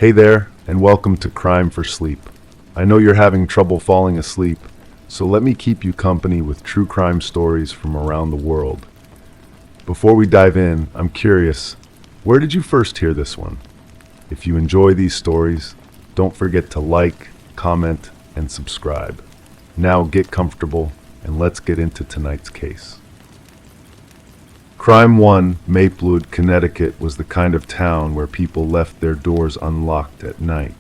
Hey there, and welcome to Crime for Sleep. I know you're having trouble falling asleep, so let me keep you company with true crime stories from around the world. Before we dive in, I'm curious, where did you first hear this one? If you enjoy these stories, don't forget to like, comment, and subscribe. Now get comfortable, and let's get into tonight's case. Crime 1, Maplewood, Connecticut was the kind of town where people left their doors unlocked at night.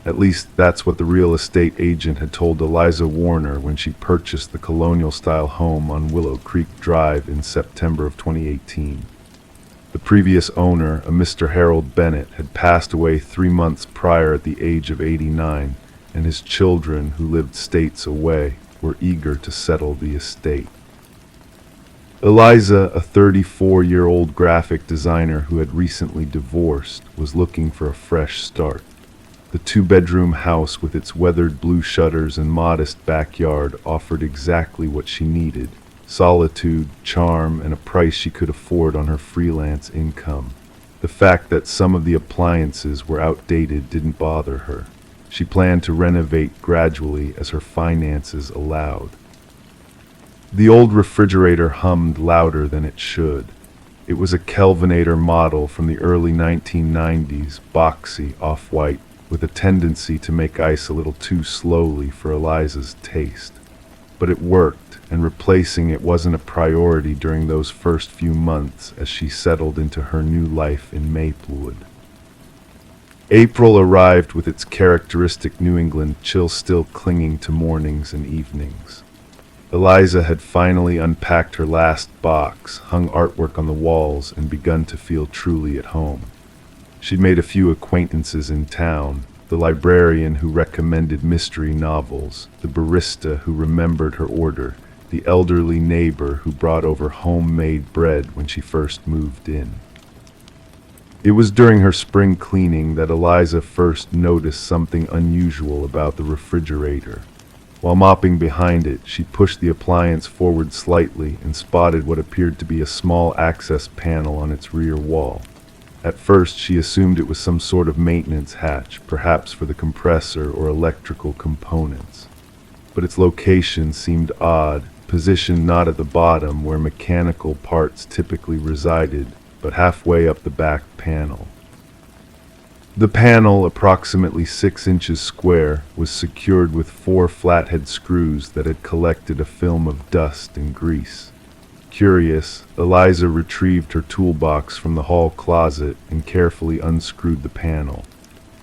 At least that's what the real estate agent had told Eliza Warner when she purchased the colonial-style home on Willow Creek Drive in September of 2018. The previous owner, a Mr. Harold Bennett, had passed away 3 months prior at the age of 89, and his children, who lived states away, were eager to settle the estate. Eliza, a 34-year-old graphic designer who had recently divorced, was looking for a fresh start. The two-bedroom house with its weathered blue shutters and modest backyard offered exactly what she needed: solitude, charm, and a price she could afford on her freelance income. The fact that some of the appliances were outdated didn't bother her. She planned to renovate gradually as her finances allowed. The old refrigerator hummed louder than it should. It was a Kelvinator model from the early 1990s, boxy, off-white, with a tendency to make ice a little too slowly for Eliza's taste. But it worked, and replacing it wasn't a priority during those first few months as she settled into her new life in Maplewood. April arrived with its characteristic New England chill still clinging to mornings and evenings. Eliza had finally unpacked her last box, hung artwork on the walls, and begun to feel truly at home. She'd made a few acquaintances in town: the librarian who recommended mystery novels, the barista who remembered her order, the elderly neighbor who brought over homemade bread when she first moved in. It was during her spring cleaning that Eliza first noticed something unusual about the refrigerator. While mopping behind it, she pushed the appliance forward slightly and spotted what appeared to be a small access panel on its rear wall. At first, she assumed it was some sort of maintenance hatch, perhaps for the compressor or electrical components. But its location seemed odd, positioned not at the bottom where mechanical parts typically resided, but halfway up the back panel. The panel, approximately 6 inches square, was secured with 4 flathead screws that had collected a film of dust and grease. Curious, Eliza retrieved her toolbox from the hall closet and carefully unscrewed the panel.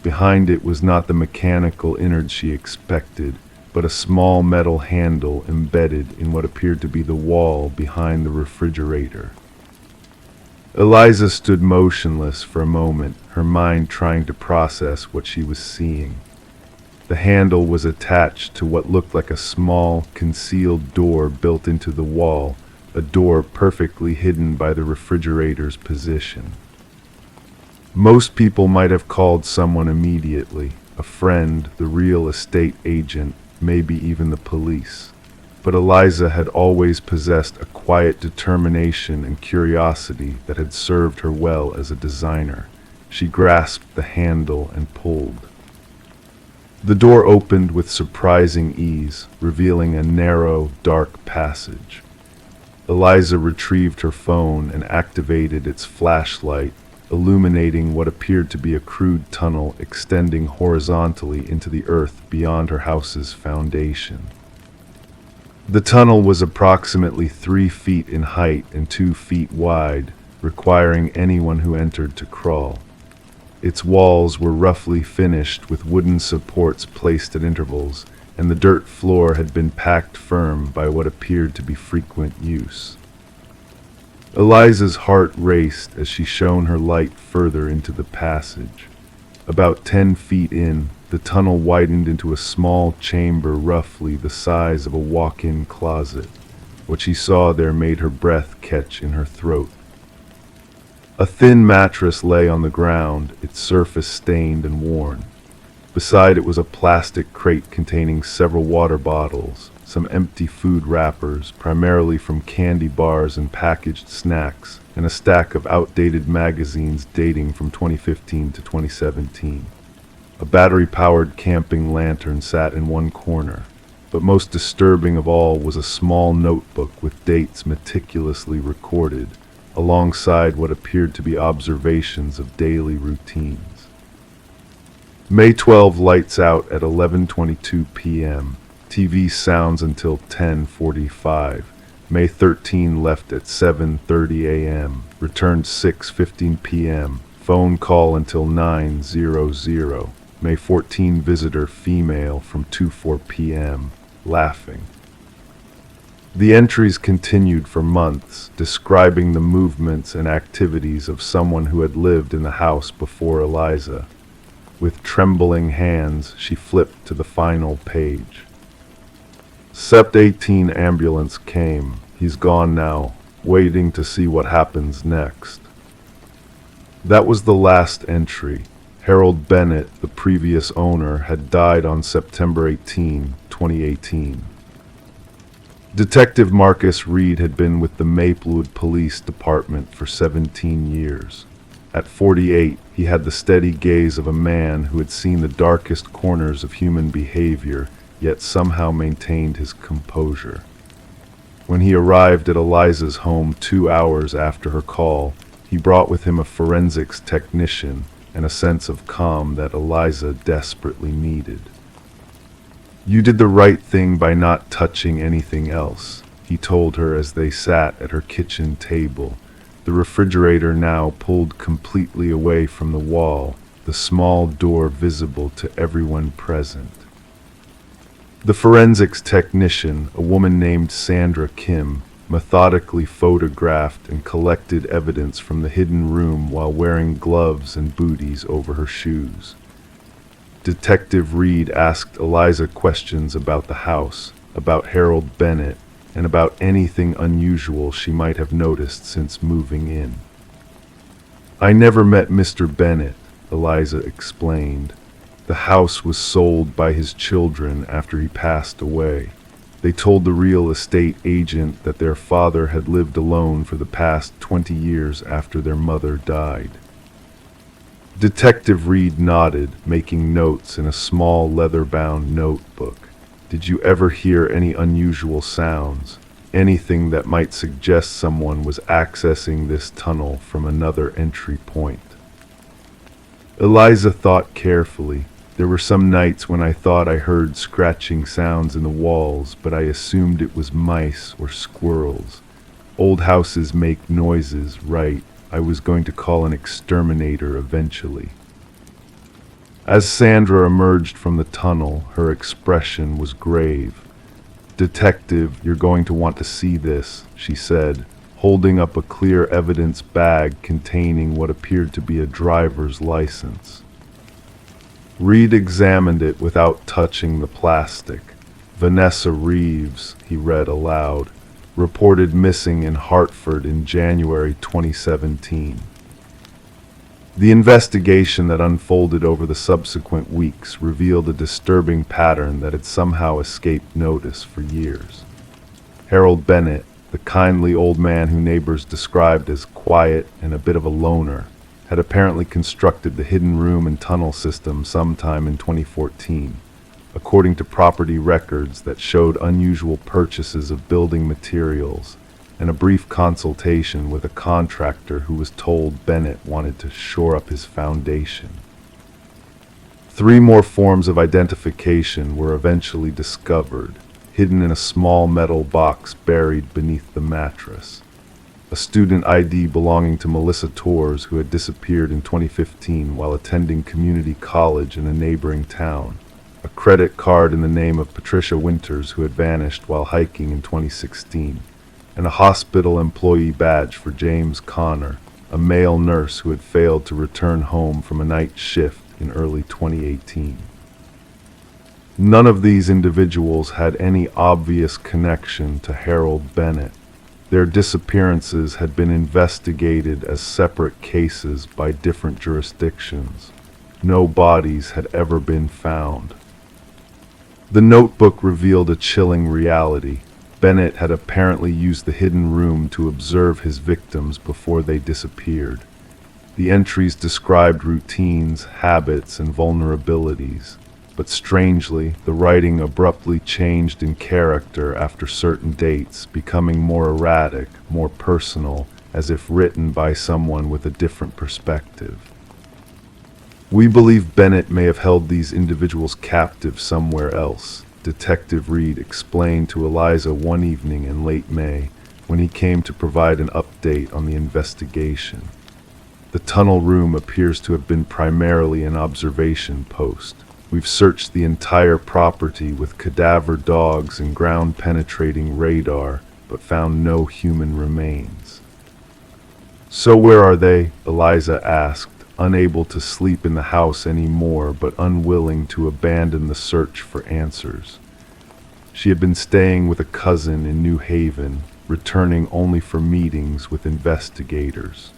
Behind it was not the mechanical innards she expected, but a small metal handle embedded in what appeared to be the wall behind the refrigerator. Eliza stood motionless for a moment, her mind trying to process what she was seeing. The handle was attached to what looked like a small, concealed door built into the wall, a door perfectly hidden by the refrigerator's position. Most people might have called someone immediately: a friend, the real estate agent, maybe even the police. But Eliza had always possessed a quiet determination and curiosity that had served her well as a designer. She grasped the handle and pulled. The door opened with surprising ease, revealing a narrow, dark passage. Eliza retrieved her phone and activated its flashlight, illuminating what appeared to be a crude tunnel extending horizontally into the earth beyond her house's foundation. The tunnel was approximately 3 feet in height and 2 feet wide, requiring anyone who entered to crawl. Its walls were roughly finished with wooden supports placed at intervals, and the dirt floor had been packed firm by what appeared to be frequent use. Eliza's heart raced as she shone her light further into the passage. About 10 feet in, the tunnel widened into a small chamber roughly the size of a walk-in closet. What she saw there made her breath catch in her throat. A thin mattress lay on the ground, its surface stained and worn. Beside it was a plastic crate containing several water bottles, some empty food wrappers, primarily from candy bars and packaged snacks, and a stack of outdated magazines dating from 2015 to 2017. A battery-powered camping lantern sat in one corner, but most disturbing of all was a small notebook with dates meticulously recorded, alongside what appeared to be observations of daily routines. May 12 lights out at 11:22 p.m. TV sounds until 10:45. May 13 left at 7:30 a.m. Returned 6:15 p.m. Phone call until 9:00. May 14 visitor female from 2:04 p.m. Laughing. The entries continued for months, describing the movements and activities of someone who had lived in the house before Eliza. With trembling hands, she flipped to the final page. Sept 18 ambulance came. He's gone now, waiting to see what happens next. That was the last entry. Harold Bennett, the previous owner, had died on September 18, 2018. Detective Marcus Reed had been with the Maplewood Police Department for 17 years. At 48, he had the steady gaze of a man who had seen the darkest corners of human behavior, yet somehow maintained his composure. When he arrived at Eliza's home 2 hours after her call, he brought with him a forensics technician and a sense of calm that Eliza desperately needed. "You did the right thing by not touching anything else," he told her as they sat at her kitchen table, the refrigerator now pulled completely away from the wall, the small door visible to everyone present. The forensics technician, a woman named Sandra Kim, methodically photographed and collected evidence from the hidden room while wearing gloves and booties over her shoes. Detective Reed asked Eliza questions about the house, about Harold Bennett, and about anything unusual she might have noticed since moving in. "I never met Mr. Bennett," Eliza explained. "The house was sold by his children after he passed away. They told the real estate agent that their father had lived alone for the past 20 years after their mother died." Detective Reed nodded, making notes in a small leather-bound notebook. "Did you ever hear any unusual sounds? Anything that might suggest someone was accessing this tunnel from another entry point?" Eliza thought carefully. "There were some nights when I thought I heard scratching sounds in the walls, but I assumed it was mice or squirrels. Old houses make noises, right? I was going to call an exterminator eventually." As Sandra emerged from the tunnel, her expression was grave. "Detective, you're going to want to see this," she said, holding up a clear evidence bag containing what appeared to be a driver's license. Reed examined it without touching the plastic. "Vanessa Reeves," he read aloud, "reported missing in Hartford in January 2017. The investigation that unfolded over the subsequent weeks revealed a disturbing pattern that had somehow escaped notice for years. Harold Bennett, the kindly old man who neighbors described as quiet and a bit of a loner, had apparently constructed the hidden room and tunnel system sometime in 2014, according to property records that showed unusual purchases of building materials and a brief consultation with a contractor who was told Bennett wanted to shore up his foundation. 3 more forms of identification were eventually discovered, hidden in a small metal box buried beneath the mattress. A student ID belonging to Melissa Torres, who had disappeared in 2015 while attending community college in a neighboring town. A credit card in the name of Patricia Winters, who had vanished while hiking in 2016. And a hospital employee badge for James Connor, a male nurse who had failed to return home from a night shift in early 2018. None of these individuals had any obvious connection to Harold Bennett. Their disappearances had been investigated as separate cases by different jurisdictions. No bodies had ever been found. The notebook revealed a chilling reality. Bennett had apparently used the hidden room to observe his victims before they disappeared. The entries described routines, habits, and vulnerabilities, but strangely, the writing abruptly changed in character after certain dates, becoming more erratic, more personal, as if written by someone with a different perspective. We believe Bennett may have held these individuals captive somewhere else, Detective Reed explained to Eliza one evening in late May when he came to provide an update on the investigation. The tunnel room appears to have been primarily an observation post. We've searched the entire property with cadaver dogs and ground-penetrating radar, but found no human remains. So where are they? Eliza asked, unable to sleep in the house anymore but unwilling to abandon the search for answers. She had been staying with a cousin in New Haven, returning only for meetings with investigators.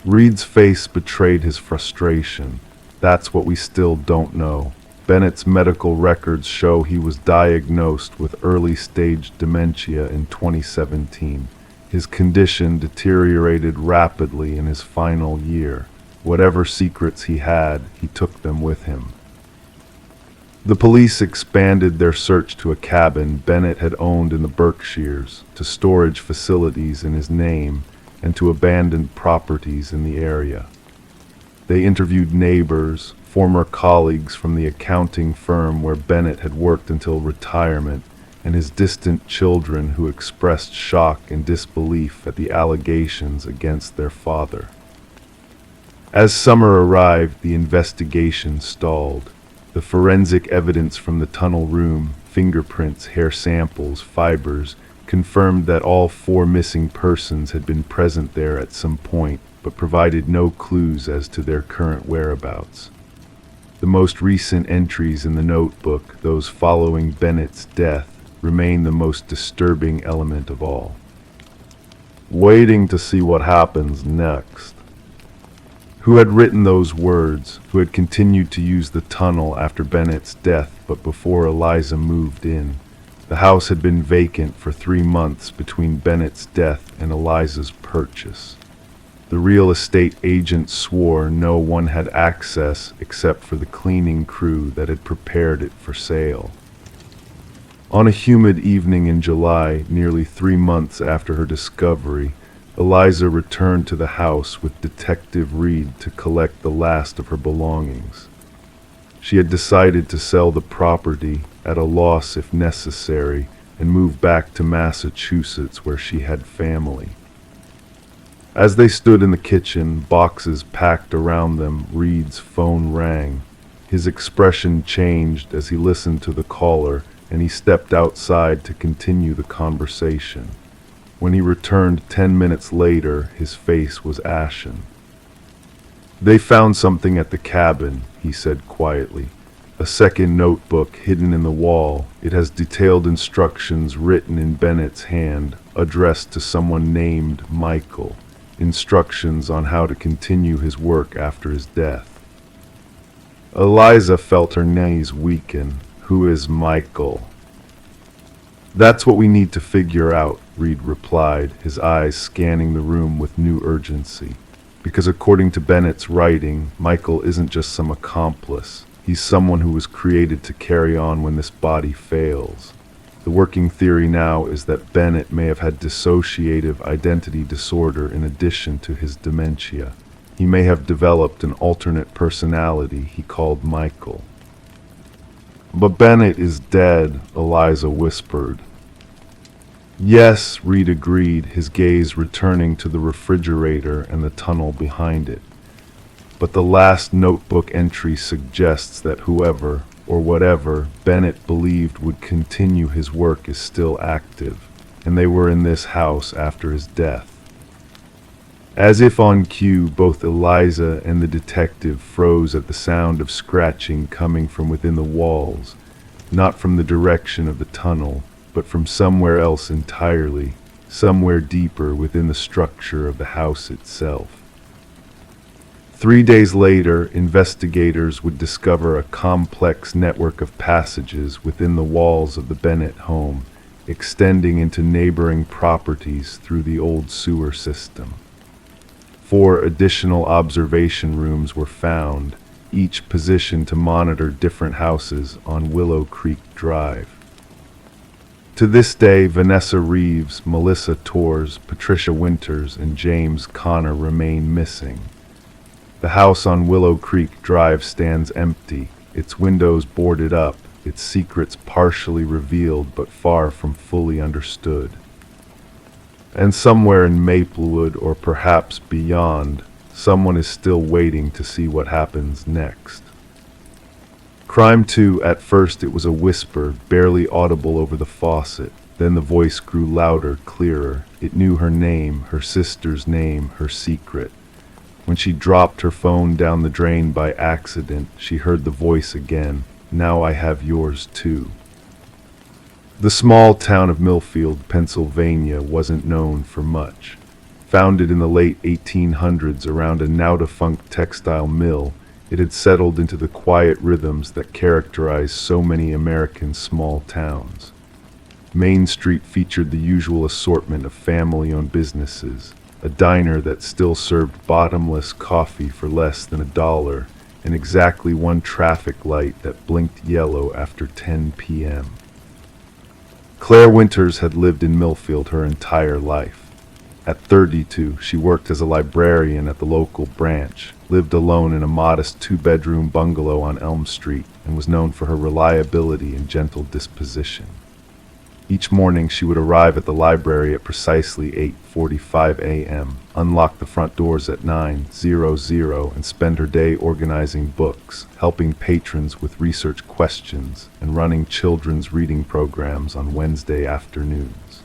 Reed's face betrayed his frustration. That's what we still don't know. Bennett's medical records show he was diagnosed with early-stage dementia in 2017. His condition deteriorated rapidly in his final year. Whatever secrets he had, he took them with him. The police expanded their search to a cabin Bennett had owned in the Berkshires, to storage facilities in his name, and to abandoned properties in the area. They interviewed neighbors, former colleagues from the accounting firm where Bennett had worked until retirement, and his distant children who expressed shock and disbelief at the allegations against their father. As summer arrived, the investigation stalled. The forensic evidence from the tunnel room, fingerprints, hair samples, fibers, confirmed that all 4 missing persons had been present there at some point, but provided no clues as to their current whereabouts. The most recent entries in the notebook, those following Bennett's death, remain the most disturbing element of all. Waiting to see what happens next. Who had written those words, who had continued to use the tunnel after Bennett's death but before Eliza moved in? The house had been vacant for 3 months between Bennett's death and Eliza's purchase. The real estate agent swore no one had access except for the cleaning crew that had prepared it for sale. On a humid evening in July, nearly 3 months after her discovery, Eliza returned to the house with Detective Reed to collect the last of her belongings. She had decided to sell the property at a loss if necessary and move back to Massachusetts where she had family. As they stood in the kitchen, boxes packed around them, Reed's phone rang. His expression changed as he listened to the caller, and he stepped outside to continue the conversation. When he returned 10 minutes later, his face was ashen. "They found something at the cabin," he said quietly. "A second notebook hidden in the wall. It has detailed instructions written in Bennett's hand, addressed to someone named Michael. Instructions on how to continue his work after his death." Eliza felt her knees weaken. Who is Michael? "That's what we need to figure out," Reed replied, his eyes scanning the room with new urgency. "Because according to Bennett's writing, Michael isn't just some accomplice. He's someone who was created to carry on when this body fails. The working theory now is that Bennett may have had dissociative identity disorder in addition to his dementia. He may have developed an alternate personality he called Michael." "But Bennett is dead," Eliza whispered. "Yes," Reed agreed, his gaze returning to the refrigerator and the tunnel behind it. "But the last notebook entry suggests that whoever, or whatever, Bennett believed would continue his work is still active, and they were in this house after his death." As if on cue, both Eliza and the detective froze at the sound of scratching coming from within the walls, not from the direction of the tunnel, but from somewhere else entirely, somewhere deeper within the structure of the house itself. 3 days later, investigators would discover a complex network of passages within the walls of the Bennett home, extending into neighboring properties through the old sewer system. 4 additional observation rooms were found, each positioned to monitor different houses on Willow Creek Drive. To this day, Vanessa Reeves, Melissa Torres, Patricia Winters, and James Connor remain missing. The house on Willow Creek Drive stands empty, its windows boarded up, its secrets partially revealed but far from fully understood. And somewhere in Maplewood, or perhaps beyond, someone is still waiting to see what happens next. Crime 2, at first it was a whisper, barely audible over the faucet. Then the voice grew louder, clearer. It knew her name, her sister's name, her secret. When she dropped her phone down the drain by accident, she heard the voice again. Now I have yours too. The small town of Millfield, Pennsylvania, wasn't known for much. Founded in the late 1800s around a now-defunct textile mill, it had settled into the quiet rhythms that characterize so many American small towns. Main Street featured the usual assortment of family-owned businesses, a diner that still served bottomless coffee for less than $1, and exactly one traffic light that blinked yellow after 10 p.m. Claire Winters had lived in Millfield her entire life. At 32, she worked as a librarian at the local branch, lived alone in a modest 2-bedroom bungalow on Elm Street, and was known for her reliability and gentle disposition. Each morning she would arrive at the library at precisely 8:45 a.m., unlock the front doors at 9:00, and spend her day organizing books, helping patrons with research questions, and running children's reading programs on Wednesday afternoons.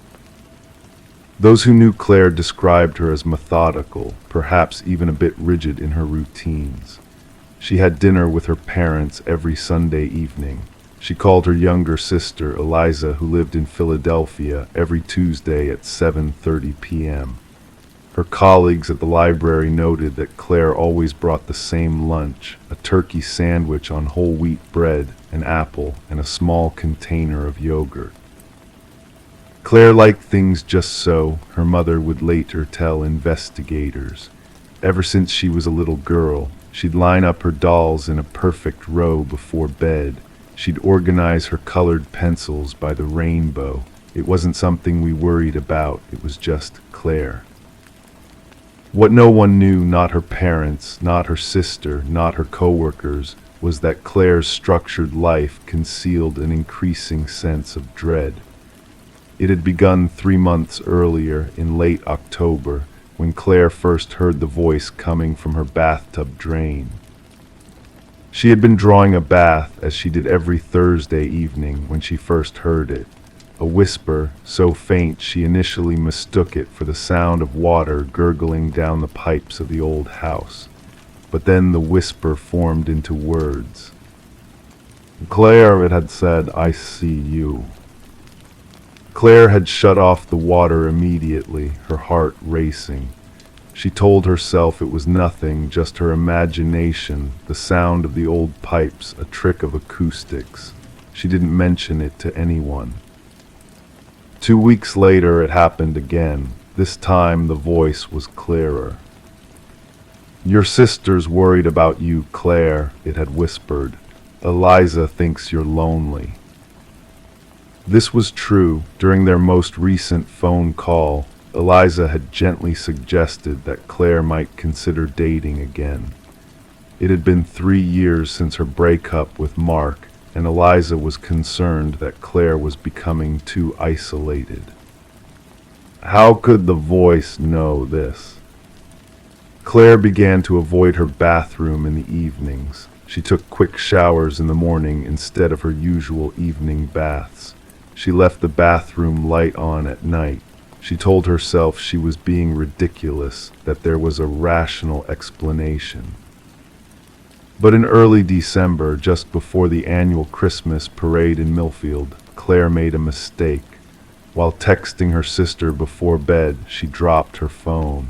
Those who knew Claire described her as methodical, perhaps even a bit rigid in her routines. She had dinner with her parents every Sunday evening. She called her younger sister, Eliza, who lived in Philadelphia, every Tuesday at 7:30 p.m. Her colleagues at the library noted that Claire always brought the same lunch, a turkey sandwich on whole wheat bread, an apple, and a small container of yogurt. Claire liked things just so, her mother would later tell investigators. Ever since she was a little girl, she'd line up her dolls in a perfect row before bed. She'd organize her colored pencils by the rainbow. It wasn't something we worried about, it was just Claire. What no one knew, not her parents, not her sister, not her coworkers, was that Claire's structured life concealed an increasing sense of dread. It had begun 3 months earlier, in late October, when Claire first heard the voice coming from her bathtub drain. She had been drawing a bath, as she did every Thursday evening, when she first heard it. A whisper, so faint she initially mistook it for the sound of water gurgling down the pipes of the old house. But then the whisper formed into words. Claire, it had said, I see you. Claire had shut off the water immediately, her heart racing. She told herself it was nothing, just her imagination, the sound of the old pipes, a trick of acoustics. She didn't mention it to anyone. 2 weeks later it happened again. This time the voice was clearer. Your sister's worried about you, Claire, it had whispered. Eliza thinks you're lonely. This was true. During their most recent phone call, Eliza had gently suggested that Claire might consider dating again. It had been 3 years since her breakup with Mark, and Eliza was concerned that Claire was becoming too isolated. How could the voice know this? Claire began to avoid her bathroom in the evenings. She took quick showers in the morning instead of her usual evening baths. She left the bathroom light on at night. She told herself she was being ridiculous, that there was a rational explanation. But in early December, just before the annual Christmas parade in Millfield, Claire made a mistake. While texting her sister before bed, she dropped her phone.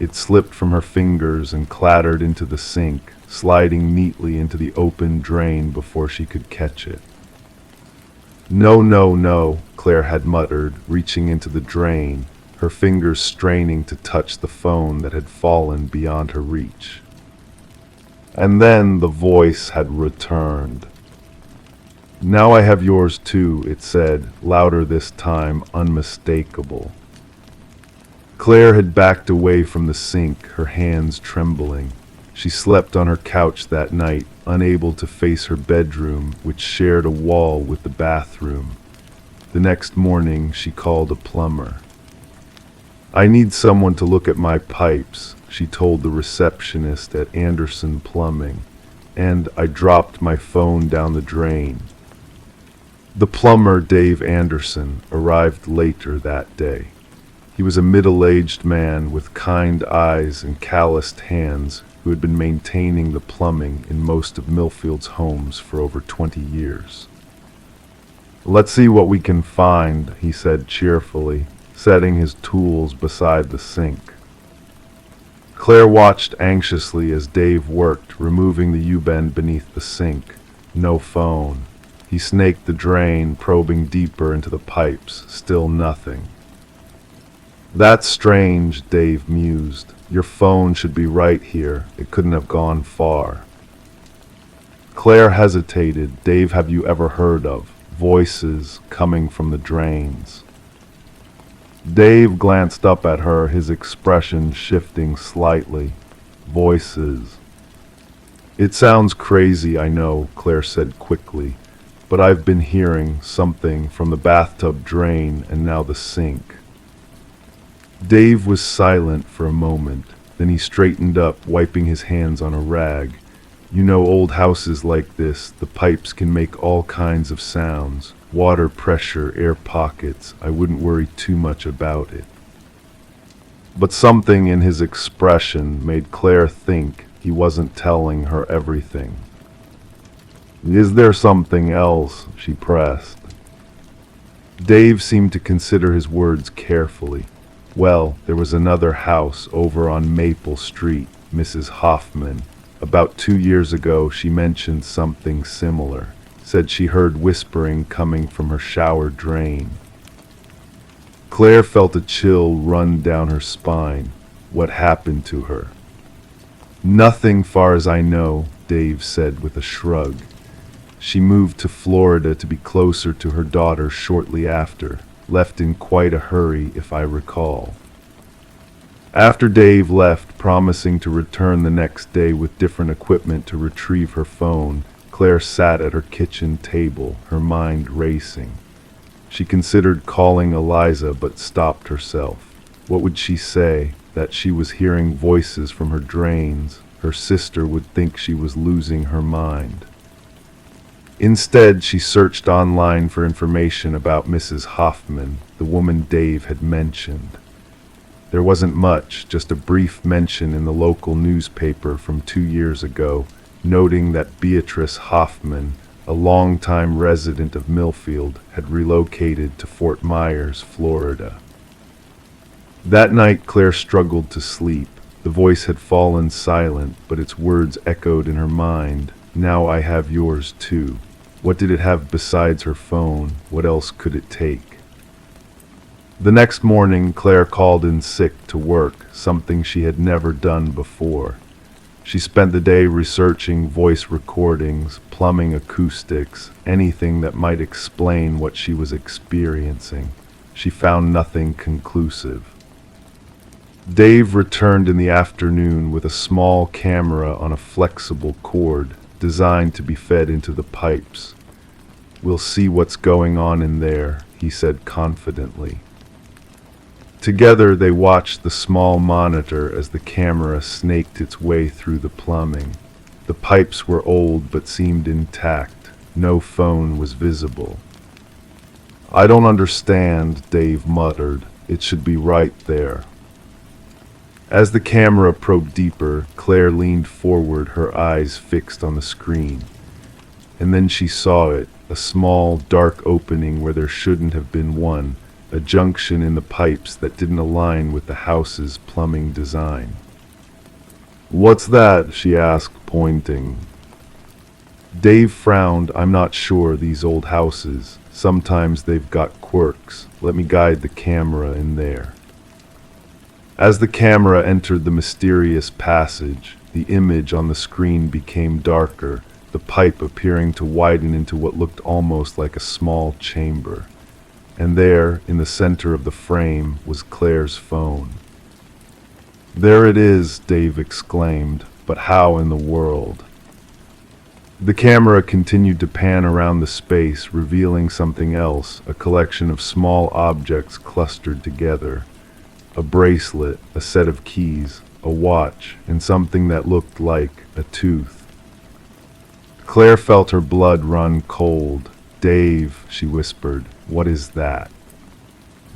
It slipped from her fingers and clattered into the sink, sliding neatly into the open drain before she could catch it. No, no, no, Claire had muttered, reaching into the drain, her fingers straining to touch the phone that had fallen beyond her reach. And then the voice had returned. "Now I have yours too," it said, louder this time, unmistakable. Claire had backed away from the sink, her hands trembling. She slept on her couch that night, unable to face her bedroom, which shared a wall with the bathroom. The next morning, she called a plumber. "I need someone to look at my pipes," she told the receptionist at Anderson Plumbing, and I dropped my phone down the drain. The plumber, Dave Anderson, arrived later that day. He was a middle-aged man with kind eyes and calloused hands who had been maintaining the plumbing in most of Millfield's homes for over 20 years. "Let's see what we can find," he said cheerfully, setting his tools beside the sink. Claire watched anxiously as Dave worked, removing the U-bend beneath the sink. No phone. He snaked the drain, probing deeper into the pipes. Still nothing. "That's strange," Dave mused. "Your phone should be right here. It couldn't have gone far." Claire hesitated. "Dave, have you ever heard of voices coming from the drains?" Dave glanced up at her, his expression shifting slightly. "Voices. It sounds crazy, I know," Claire said quickly, "but I've been hearing something from the bathtub drain and now the sink." Dave was silent for a moment. Then he straightened up, wiping his hands on a rag. "You know, old houses like this, the pipes can make all kinds of sounds. Water pressure, air pockets. I wouldn't worry too much about it." But something in his expression made Claire think he wasn't telling her everything. "Is there something else?" she pressed. Dave seemed to consider his words carefully. "Well, there was another house over on Maple Street, Mrs. Hoffman. About 2 years ago, she mentioned something similar. Said she heard whispering coming from her shower drain." Claire felt a chill run down her spine. What happened to her? "Nothing far as I know," Dave said with a shrug. "She moved to Florida to be closer to her daughter shortly after. Left in quite a hurry, if I recall." After Dave left, promising to return the next day with different equipment to retrieve her phone, Claire sat at her kitchen table, her mind racing. She considered calling Eliza but stopped herself. What would she say? That she was hearing voices from her drains. Her sister would think she was losing her mind. Instead, she searched online for information about Mrs. Hoffman, the woman Dave had mentioned. There wasn't much, just a brief mention in the local newspaper from 2 years ago, noting that Beatrice Hoffman, a longtime resident of Millfield, had relocated to Fort Myers, Florida. That night, Claire struggled to sleep. The voice had fallen silent, but its words echoed in her mind. "Now I have yours too." What did it have besides her phone? What else could it take? The next morning, Claire called in sick to work, something she had never done before. She spent the day researching voice recordings, plumbing acoustics, anything that might explain what she was experiencing. She found nothing conclusive. Dave returned in the afternoon with a small camera on a flexible cord, designed to be fed into the pipes. "We'll see what's going on in there," he said confidently. Together they watched the small monitor as the camera snaked its way through the plumbing. The pipes were old but seemed intact. No phone was visible. "I don't understand," Dave muttered. "It should be right there." As the camera probed deeper, Claire leaned forward, her eyes fixed on the screen. And then she saw it, a small, dark opening where there shouldn't have been one, a junction in the pipes that didn't align with the house's plumbing design. "What's that?" she asked, pointing. Dave frowned. "I'm not sure, these old houses. Sometimes they've got quirks. Let me guide the camera in there." As the camera entered the mysterious passage, the image on the screen became darker, the pipe appearing to widen into what looked almost like a small chamber. And there, in the center of the frame, was Claire's phone. "There it is," Dave exclaimed, "but how in the world?" The camera continued to pan around the space, revealing something else, a collection of small objects clustered together. A bracelet, a set of keys, a watch, and something that looked like a tooth. Claire felt her blood run cold. "Dave," she whispered, "what is that?"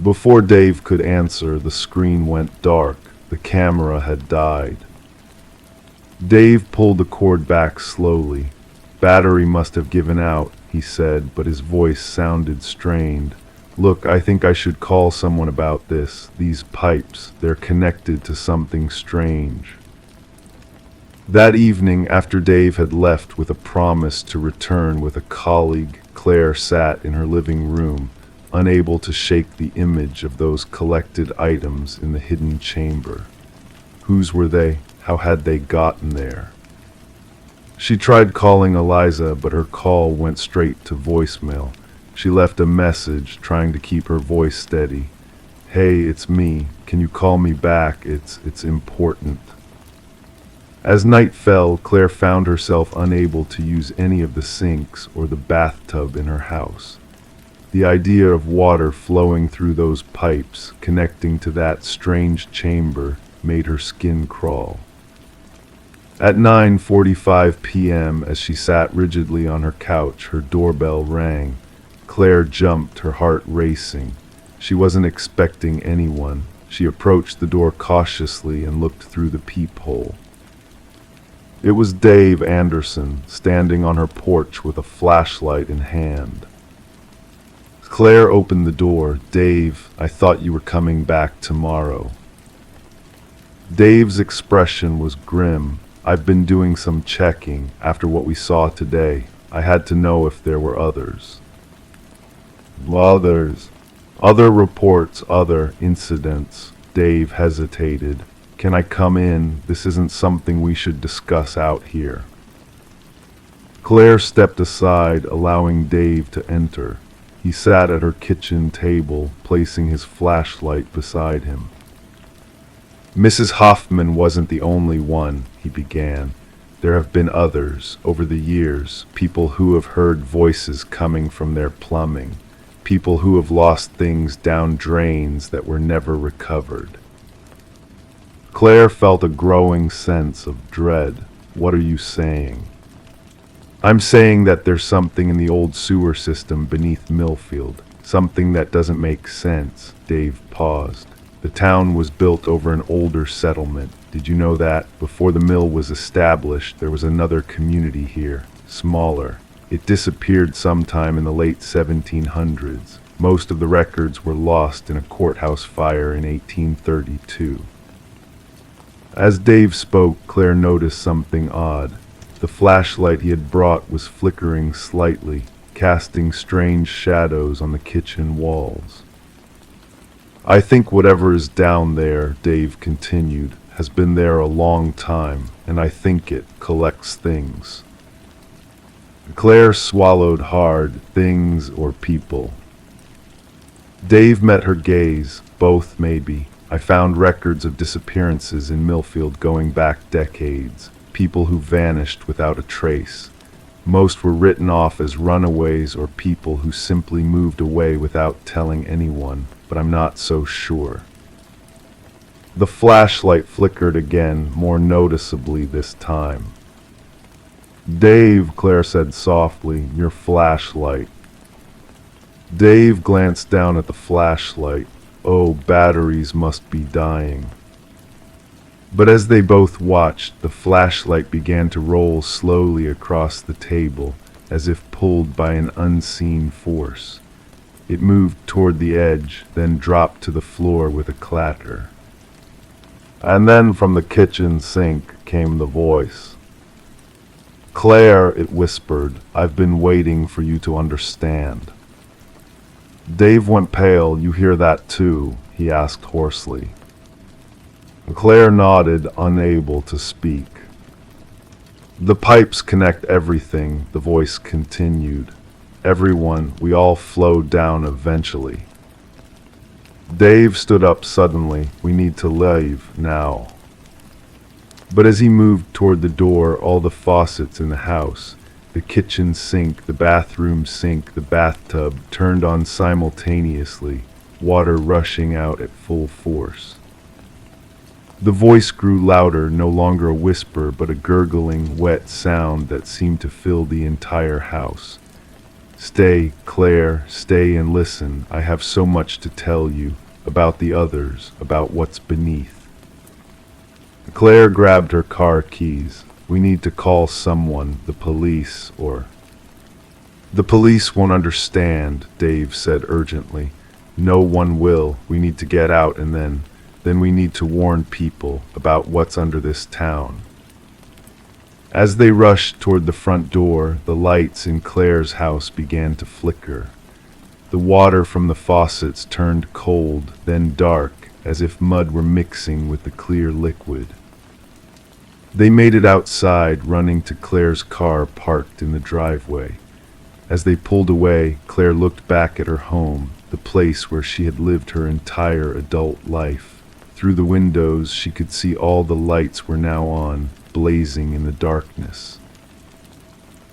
Before Dave could answer, the screen went dark. The camera had died. Dave pulled the cord back slowly. "Battery must have given out," he said, but his voice sounded strained. "Look, I think I should call someone about this. These pipes, they're connected to something strange." That evening, after Dave had left with a promise to return with a colleague, Claire sat in her living room, unable to shake the image of those collected items in the hidden chamber. Whose were they? How had they gotten there? She tried calling Eliza, but her call went straight to voicemail. She left a message, trying to keep her voice steady. "Hey, it's me. Can you call me back? It's important." As night fell, Claire found herself unable to use any of the sinks or the bathtub in her house. The idea of water flowing through those pipes, connecting to that strange chamber, made her skin crawl. At 9:45 p.m., as she sat rigidly on her couch, her doorbell rang. Claire jumped, her heart racing. She wasn't expecting anyone. She approached the door cautiously and looked through the peephole. It was Dave Anderson, standing on her porch with a flashlight in hand. Claire opened the door. "Dave, I thought you were coming back tomorrow." Dave's expression was grim. "I've been doing some checking. After what we saw today, I had to know if there were others." "Others?" "Other reports, other incidents." Dave hesitated. "Can I come in? This isn't something we should discuss out here." Claire stepped aside, allowing Dave to enter. He sat at her kitchen table, placing his flashlight beside him. "Mrs. Hoffman wasn't the only one," he began. "There have been others, over the years, people who have heard voices coming from their plumbing, people who have lost things down drains that were never recovered." Claire felt a growing sense of dread. "What are you saying?" "I'm saying that there's something in the old sewer system beneath Millfield, something that doesn't make sense." Dave paused. "The town was built over an older settlement. Did you know that? Before the mill was established, there was another community here, smaller. It disappeared sometime in the late 1700s. Most of the records were lost in a courthouse fire in 1832. As Dave spoke, Claire noticed something odd. The flashlight he had brought was flickering slightly, casting strange shadows on the kitchen walls. "I think whatever is down there," Dave continued, "has been there a long time, and I think it collects things." Claire swallowed hard. "Things or people?" Dave met her gaze. "Both, maybe. I found records of disappearances in Millfield going back decades, people who vanished without a trace. Most were written off as runaways or people who simply moved away without telling anyone, but I'm not so sure." The flashlight flickered again, more noticeably this time. "Dave," Claire said softly, "your flashlight." Dave glanced down at the flashlight. "Oh, batteries must be dying." But as they both watched, the flashlight began to roll slowly across the table, as if pulled by an unseen force. It moved toward the edge, then dropped to the floor with a clatter. And then from the kitchen sink came the voice. "Claire," it whispered, "I've been waiting for you to understand." Dave went pale. "You hear that too?" he asked hoarsely. Claire nodded, unable to speak. "The pipes connect everything," the voice continued. "Everyone, we all flow down eventually." Dave stood up suddenly. "We need to leave now." But as he moved toward the door, all the faucets in the house, the kitchen sink, the bathroom sink, the bathtub, turned on simultaneously, water rushing out at full force. The voice grew louder, no longer a whisper, but a gurgling, wet sound that seemed to fill the entire house. "Stay, Claire, stay and listen. I have so much to tell you, about the others, about what's beneath." Claire grabbed her car keys. "We need to call someone, the police, or—" "The police won't understand," Dave said urgently. "No one will. We need to get out and then we need to warn people about what's under this town." As they rushed toward the front door, the lights in Claire's house began to flicker. The water from the faucets turned cold, then dark, as if mud were mixing with the clear liquid. They made it outside, running to Claire's car parked in the driveway. As they pulled away, Claire looked back at her home, the place where she had lived her entire adult life. Through the windows, she could see all the lights were now on, blazing in the darkness.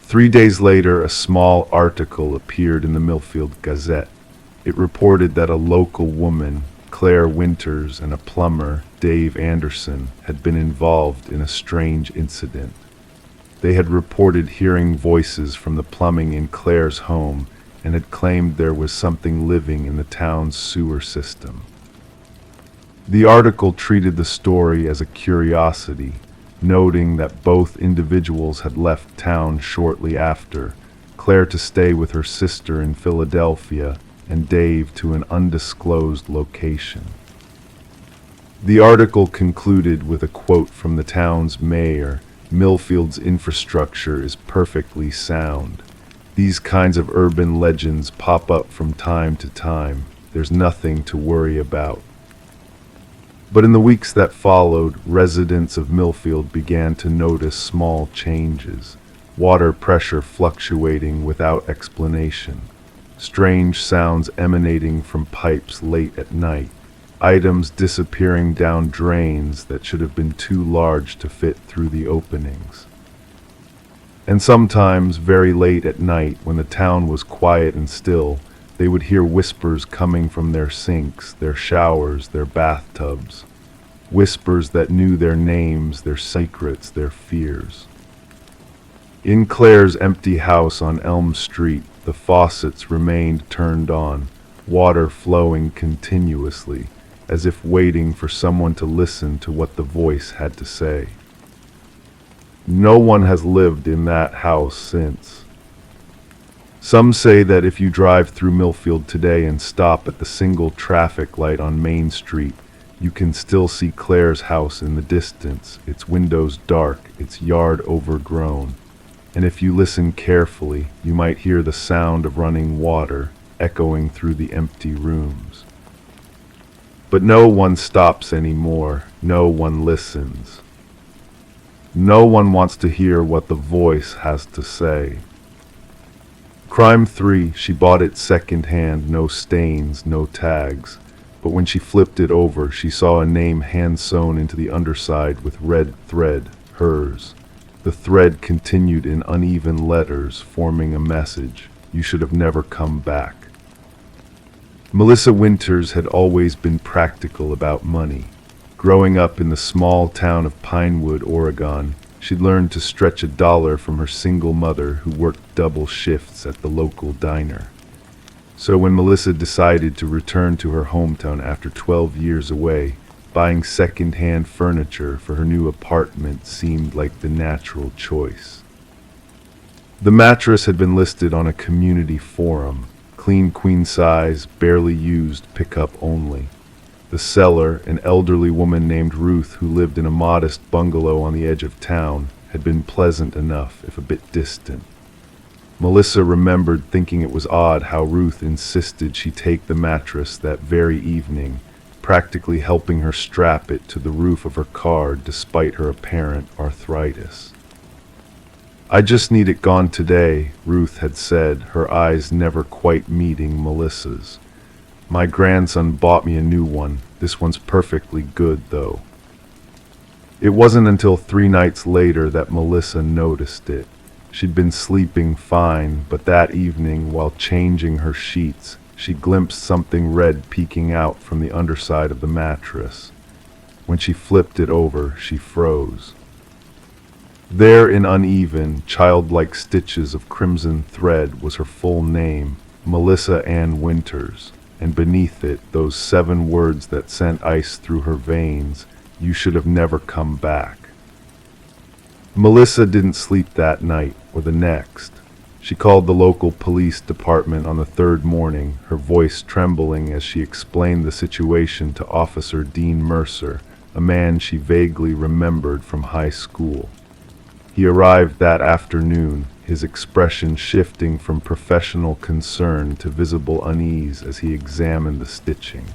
3 days later, a small article appeared in the Millfield Gazette. It reported that a local woman, Claire Winters, and a plumber, Dave Anderson, had been involved in a strange incident. They had reported hearing voices from the plumbing in Claire's home and had claimed there was something living in the town's sewer system. The article treated the story as a curiosity, noting that both individuals had left town shortly after, Claire to stay with her sister in Philadelphia and Dave to an undisclosed location. The article concluded with a quote from the town's mayor: "Millfield's infrastructure is perfectly sound. These kinds of urban legends pop up from time to time. There's nothing to worry about." But in the weeks that followed, residents of Millfield began to notice small changes. Water pressure fluctuating without explanation. Strange sounds emanating from pipes late at night. Items disappearing down drains that should have been too large to fit through the openings. And sometimes, very late at night, when the town was quiet and still, they would hear whispers coming from their sinks, their showers, their bathtubs. Whispers that knew their names, their secrets, their fears. In Claire's empty house on Elm Street, the faucets remained turned on, water flowing continuously, as if waiting for someone to listen to what the voice had to say. No one has lived in that house since. Some say that if you drive through Millfield today and stop at the single traffic light on Main Street, you can still see Claire's house in the distance, its windows dark, its yard overgrown. And if you listen carefully, you might hear the sound of running water echoing through the empty rooms. But no one stops anymore. No one listens. No one wants to hear what the voice has to say. Crime 3, she bought it second-hand, no stains, no tags. But when she flipped it over, she saw a name hand-sewn into the underside with red thread, hers. The thread continued in uneven letters, forming a message: "You should have never come back." Melissa Winters had always been practical about money. Growing up in the small town of Pinewood, Oregon, she'd learned to stretch $1 from her single mother who worked double shifts at the local diner. So when Melissa decided to return to her hometown after 12 years away, buying second-hand furniture for her new apartment seemed like the natural choice. The mattress had been listed on a community forum. clean queen size, barely used, pickup only. The seller, an elderly woman named Ruth who lived in a modest bungalow on the edge of town, had been pleasant enough, if a bit distant. Melissa remembered thinking it was odd how Ruth insisted she take the mattress that very evening, practically helping her strap it to the roof of her car despite her apparent arthritis. "I just need it gone today," Ruth had said, her eyes never quite meeting Melissa's. "My grandson bought me a new one. This one's perfectly good, though." It wasn't until 3 nights later that Melissa noticed it. She'd been sleeping fine, but that evening, while changing her sheets, she glimpsed something red peeking out from the underside of the mattress. When she flipped it over, she froze. There, in uneven, childlike stitches of crimson thread, was her full name, Melissa Ann Winters, and beneath it, those 7 words that sent ice through her veins: "You should have never come back." Melissa didn't sleep that night or the next. She called the local police department on the 3rd morning, her voice trembling as she explained the situation to Officer Dean Mercer, a man she vaguely remembered from high school. He arrived that afternoon, his expression shifting from professional concern to visible unease as he examined the stitching.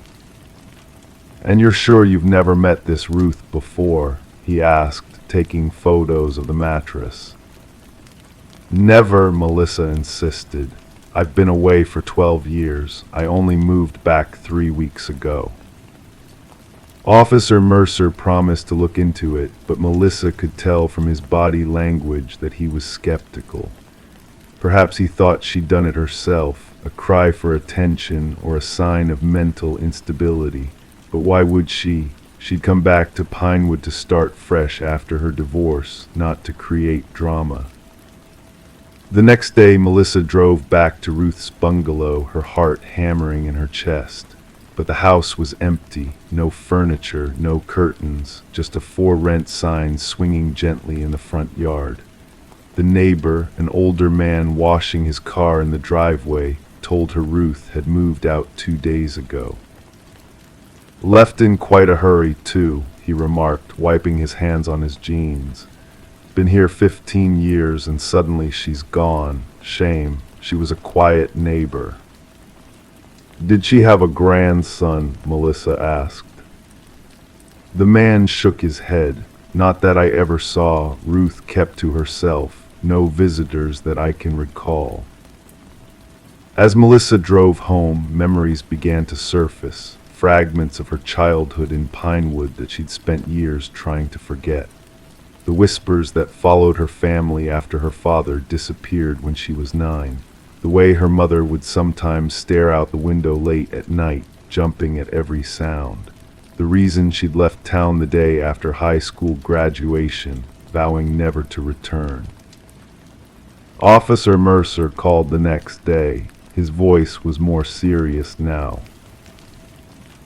"And you're sure you've never met this Ruth before?" he asked, taking photos of the mattress. "Never," Melissa insisted. "I've been away for 12 years. I only moved back 3 weeks ago." Officer Mercer promised to look into it, but Melissa could tell from his body language that he was skeptical. Perhaps he thought she'd done it herself, a cry for attention or a sign of mental instability. But why would she? She'd come back to Pinewood to start fresh after her divorce, not to create drama. The next day, Melissa drove back to Ruth's bungalow, her heart hammering in her chest. But the house was empty, no furniture, no curtains, just a "for rent" sign swinging gently in the front yard. The neighbor, an older man washing his car in the driveway, told her Ruth had moved out 2 days ago. "Left in quite a hurry, too," he remarked, wiping his hands on his jeans. "Been here 15 years and suddenly she's gone. Shame. She was a quiet neighbor." "Did she have a grandson?" Melissa asked. The man shook his head. "Not that I ever saw. Ruth kept to herself. No visitors that I can recall." As Melissa drove home, memories began to surface, fragments of her childhood in Pinewood that she'd spent years trying to forget. The whispers that followed her family after her father disappeared when she was 9. The way her mother would sometimes stare out the window late at night, jumping at every sound. The reason she'd left town the day after high school graduation, vowing never to return. Officer Mercer called the next day. His voice was more serious now.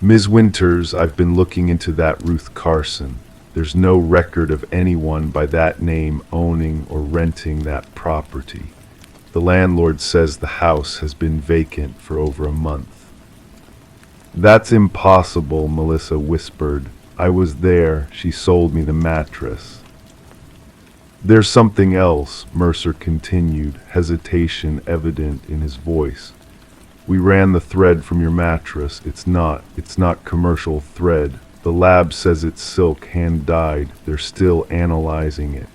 "Ms. Winters, I've been looking into that Ruth Carson. There's no record of anyone by that name owning or renting that property. The landlord says the house has been vacant for over a month." "That's impossible," Melissa whispered. "I was there. She sold me the mattress." "There's something else," Mercer continued, hesitation evident in his voice. "We ran the thread from your mattress. It's not commercial thread. The lab says it's silk, hand-dyed. They're still analyzing it."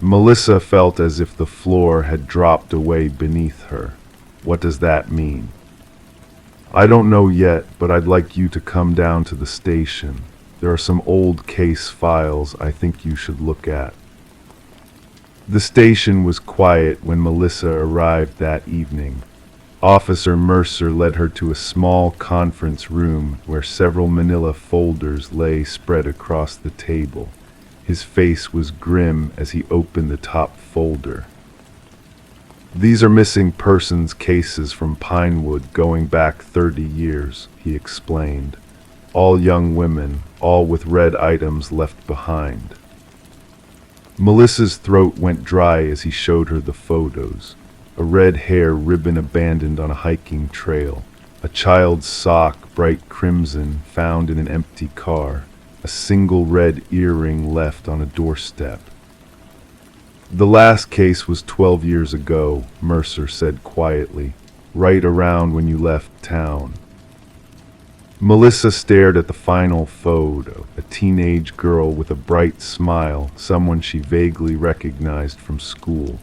Melissa felt as if the floor had dropped away beneath her. "What does that mean?" "I don't know yet, but I'd like you to come down to the station. There are some old case files I think you should look at." The station was quiet when Melissa arrived that evening. Officer Mercer led her to a small conference room where several manila folders lay spread across the table. His face was grim as he opened the top folder. "These are missing persons cases from Pinewood going back 30 years, he explained. "All young women, all with red items left behind." Melissa's throat went dry as he showed her the photos. a red hair ribbon abandoned on a hiking trail, a child's sock bright crimson found in an empty car, a single red earring left on a doorstep. The last case was 12 years ago, Mercer said quietly, right around when you left town. Melissa stared at the final photo, a teenage girl with a bright smile, someone she vaguely recognized from school.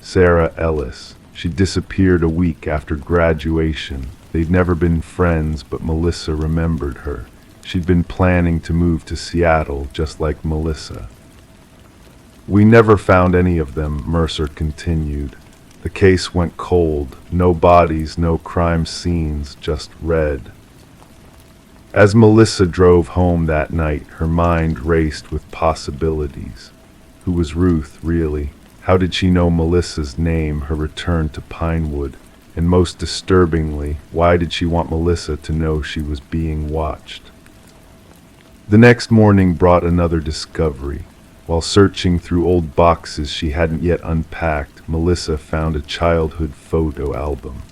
Sarah Ellis. She disappeared a week after graduation. They'd never been friends, but Melissa remembered her. She'd been planning to move to Seattle, just like Melissa. We never found any of them, Mercer continued. The case went cold. No bodies, no crime scenes, just red. As Melissa drove home that night, her mind raced with possibilities. Who was Ruth, really? How did she know Melissa's name, her return to Pinewood? And most disturbingly, why did she want Melissa to know she was being watched? The next morning brought another discovery. While searching through old boxes she hadn't yet unpacked, Melissa found a childhood photo album.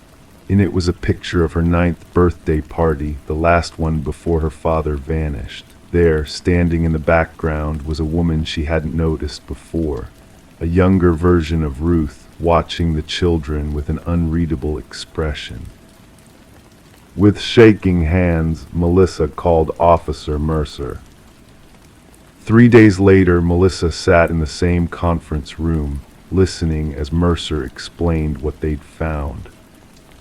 In it was a picture of her 9th birthday party, the last one before her father vanished. There, standing in the background, was a woman she hadn't noticed before. A younger version of Ruth, watching the children with an unreadable expression. With shaking hands, Melissa called Officer Mercer. 3 days later, Melissa sat in the same conference room, listening as Mercer explained what they'd found.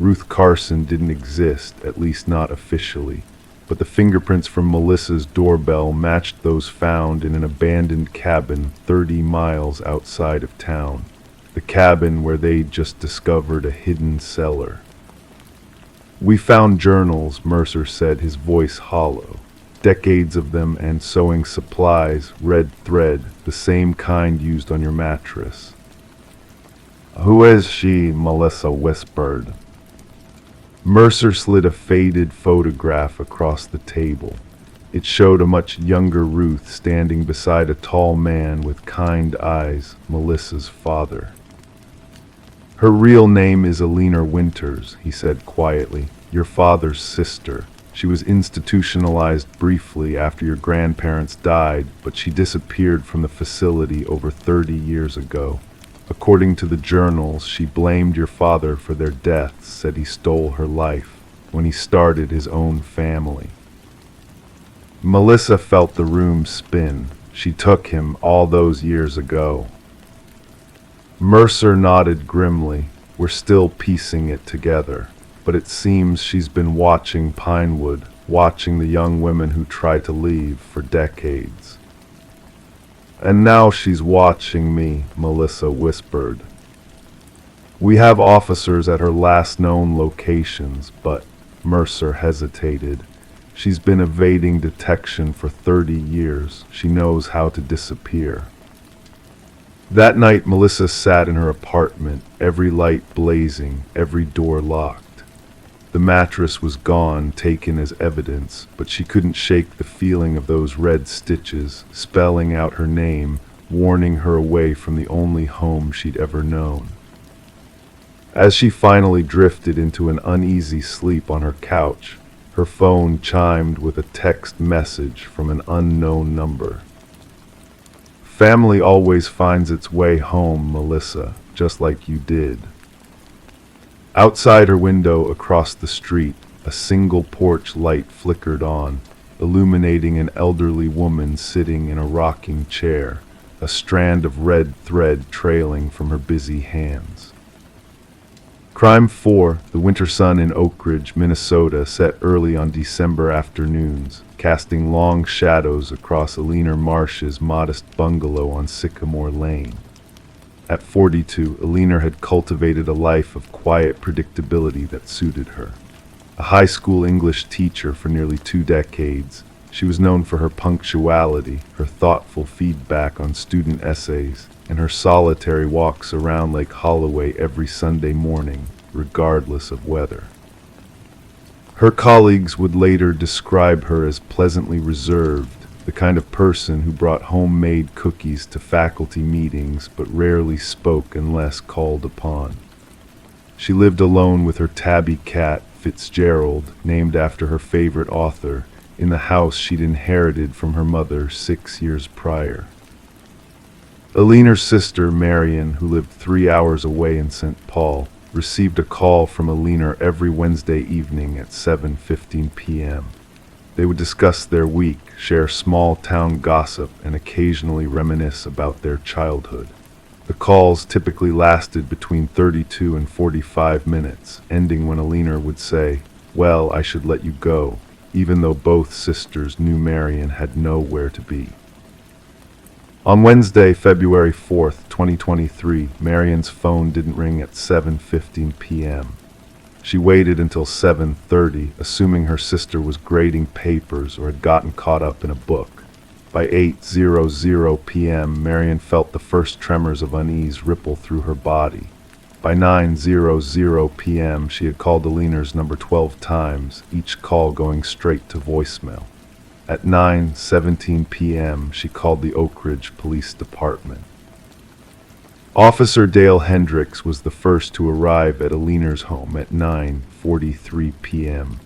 Ruth Carson didn't exist, at least not officially, but the fingerprints from Melissa's doorbell matched those found in an abandoned cabin 30 miles outside of town, the cabin where they'd just discovered a hidden cellar. We found journals, Mercer said, his voice hollow. Decades of them and sewing supplies, red thread, the same kind used on your mattress. Who is she? Melissa whispered. Mercer slid a faded photograph across the table. It showed a much younger Ruth standing beside a tall man with kind eyes, Melissa's father. Her real name is Alina Winters, he said quietly, your father's sister. She was institutionalized briefly after your grandparents died, but she disappeared from the facility over 30 years ago. According to the journals, she blamed your father for their deaths, said he stole her life when he started his own family. Melissa felt the room spin. She took him all those years ago. Mercer nodded grimly. We're still piecing it together, but it seems she's been watching Pinewood, watching the young women who try to leave for decades. And now she's watching me, Melissa whispered. We have officers at her last known locations, but Mercer hesitated. She's been evading detection for 30 years. She knows how to disappear. That night, Melissa sat in her apartment, every light blazing, every door locked. The mattress was gone, taken as evidence, but she couldn't shake the feeling of those red stitches, spelling out her name, warning her away from the only home she'd ever known. As she finally drifted into an uneasy sleep on her couch, her phone chimed with a text message from an unknown number. Family always finds its way home, Melissa, just like you did. Outside her window across the street, a single porch light flickered on, illuminating an elderly woman sitting in a rocking chair, a strand of red thread trailing from her busy hands. Crime 4, the winter sun in Oak Ridge, Minnesota, set early on December afternoons, casting long shadows across Alina Marsh's modest bungalow on Sycamore Lane. At 42, Alina had cultivated a life of quiet predictability that suited her. A high school English teacher for nearly 2 decades, she was known for her punctuality, her thoughtful feedback on student essays, and her solitary walks around Lake Holloway every Sunday morning, regardless of weather. Her colleagues would later describe her as pleasantly reserved, the kind of person who brought homemade cookies to faculty meetings but rarely spoke unless called upon. She lived alone with her tabby cat, Fitzgerald, named after her favorite author, in the house she'd inherited from her mother 6 years prior. Aliner's sister, Marion, who lived 3 hours away in St. Paul, received a call from Aliner every Wednesday evening at 7:15 p.m. They would discuss their week, share small-town gossip, and occasionally reminisce about their childhood. The calls typically lasted between 32 and 45 minutes, ending when Aliner would say, "Well, I should let you go," even though both sisters knew Marion had nowhere to be. On Wednesday, February 4th, 2023, Marion's phone didn't ring at 7:15 p.m. She waited until 7:30, assuming her sister was grading papers or had gotten caught up in a book. By 8:00 p.m., Marion felt the first tremors of unease ripple through her body. By 9:00 p.m., she had called Aliner's number 12 times, each call going straight to voicemail. At 9:17 p.m., she called the Oak Ridge Police Department. Officer Dale Hendricks was the first to arrive at Aliner's home at 9:43 p.m.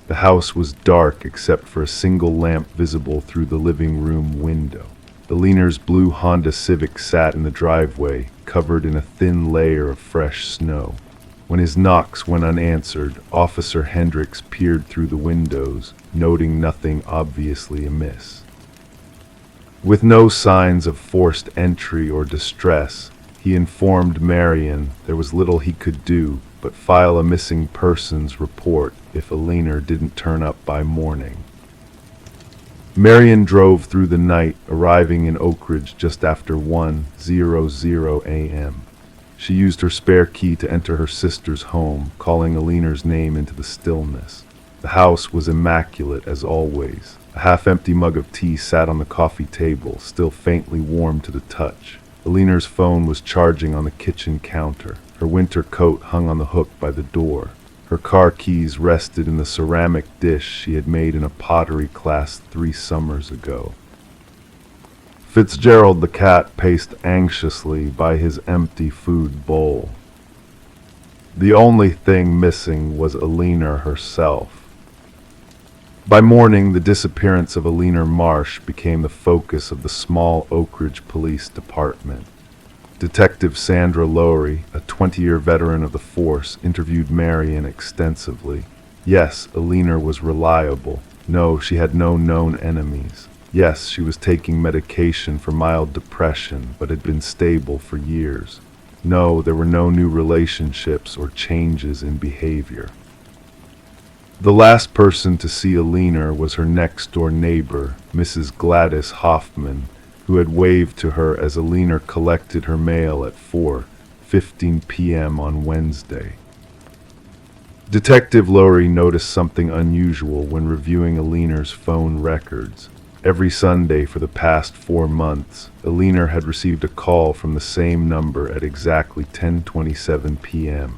The house was dark except for a single lamp visible through the living room window. Aliner's blue Honda Civic sat in the driveway, covered in a thin layer of fresh snow. When his knocks went unanswered, Officer Hendricks peered through the windows, noting nothing obviously amiss. With no signs of forced entry or distress, he informed Marion there was little he could do but file a missing persons report if Aliner didn't turn up by morning. Marion drove through the night, arriving in Oak Ridge just after 1:00 a.m. She used her spare key to enter her sister's home, calling Aliner's name into the stillness. The house was immaculate as always. A half-empty mug of tea sat on the coffee table, still faintly warm to the touch. Aliner's phone was charging on the kitchen counter. Her winter coat hung on the hook by the door. Her car keys rested in the ceramic dish she had made in a pottery class 3 summers ago. Fitzgerald the cat paced anxiously by his empty food bowl. The only thing missing was Aliner herself. By morning, the disappearance of Aliner Marsh became the focus of the small Oak Ridge Police Department. Detective Sandra Lowry, a 20-year veteran of the force, interviewed Marion extensively. Yes, Aliner was reliable. No, she had no known enemies. Yes, she was taking medication for mild depression, but had been stable for years. No, there were no new relationships or changes in behavior. The last person to see Aliner was her next-door neighbor, Mrs. Gladys Hoffman, who had waved to her as Aliner collected her mail at 4:15 p.m. on Wednesday. Detective Lowry noticed something unusual when reviewing Aliner's phone records. Every Sunday for the past 4 months, Aliner had received a call from the same number at exactly 10:27 p.m.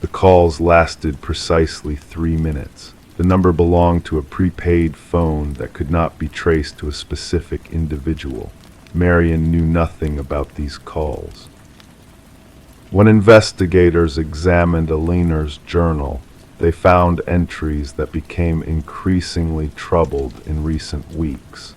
The calls lasted precisely 3 minutes. The number belonged to a prepaid phone that could not be traced to a specific individual. Marion knew nothing about these calls. When investigators examined Aliner's journal, they found entries that became increasingly troubled in recent weeks.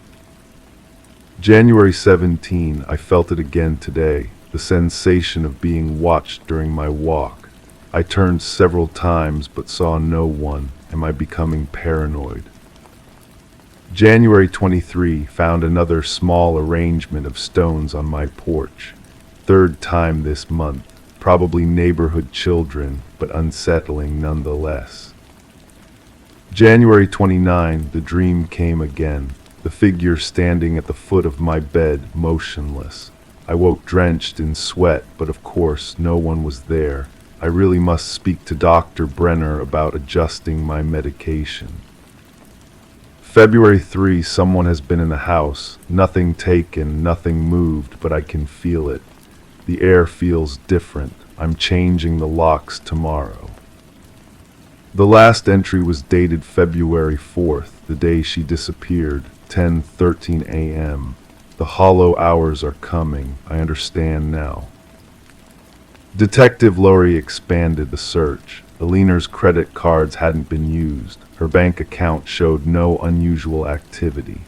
January 17, I felt it again today, the sensation of being watched during my walk. I turned several times but saw no one. Am I becoming paranoid? January 23 found another small arrangement of stones on my porch. 3rd time this month. Probably neighborhood children, but unsettling nonetheless. January 29, the dream came again. The figure standing at the foot of my bed, motionless. I woke drenched in sweat, but of course no one was there. I really must speak to Dr. Brenner about adjusting my medication. February 3, someone has been in the house. Nothing taken, nothing moved, but I can feel it. The air feels different. I'm changing the locks tomorrow. The last entry was dated February 4th, the day she disappeared, 10:13 a.m. The hollow hours are coming. I understand now. Detective Laurie expanded the search. Alina's credit cards hadn't been used. Her bank account showed no unusual activity.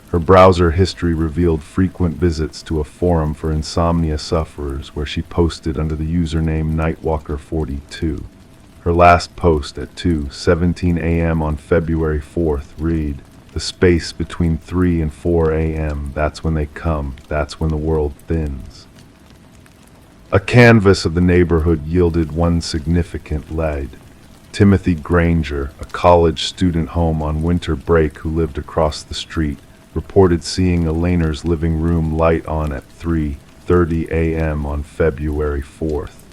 Her browser history revealed frequent visits to a forum for insomnia sufferers where she posted under the username Nightwalker42. Her last post at 2:17 a.m. on February 4th read, "The space between 3 and 4 a.m., that's when they come, that's when the world thins." A canvass of the neighborhood yielded one significant lead. Timothy Granger, a college student home on winter break who lived across the street, reported seeing Eleanor's living room light on at 3:30 a.m. on February 4th.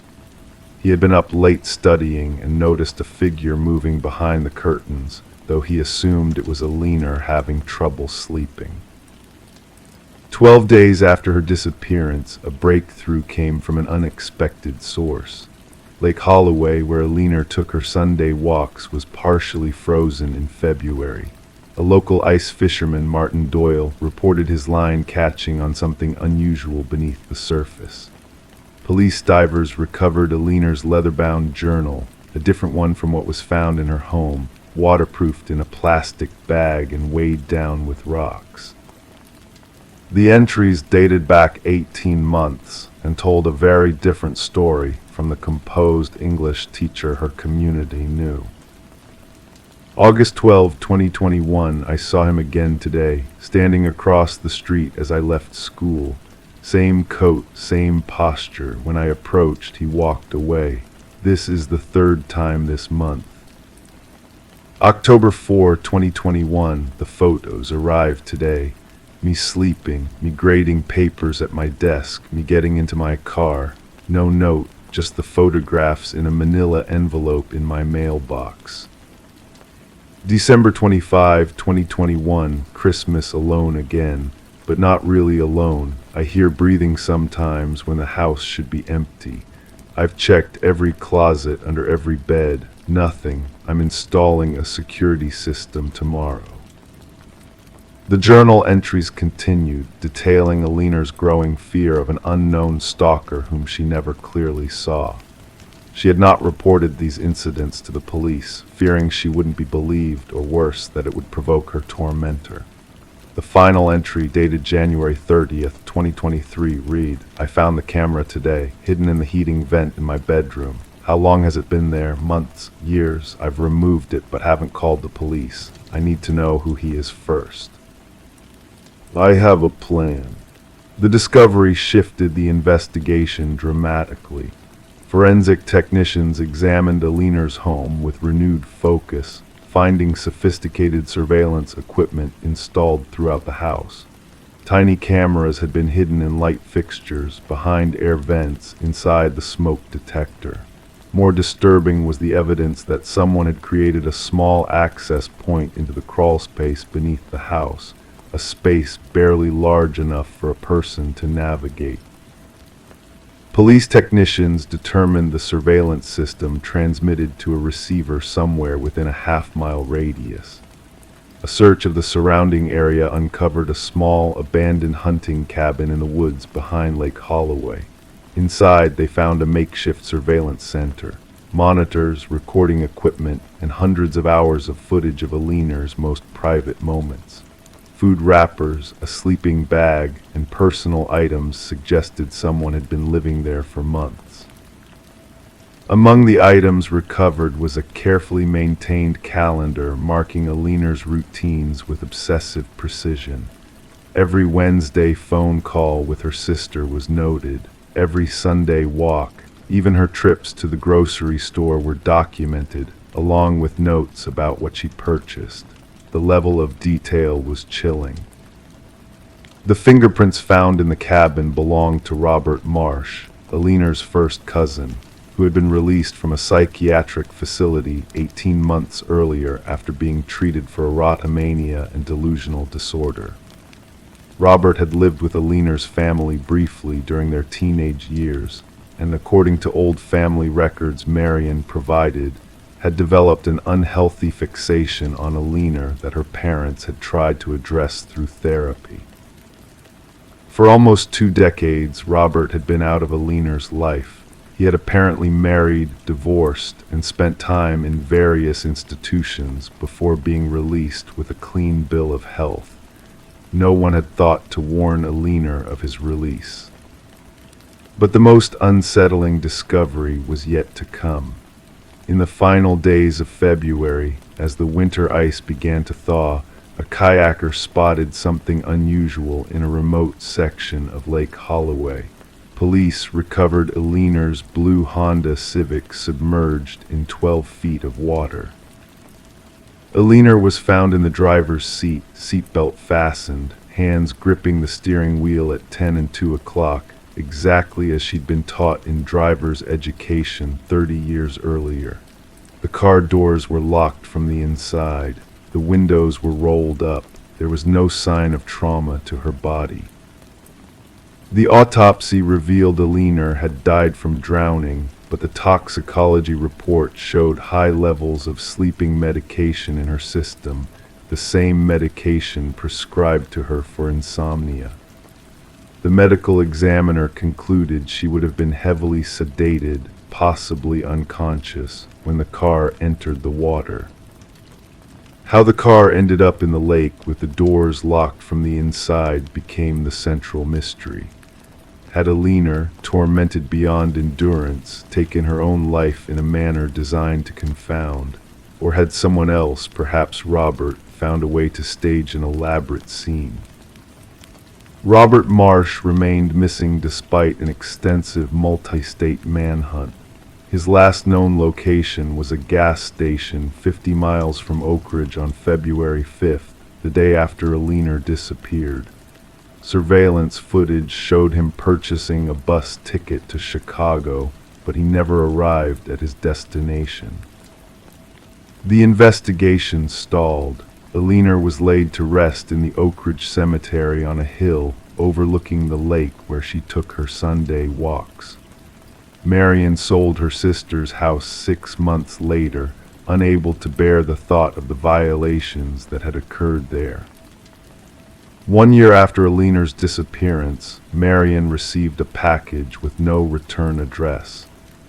He had been up late studying and noticed a figure moving behind the curtains, though he assumed it was Eleanor having trouble sleeping. 12 days after her disappearance, a breakthrough came from an unexpected source. Lake Holloway, where Eleanor took her Sunday walks, was partially frozen in February. A local ice fisherman, Martin Doyle, reported his line catching on something unusual beneath the surface. Police divers recovered Eleanor's leather-bound journal, a different one from what was found in her home, waterproofed in a plastic bag and weighed down with rocks. The entries dated back 18 months and told a very different story from the composed English teacher her community knew. August 12, 2021, I saw him again today, standing across the street as I left school. Same coat, same posture. When I approached, he walked away. This is the third time this month. October 4, 2021, the photos arrived today. Me sleeping, me grading papers at my desk, me getting into my car. No note, just the photographs in a manila envelope in my mailbox. December 25, 2021, Christmas alone again, but not really alone. I hear breathing sometimes when the house should be empty. I've checked every closet, under every bed, nothing. I'm installing a security system tomorrow. The journal entries continued, detailing Eleanor's growing fear of an unknown stalker whom she never clearly saw. She had not reported these incidents to the police, fearing she wouldn't be believed, or worse, that it would provoke her tormentor. The final entry, dated January 30th, 2023, read, "I found the camera today, hidden in the heating vent in my bedroom. How long has it been there? Months? Years? I've removed it but haven't called the police. I need to know who he is first. I have a plan." The discovery shifted the investigation dramatically. Forensic technicians examined Eleanor's home with renewed focus, finding sophisticated surveillance equipment installed throughout the house. Tiny cameras had been hidden in light fixtures, behind air vents, inside the smoke detector. More disturbing was the evidence that someone had created a small access point into the crawl space beneath the house, a space barely large enough for a person to navigate. Police technicians determined the surveillance system transmitted to a receiver somewhere within a half-mile radius. A search of the surrounding area uncovered a small, abandoned hunting cabin in the woods behind Lake Holloway. Inside, they found a makeshift surveillance center, monitors, recording equipment, and hundreds of hours of footage of Eleanor's most private moments. Food wrappers, a sleeping bag, and personal items suggested someone had been living there for months. Among the items recovered was a carefully maintained calendar marking Eleanor's routines with obsessive precision. Every Wednesday phone call with her sister was noted. Every Sunday walk, even her trips to the grocery store, were documented, along with notes about what she purchased. The level of detail was chilling. The fingerprints found in the cabin belonged to Robert Marsh, Eleanor's first cousin, who had been released from a psychiatric facility 18 months earlier after being treated for erotomania and delusional disorder. Robert had lived with Eleanor's family briefly during their teenage years, and according to old family records Marion provided, had developed an unhealthy fixation on Eleanor that her parents had tried to address through therapy. For almost 2 decades, Robert had been out of Eleanor's life. He had apparently married, divorced, and spent time in various institutions before being released with a clean bill of health. No one had thought to warn Alina of his release. But the most unsettling discovery was yet to come. In the final days of February, as the winter ice began to thaw, a kayaker spotted something unusual in a remote section of Lake Holloway. Police recovered Alina's blue Honda Civic submerged in 12 feet of water. Alina was found in the driver's seat, seatbelt fastened, hands gripping the steering wheel at 10 and 2 o'clock, exactly as she'd been taught in driver's education 30 years earlier. The car doors were locked from the inside. The windows were rolled up. There was no sign of trauma to her body. The autopsy revealed Alina had died from drowning, but the toxicology report showed high levels of sleeping medication in her system, the same medication prescribed to her for insomnia. The medical examiner concluded she would have been heavily sedated, possibly unconscious, when the car entered the water. How the car ended up in the lake with the doors locked from the inside became the central mystery. Had Alina, tormented beyond endurance, taken her own life in a manner designed to confound? Or had someone else, perhaps Robert, found a way to stage an elaborate scene? Robert Marsh remained missing despite an extensive multi-state manhunt. His last known location was a gas station 50 miles from Oak Ridge on February 5th, the day after Alina disappeared. Surveillance footage showed him purchasing a bus ticket to Chicago, but he never arrived at his destination. The investigation stalled. Alina was laid to rest in the Oak Ridge Cemetery on a hill overlooking the lake where she took her Sunday walks. Marion sold her sister's house 6 months later, unable to bear the thought of the violations that had occurred there. 1 year after Alina's disappearance, Marion received a package with no return address.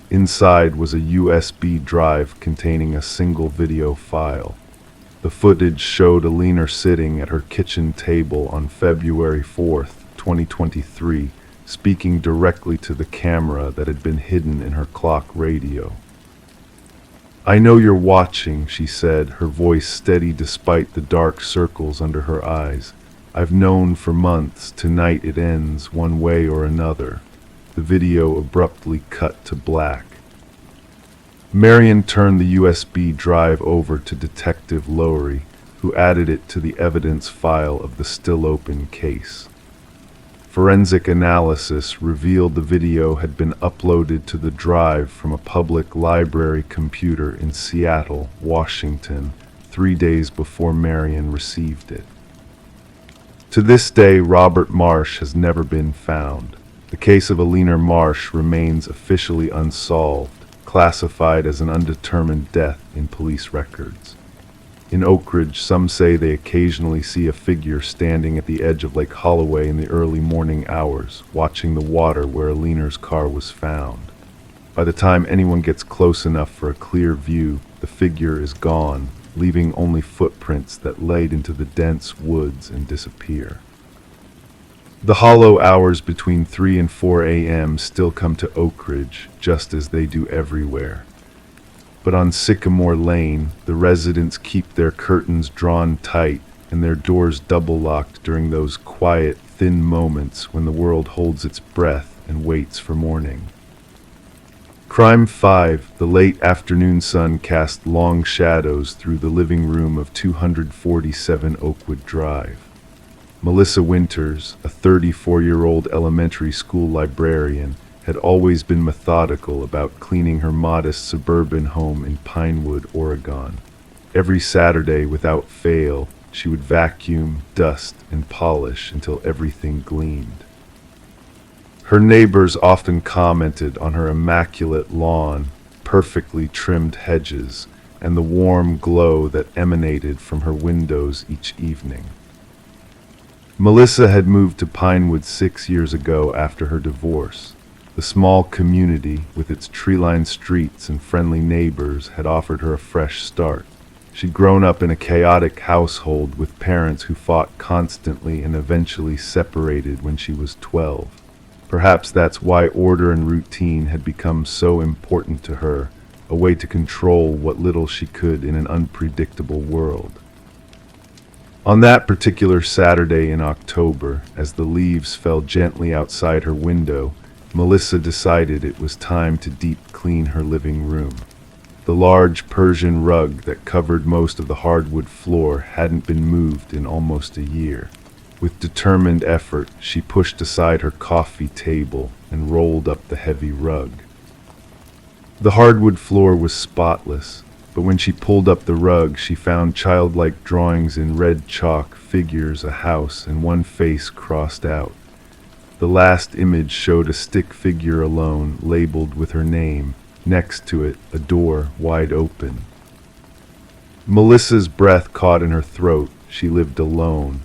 Inside was a USB drive containing a single video file. The footage showed Alina sitting at her kitchen table on February 4th, 2023, speaking directly to the camera that had been hidden in her clock radio. "I know you're watching," she said, her voice steady despite the dark circles under her eyes. "I've known for months. Tonight it ends one way or another." The video abruptly cut to black. Marion turned the USB drive over to Detective Lowry, who added it to the evidence file of the still-open case. Forensic analysis revealed the video had been uploaded to the drive from a public library computer in Seattle, Washington, 3 days before Marion received it. To this day, Robert Marsh has never been found. The case of Alina Marsh remains officially unsolved, classified as an undetermined death in police records. In Oak Ridge, some say they occasionally see a figure standing at the edge of Lake Holloway in the early morning hours, watching the water where Alina's car was found. By the time anyone gets close enough for a clear view, the figure is gone, leaving only footprints that lead into the dense woods and disappear. The hollow hours between 3 and 4 a.m. still come to Oak Ridge, just as they do everywhere. But on Sycamore Lane, the residents keep their curtains drawn tight and their doors double-locked during those quiet, thin moments when the world holds its breath and waits for morning. Crime 5. The late afternoon sun cast long shadows through the living room of 247 Oakwood Drive. Melissa Winters, a 34-year-old elementary school librarian, had always been methodical about cleaning her modest suburban home in Pinewood, Oregon. Every Saturday, without fail, she would vacuum, dust, and polish until everything gleamed. Her neighbors often commented on her immaculate lawn, perfectly trimmed hedges, and the warm glow that emanated from her windows each evening. Melissa had moved to Pinewood 6 years ago after her divorce. The small community, with its tree-lined streets and friendly neighbors, had offered her a fresh start. She'd grown up in a chaotic household with parents who fought constantly and eventually separated when she was 12. Perhaps that's why order and routine had become so important to her, a way to control what little she could in an unpredictable world. On that particular Saturday in October, as the leaves fell gently outside her window, Melissa decided it was time to deep clean her living room. The large Persian rug that covered most of the hardwood floor hadn't been moved in almost a year. With determined effort, she pushed aside her coffee table and rolled up the heavy rug. The hardwood floor was spotless, but when she pulled up the rug, she found childlike drawings in red chalk, figures, a house, and one face crossed out. The last image showed a stick figure alone, labeled with her name. Next to it, a door wide open. Melissa's breath caught in her throat. She lived alone.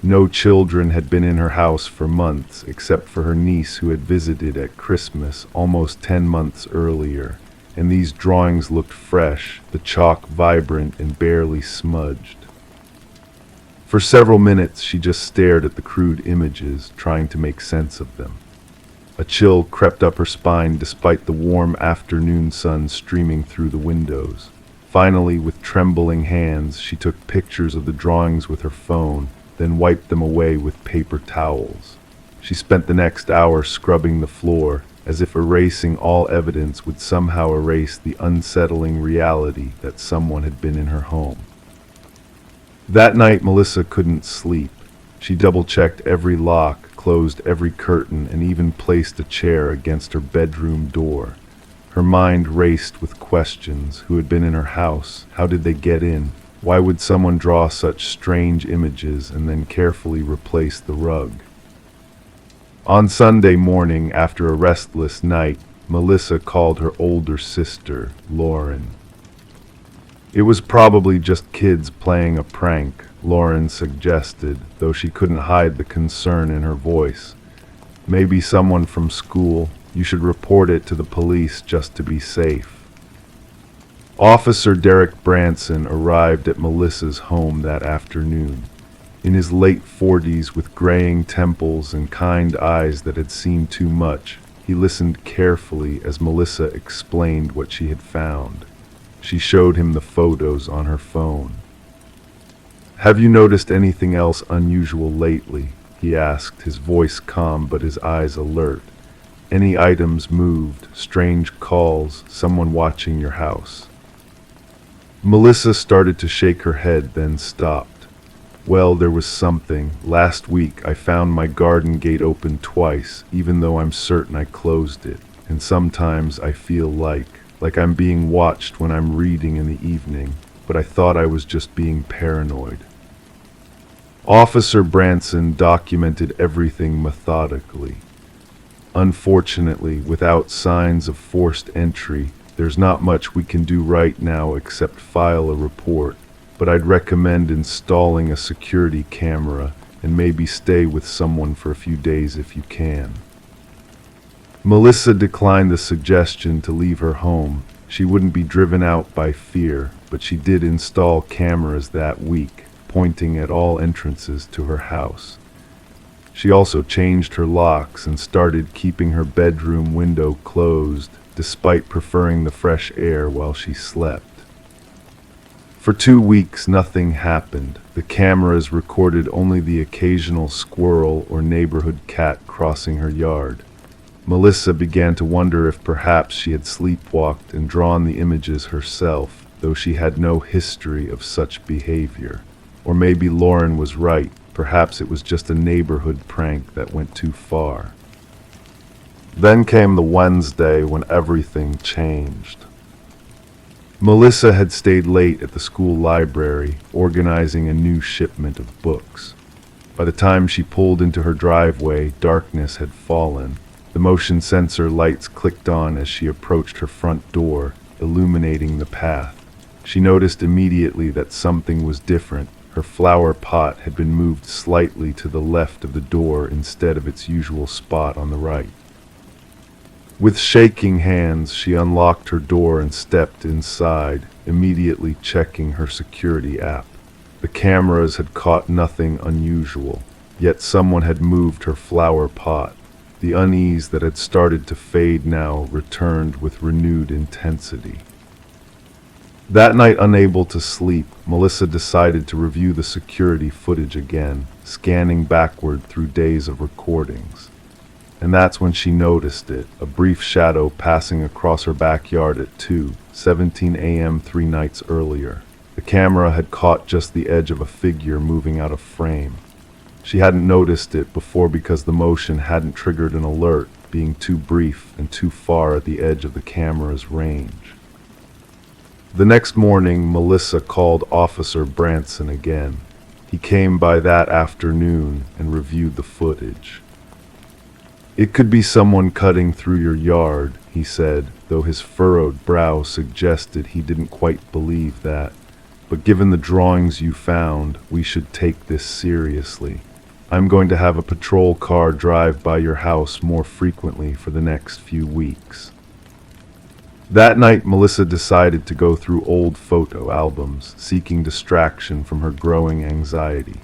No children had been in her house for months, except for her niece who had visited at Christmas almost 10 months earlier, and these drawings looked fresh, the chalk vibrant and barely smudged. For several minutes she just stared at the crude images, trying to make sense of them. A chill crept up her spine despite the warm afternoon sun streaming through the windows. Finally, with trembling hands, she took pictures of the drawings with her phone, then wiped them away with paper towels. She spent the next hour scrubbing the floor, as if erasing all evidence would somehow erase the unsettling reality that someone had been in her home. That night, Melissa couldn't sleep. She double-checked every lock, closed every curtain, and even placed a chair against her bedroom door. Her mind raced with questions. Who had been in her house? How did they get in? Why would someone draw such strange images and then carefully replace the rug? On Sunday morning, after a restless night, Melissa called her older sister, Lauren. It was probably just kids playing a prank, Lauren suggested, though she couldn't hide the concern in her voice. Maybe someone from school. You should report it to the police just to be safe. Officer Derek Branson arrived at Melissa's home that afternoon. In his late 40s, with graying temples and kind eyes that had seen too much, he listened carefully as Melissa explained what she had found. She showed him the photos on her phone. "Have you noticed anything else unusual lately?" he asked, his voice calm but his eyes alert. "Any items moved, strange calls, someone watching your house?" Melissa started to shake her head, then stopped. "Well, there was something. Last week I found my garden gate open twice, even though I'm certain I closed it. And sometimes I feel like I'm being watched when I'm reading in the evening, but I thought I was just being paranoid." Officer Branson documented everything methodically. "Unfortunately, without signs of forced entry, there's not much we can do right now except file a report, but I'd recommend installing a security camera and maybe stay with someone for a few days if you can." Melissa declined the suggestion to leave her home. She wouldn't be driven out by fear, but she did install cameras that week, pointing at all entrances to her house. She also changed her locks and started keeping her bedroom window closed, despite preferring the fresh air while she slept. For 2 weeks, nothing happened. The cameras recorded only the occasional squirrel or neighborhood cat crossing her yard. Melissa began to wonder if perhaps she had sleepwalked and drawn the images herself, though she had no history of such behavior. Or maybe Lauren was right. Perhaps it was just a neighborhood prank that went too far. Then came the Wednesday when everything changed. Melissa had stayed late at the school library, organizing a new shipment of books. By the time she pulled into her driveway, darkness had fallen. The motion sensor lights clicked on as she approached her front door, illuminating the path. She noticed immediately that something was different. Her flower pot had been moved slightly to the left of the door instead of its usual spot on the right. With shaking hands, she unlocked her door and stepped inside, immediately checking her security app. The cameras had caught nothing unusual, yet someone had moved her flower pot. The unease that had started to fade now returned with renewed intensity. That night, unable to sleep, Melissa decided to review the security footage again, scanning backward through days of recordings. And that's when she noticed it, a brief shadow passing across her backyard at 2:17 a.m. 3 nights earlier. The camera had caught just the edge of a figure moving out of frame. She hadn't noticed it before because the motion hadn't triggered an alert, being too brief and too far at the edge of the camera's range. The next morning, Melissa called Officer Branson again. He came by that afternoon and reviewed the footage. "It could be someone cutting through your yard," he said, though his furrowed brow suggested he didn't quite believe that. "But given the drawings you found, we should take this seriously. I'm going to have a patrol car drive by your house more frequently for the next few weeks." That night, Melissa decided to go through old photo albums, seeking distraction from her growing anxiety.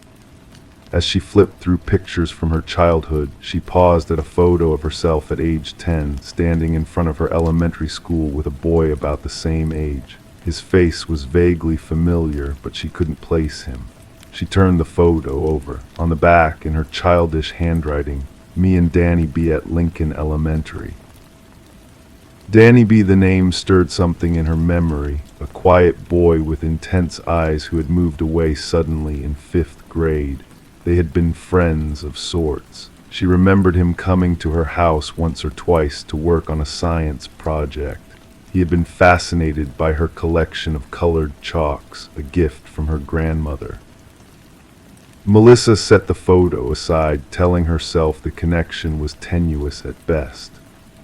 As she flipped through pictures from her childhood, she paused at a photo of herself at age 10, standing in front of her elementary school with a boy about the same age. His face was vaguely familiar, but she couldn't place him. She turned the photo over. On the back, in her childish handwriting, "Me and Danny B at Lincoln Elementary." Danny B, the name stirred something in her memory, a quiet boy with intense eyes who had moved away suddenly in 5th grade. They had been friends of sorts. She remembered him coming to her house once or twice to work on a science project. He had been fascinated by her collection of colored chalks, a gift from her grandmother. Melissa set the photo aside, telling herself the connection was tenuous at best.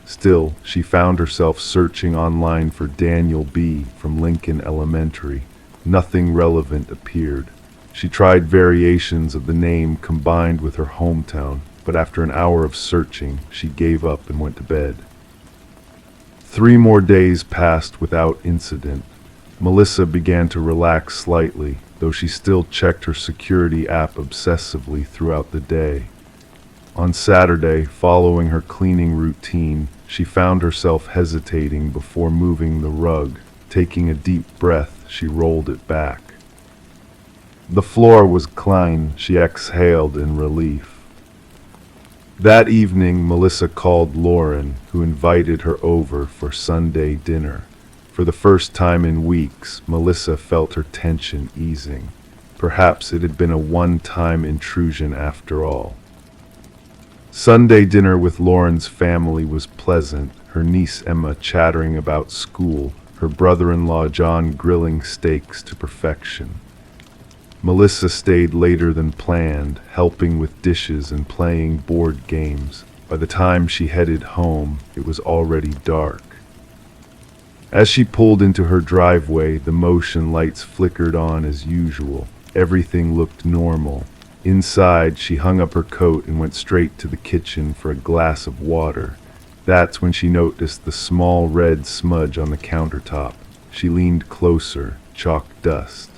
Still, she found herself searching online for Daniel B. from Lincoln Elementary. Nothing relevant appeared. She tried variations of the name combined with her hometown, but after an hour of searching, she gave up and went to bed. 3 more days passed without incident. Melissa began to relax slightly, though she still checked her security app obsessively throughout the day. On Saturday, following her cleaning routine, she found herself hesitating before moving the rug. Taking a deep breath, she rolled it back. The floor was clean, she exhaled in relief. That evening, Melissa called Lauren, who invited her over for Sunday dinner. For the first time in weeks, Melissa felt her tension easing. Perhaps it had been a one-time intrusion after all. Sunday dinner with Lauren's family was pleasant, her niece Emma chattering about school, her brother-in-law John grilling steaks to perfection. Melissa stayed later than planned, helping with dishes and playing board games. By the time she headed home, it was already dark. As she pulled into her driveway, the motion lights flickered on as usual. Everything looked normal. Inside, she hung up her coat and went straight to the kitchen for a glass of water. That's when she noticed the small red smudge on the countertop. She leaned closer, chalk dust.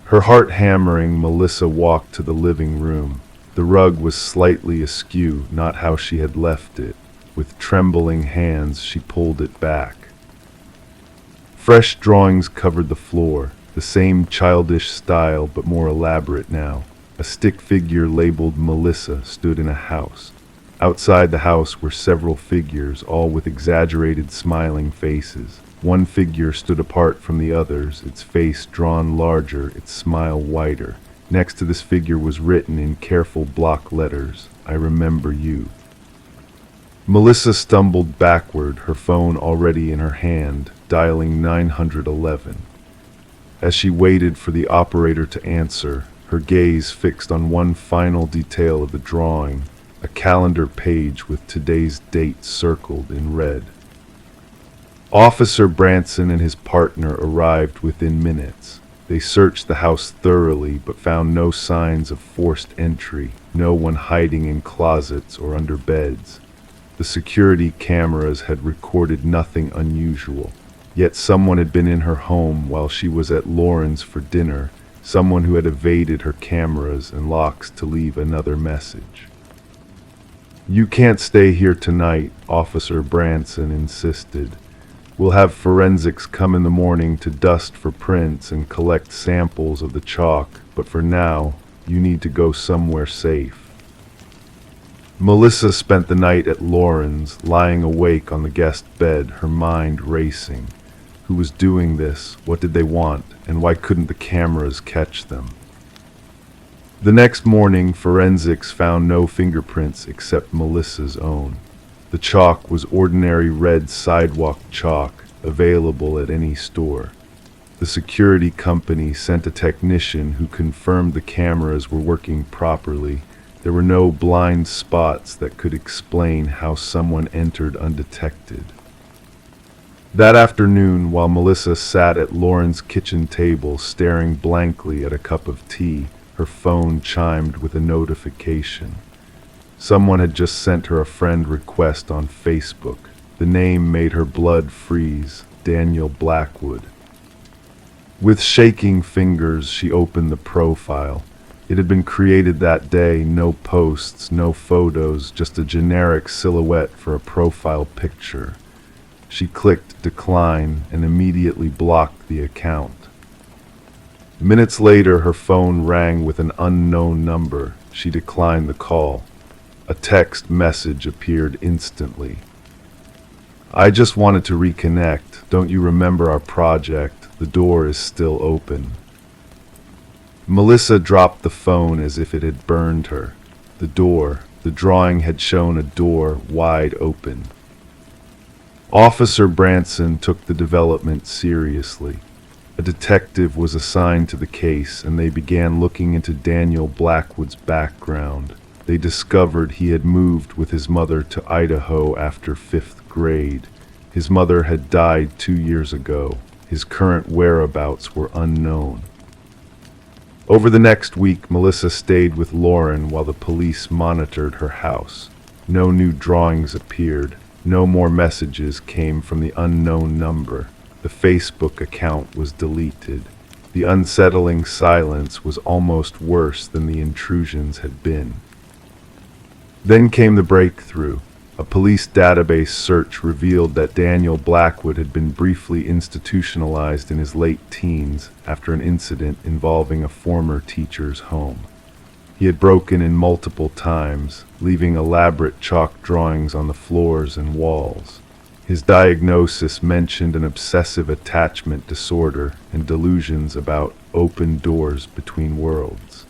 Her heart hammering, Melissa walked to the living room. The rug was slightly askew, not how she had left it. With trembling hands, she pulled it back. Fresh drawings covered the floor, the same childish style but more elaborate now. A stick figure labeled Melissa stood in a house. Outside the house were several figures, all with exaggerated smiling faces. One figure stood apart from the others, its face drawn larger, its smile wider. Next to this figure was written in careful block letters, "I remember you." Melissa stumbled backward, her phone already in her hand, dialing 911. As she waited for the operator to answer, her gaze fixed on one final detail of the drawing, a calendar page with today's date circled in red. Officer Branson and his partner arrived within minutes. They searched the house thoroughly but found no signs of forced entry, no one hiding in closets or under beds. The security cameras had recorded nothing unusual. Yet someone had been in her home while she was at Lauren's for dinner, someone who had evaded her cameras and locks to leave another message. "You can't stay here tonight," Officer Branson insisted. "We'll have forensics come in the morning to dust for prints and collect samples of the chalk, but for now, you need to go somewhere safe." Melissa spent the night at Lauren's, lying awake on the guest bed, her mind racing. Who was doing this? What did they want? And why couldn't the cameras catch them? The next morning, forensics found no fingerprints except Melissa's own. The chalk was ordinary red sidewalk chalk, available at any store. The security company sent a technician who confirmed the cameras were working properly. There were no blind spots that could explain how someone entered undetected. That afternoon, while Melissa sat at Lauren's kitchen table staring blankly at a cup of tea, her phone chimed with a notification. Someone had just sent her a friend request on Facebook. The name made her blood freeze: Daniel Blackwood. With shaking fingers, she opened the profile. It had been created that day, no posts, no photos, just a generic silhouette for a profile picture. She clicked decline and immediately blocked the account. Minutes later, her phone rang with an unknown number. She declined the call. A text message appeared instantly. "I just wanted to reconnect. Don't you remember our project? The door is still open." Melissa dropped the phone as if it had burned her. The drawing had shown a door wide open. Officer Branson took the development seriously. A detective was assigned to the case, and they began looking into Daniel Blackwood's background. They discovered he had moved with his mother to Idaho after 5th grade. His mother had died 2 years ago. His current whereabouts were unknown. Over the next week, Melissa stayed with Lauren while the police monitored her house. No new drawings appeared. No more messages came from the unknown number. The Facebook account was deleted. The unsettling silence was almost worse than the intrusions had been. Then came the breakthrough. A police database search revealed that Daniel Blackwood had been briefly institutionalized in his late teens after an incident involving a former teacher's home. He had broken in multiple times, leaving elaborate chalk drawings on the floors and walls. His diagnosis mentioned an obsessive attachment disorder and delusions about open doors between worlds.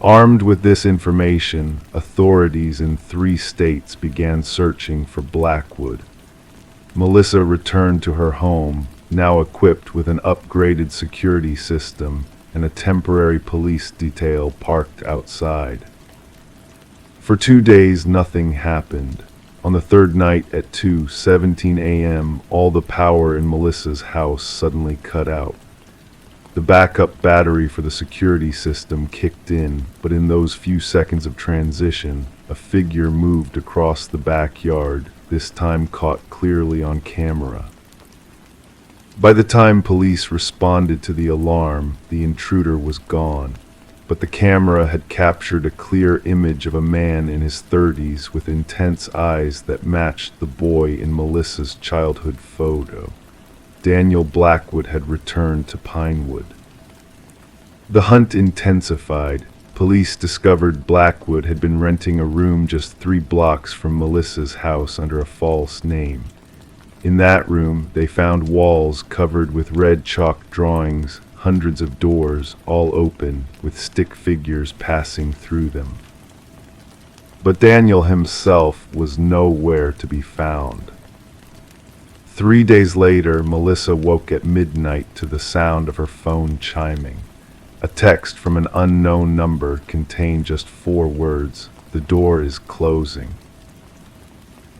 Armed with this information, authorities in 3 states began searching for Blackwood. Melissa returned to her home, now equipped with an upgraded security system and a temporary police detail parked outside. For 2 days, nothing happened. On the 3rd night at 2:17 a.m., all the power in Melissa's house suddenly cut out. The backup battery for the security system kicked in, but in those few seconds of transition, a figure moved across the backyard, this time caught clearly on camera. By the time police responded to the alarm, the intruder was gone, but the camera had captured a clear image of a man in his 30s with intense eyes that matched the boy in Melissa's childhood photo. Daniel Blackwood had returned to Pinewood. The hunt intensified. Police discovered Blackwood had been renting a room just 3 blocks from Melissa's house under a false name. In that room, they found walls covered with red chalk drawings, hundreds of doors, all open, with stick figures passing through them. But Daniel himself was nowhere to be found. 3 days later, Melissa woke at midnight to the sound of her phone chiming. A text from an unknown number contained just 4 words: "The door is closing."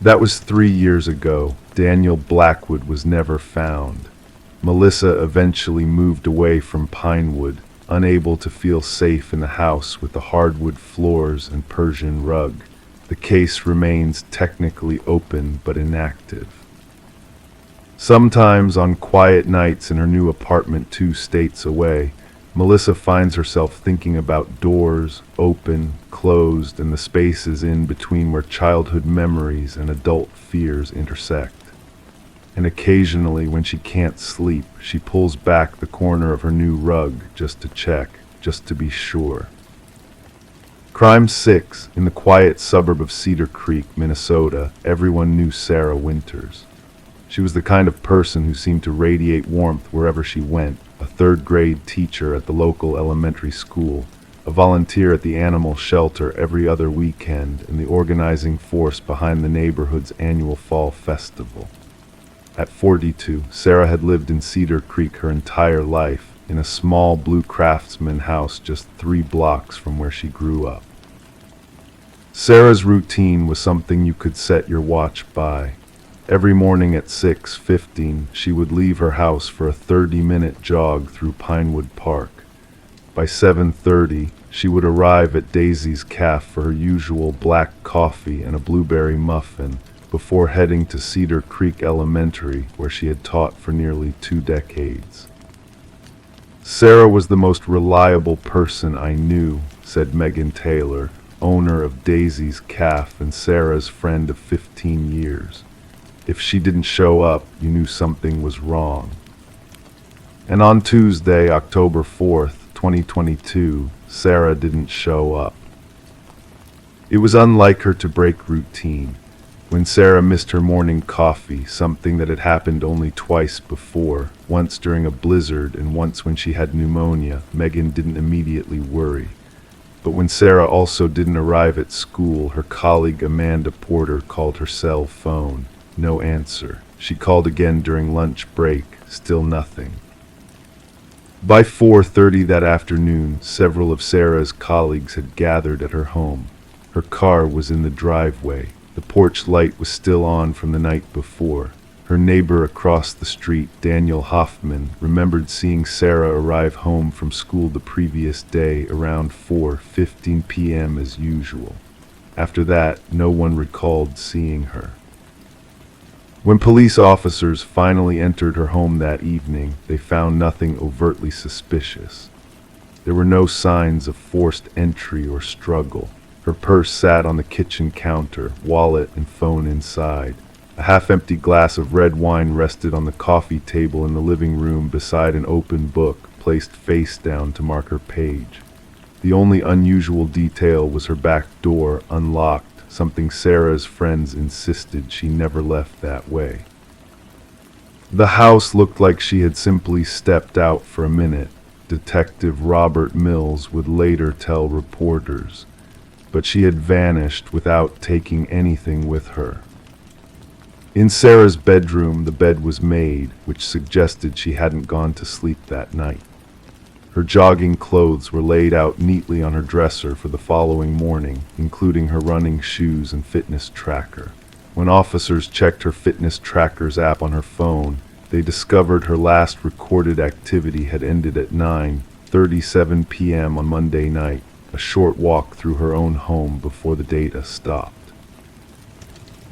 That was 3 years ago. Daniel Blackwood was never found. Melissa eventually moved away from Pinewood, unable to feel safe in the house with the hardwood floors and Persian rug. The case remains technically open but inactive. Sometimes on quiet nights in her new apartment 2 states away, Melissa finds herself thinking about doors, open, closed, and the spaces in between where childhood memories and adult fears intersect. And occasionally, when she can't sleep, she pulls back the corner of her new rug just to check, just to be sure. Crime 6. In the quiet suburb of Cedar Creek, Minnesota, everyone knew Sarah Winters. She was the kind of person who seemed to radiate warmth wherever she went, a third-grade teacher at the local elementary school, a volunteer at the animal shelter every other weekend, and the organizing force behind the neighborhood's annual fall festival. At 42, Sarah had lived in Cedar Creek her entire life, in a small blue craftsman house just 3 blocks from where she grew up. Sarah's routine was something you could set your watch by. Every morning at 6:15, she would leave her house for a 30-minute jog through Pinewood Park. By 7:30, she would arrive at Daisy's Cafe for her usual black coffee and a blueberry muffin, before heading to Cedar Creek Elementary, where she had taught for nearly 2 decades. Sarah was the most reliable person I knew, said Megan Taylor, owner of Daisy's Cafe and Sarah's friend of 15 years. If she didn't show up, you knew something was wrong. And on Tuesday, October 4th, 2022, Sarah didn't show up. It was unlike her to break routine. When Sarah missed her morning coffee, something that had happened only twice before, once during a blizzard and once when she had pneumonia, Megan didn't immediately worry. But when Sarah also didn't arrive at school, her colleague Amanda Porter called her cell phone. No answer. She called again during lunch break. Still nothing. By 4:30 that afternoon, several of Sarah's colleagues had gathered at her home. Her car was in the driveway. The porch light was still on from the night before. Her neighbor across the street, Daniel Hoffman, remembered seeing Sarah arrive home from school the previous day around 4:15 p.m. as usual. After that, no one recalled seeing her. When police officers finally entered her home that evening, they found nothing overtly suspicious. There were no signs of forced entry or struggle. Her purse sat on the kitchen counter, wallet and phone inside. A half-empty glass of red wine rested on the coffee table in the living room beside an open book placed face down to mark her page. The only unusual detail was her back door unlocked, something Sarah's friends insisted she never left that way. The house looked like she had simply stepped out for a minute, Detective Robert Mills would later tell reporters. But she had vanished without taking anything with her. In Sarah's bedroom, the bed was made, which suggested she hadn't gone to sleep that night. Her jogging clothes were laid out neatly on her dresser for the following morning, including her running shoes and fitness tracker. When officers checked her fitness tracker's app on her phone, they discovered her last recorded activity had ended at 9:37 p.m. on Monday night. A short walk through her own home before the data stopped.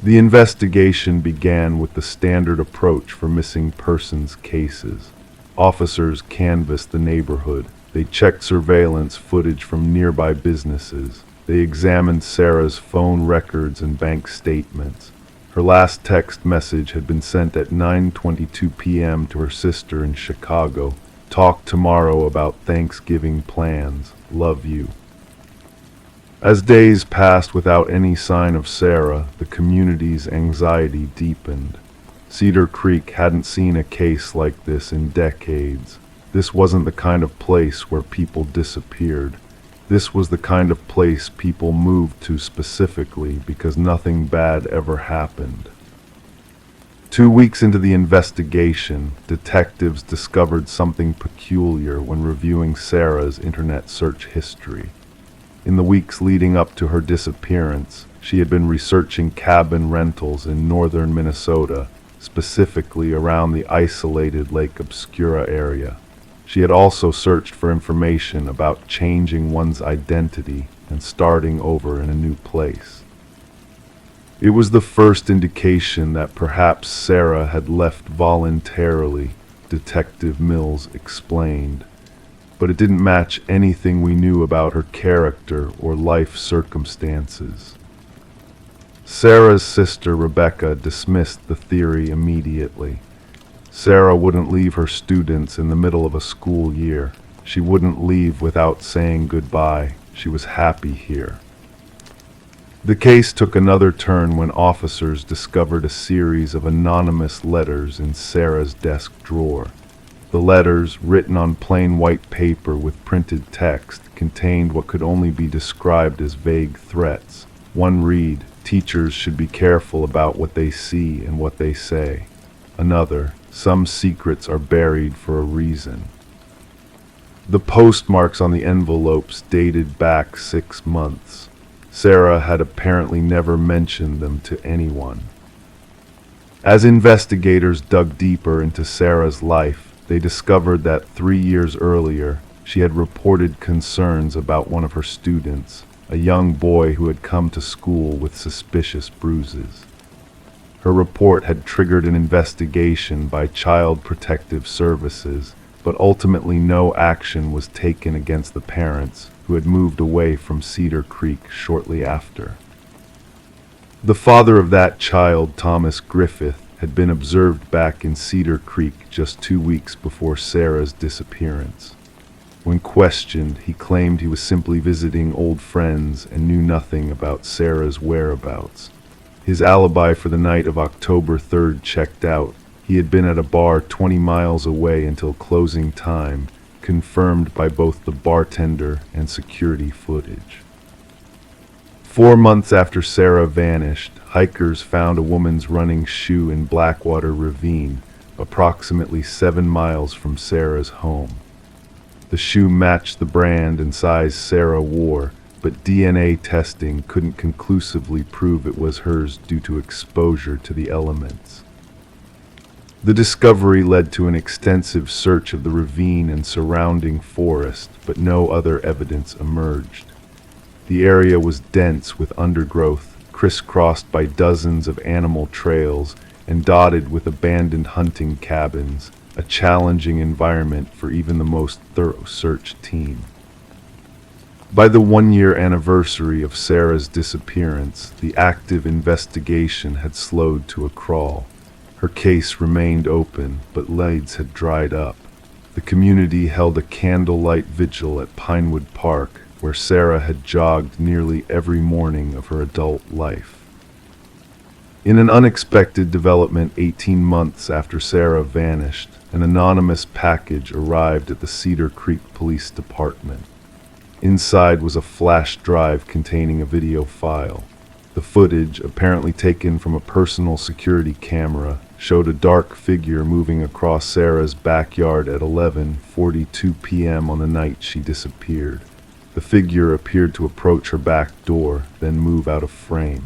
The investigation began with the standard approach for missing persons cases. Officers canvassed the neighborhood. They checked surveillance footage from nearby businesses. They examined Sarah's phone records and bank statements. Her last text message had been sent at 9:22 p.m. to her sister in Chicago. Talk tomorrow about Thanksgiving plans. Love you. As days passed without any sign of Sarah, the community's anxiety deepened. Cedar Creek hadn't seen a case like this in decades. This wasn't the kind of place where people disappeared. This was the kind of place people moved to specifically because nothing bad ever happened. 2 weeks into the investigation, detectives discovered something peculiar when reviewing Sarah's internet search history. In the weeks leading up to her disappearance, she had been researching cabin rentals in northern Minnesota, specifically around the isolated Lake Obscura area. She had also searched for information about changing one's identity and starting over in a new place. It was the first indication that perhaps Sarah had left voluntarily, Detective Mills explained, but it didn't match anything we knew about her character or life circumstances. Sarah's sister, Rebecca, dismissed the theory immediately. Sarah wouldn't leave her students in the middle of a school year. She wouldn't leave without saying goodbye. She was happy here. The case took another turn when officers discovered a series of anonymous letters in Sarah's desk drawer. The letters, written on plain white paper with printed text, contained what could only be described as vague threats. One read, "Teachers should be careful about what they see and what they say." Another, "Some secrets are buried for a reason." The postmarks on the envelopes dated back 6 months. Sarah had apparently never mentioned them to anyone. As investigators dug deeper into Sarah's life, they discovered that 3 years earlier, she had reported concerns about one of her students, a young boy who had come to school with suspicious bruises. Her report had triggered an investigation by Child Protective Services, but ultimately no action was taken against the parents, who had moved away from Cedar Creek shortly after. The father of that child, Thomas Griffith, had been observed back in Cedar Creek just 2 weeks before Sarah's disappearance. When questioned, he claimed he was simply visiting old friends and knew nothing about Sarah's whereabouts. His alibi for the night of October 3rd checked out. He had been at a bar 20 miles away until closing time, confirmed by both the bartender and security footage. 4 months after Sarah vanished, hikers found a woman's running shoe in Blackwater Ravine, approximately 7 miles from Sarah's home. The shoe matched the brand and size Sarah wore, but DNA testing couldn't conclusively prove it was hers due to exposure to the elements. The discovery led to an extensive search of the ravine and surrounding forest, but no other evidence emerged. The area was dense with undergrowth, crisscrossed by dozens of animal trails, and dotted with abandoned hunting cabins, a challenging environment for even the most thorough search team. By the 1-year anniversary of Sarah's disappearance, the active investigation had slowed to a crawl. Her case remained open, but leads had dried up. The community held a candlelight vigil at Pinewood Park, where Sarah had jogged nearly every morning of her adult life. In an unexpected development 18 months after Sarah vanished, an anonymous package arrived at the Cedar Creek Police Department. Inside was a flash drive containing a video file. The footage, apparently taken from a personal security camera, showed a dark figure moving across Sarah's backyard at 11:42 p.m. on the night she disappeared. The figure appeared to approach her back door, then move out of frame.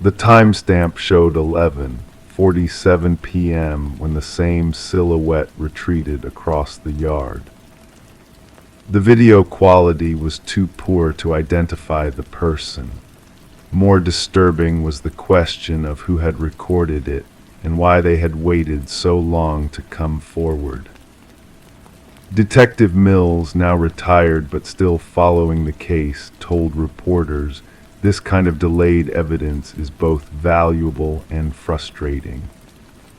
The timestamp showed 11:47 p.m. when the same silhouette retreated across the yard. The video quality was too poor to identify the person. More disturbing was the question of who had recorded it and why they had waited so long to come forward. Detective Mills, now retired but still following the case, told reporters, "This kind of delayed evidence is both valuable and frustrating.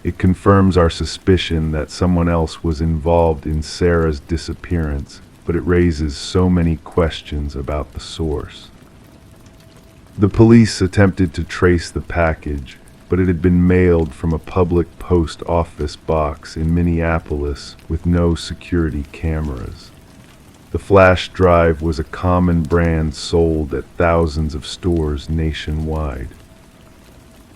It confirms our suspicion that someone else was involved in Sarah's disappearance, but it raises so many questions about the source." The police attempted to trace the package, but it had been mailed from a public post office box in Minneapolis with no security cameras. The flash drive was a common brand sold at thousands of stores nationwide.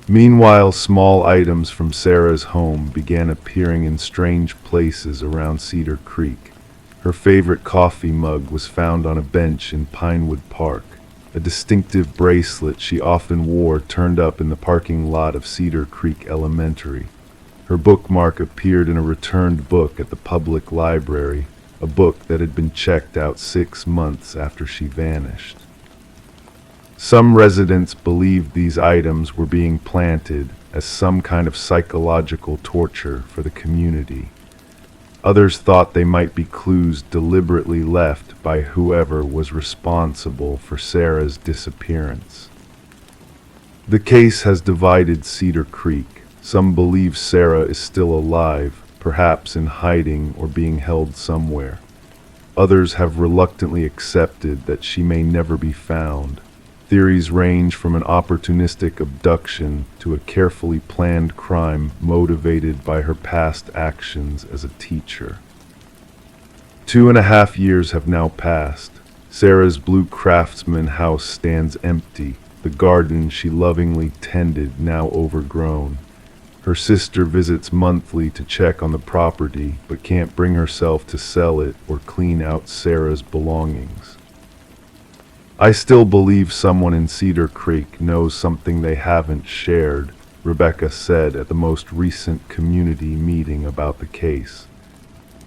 Meanwhile, small items from Sarah's home began appearing in strange places around Cedar Creek. Her favorite coffee mug was found on a bench in Pinewood Park. A distinctive bracelet she often wore turned up in the parking lot of Cedar Creek Elementary. Her bookmark appeared in a returned book at the public library, a book that had been checked out 6 months after she vanished. Some residents believed these items were being planted as some kind of psychological torture for the community. Others thought they might be clues deliberately left by whoever was responsible for Sarah's disappearance. The case has divided Cedar Creek. Some believe Sarah is still alive, perhaps in hiding or being held somewhere. Others have reluctantly accepted that she may never be found. Theories range from an opportunistic abduction to a carefully planned crime motivated by her past actions as a teacher. 2.5 years have now passed. Sarah's blue craftsman house stands empty, the garden she lovingly tended now overgrown. Her sister visits monthly to check on the property, but can't bring herself to sell it or clean out Sarah's belongings. "I still believe someone in Cedar Creek knows something they haven't shared," Rebecca said at the most recent community meeting about the case.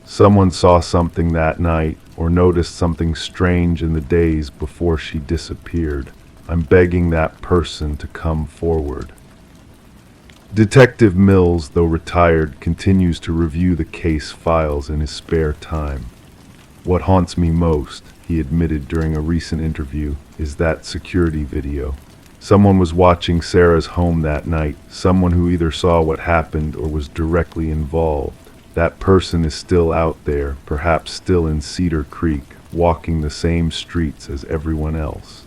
"Someone saw something that night or noticed something strange in the days before she disappeared. I'm begging that person to come forward." Detective Mills, though retired, continues to review the case files in his spare time. "What haunts me most," he admitted during a recent interview, "is that security video. Someone was watching Sarah's home that night, someone who either saw what happened or was directly involved. That person is still out there, perhaps still in Cedar Creek, walking the same streets as everyone else."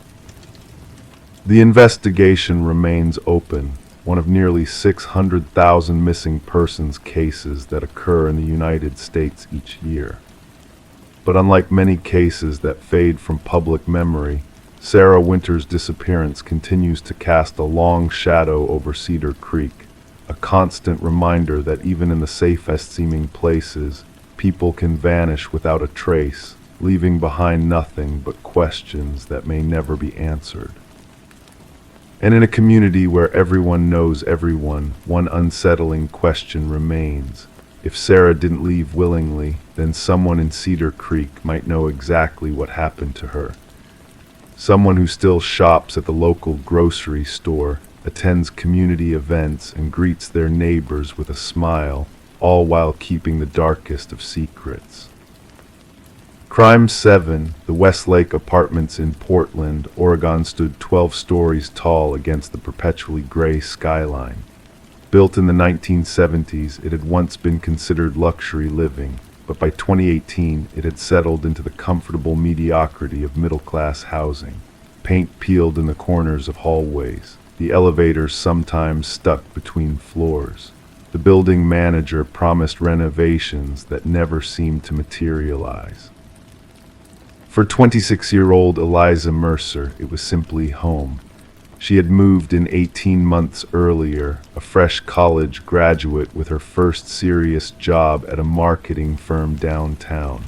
The investigation remains open, one of nearly 600,000 missing persons cases that occur in the United States each year. But unlike many cases that fade from public memory, Sarah Winter's disappearance continues to cast a long shadow over Cedar Creek, a constant reminder that even in the safest seeming places, people can vanish without a trace, leaving behind nothing but questions that may never be answered. And in a community where everyone knows everyone, one unsettling question remains. If Sarah didn't leave willingly, then someone in Cedar Creek might know exactly what happened to her. Someone who still shops at the local grocery store, attends community events, and greets their neighbors with a smile, all while keeping the darkest of secrets. Crime 7, the Westlake Apartments in Portland, Oregon stood 12 stories tall against the perpetually gray skyline. Built in the 1970s, it had once been considered luxury living, but by 2018 it had settled into the comfortable mediocrity of middle-class housing. Paint peeled in the corners of hallways, the elevators sometimes stuck between floors. The building manager promised renovations that never seemed to materialize. For 26-year-old Eliza Mercer, it was simply home. She had moved in 18 months earlier, a fresh college graduate with her first serious job at a marketing firm downtown.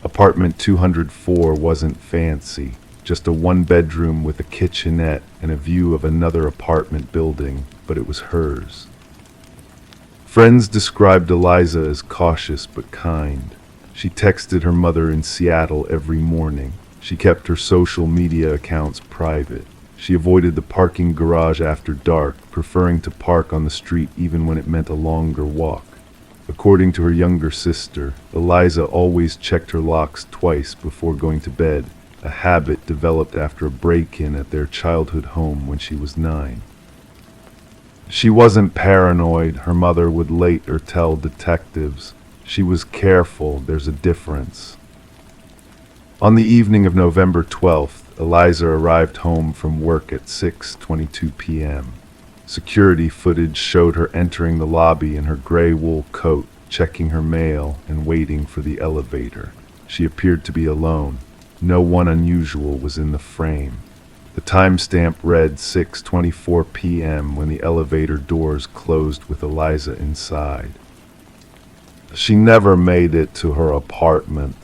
Apartment 204 wasn't fancy, just a one-bedroom with a kitchenette and a view of another apartment building, but it was hers. Friends described Eliza as cautious but kind. She texted her mother in Seattle every morning. She kept her social media accounts private. She avoided the parking garage after dark, preferring to park on the street even when it meant a longer walk. According to her younger sister, Eliza always checked her locks twice before going to bed, a habit developed after a break-in at their childhood home when she was 9. She wasn't paranoid, her mother would later tell detectives. She was careful, there's a difference. On the evening of November 12th, Eliza arrived home from work at 6:22 p.m. Security footage showed her entering the lobby in her gray wool coat, checking her mail, and waiting for the elevator. She appeared to be alone. No one unusual was in the frame. The timestamp read 6:24 p.m. when the elevator doors closed with Eliza inside. She never made it to her apartment.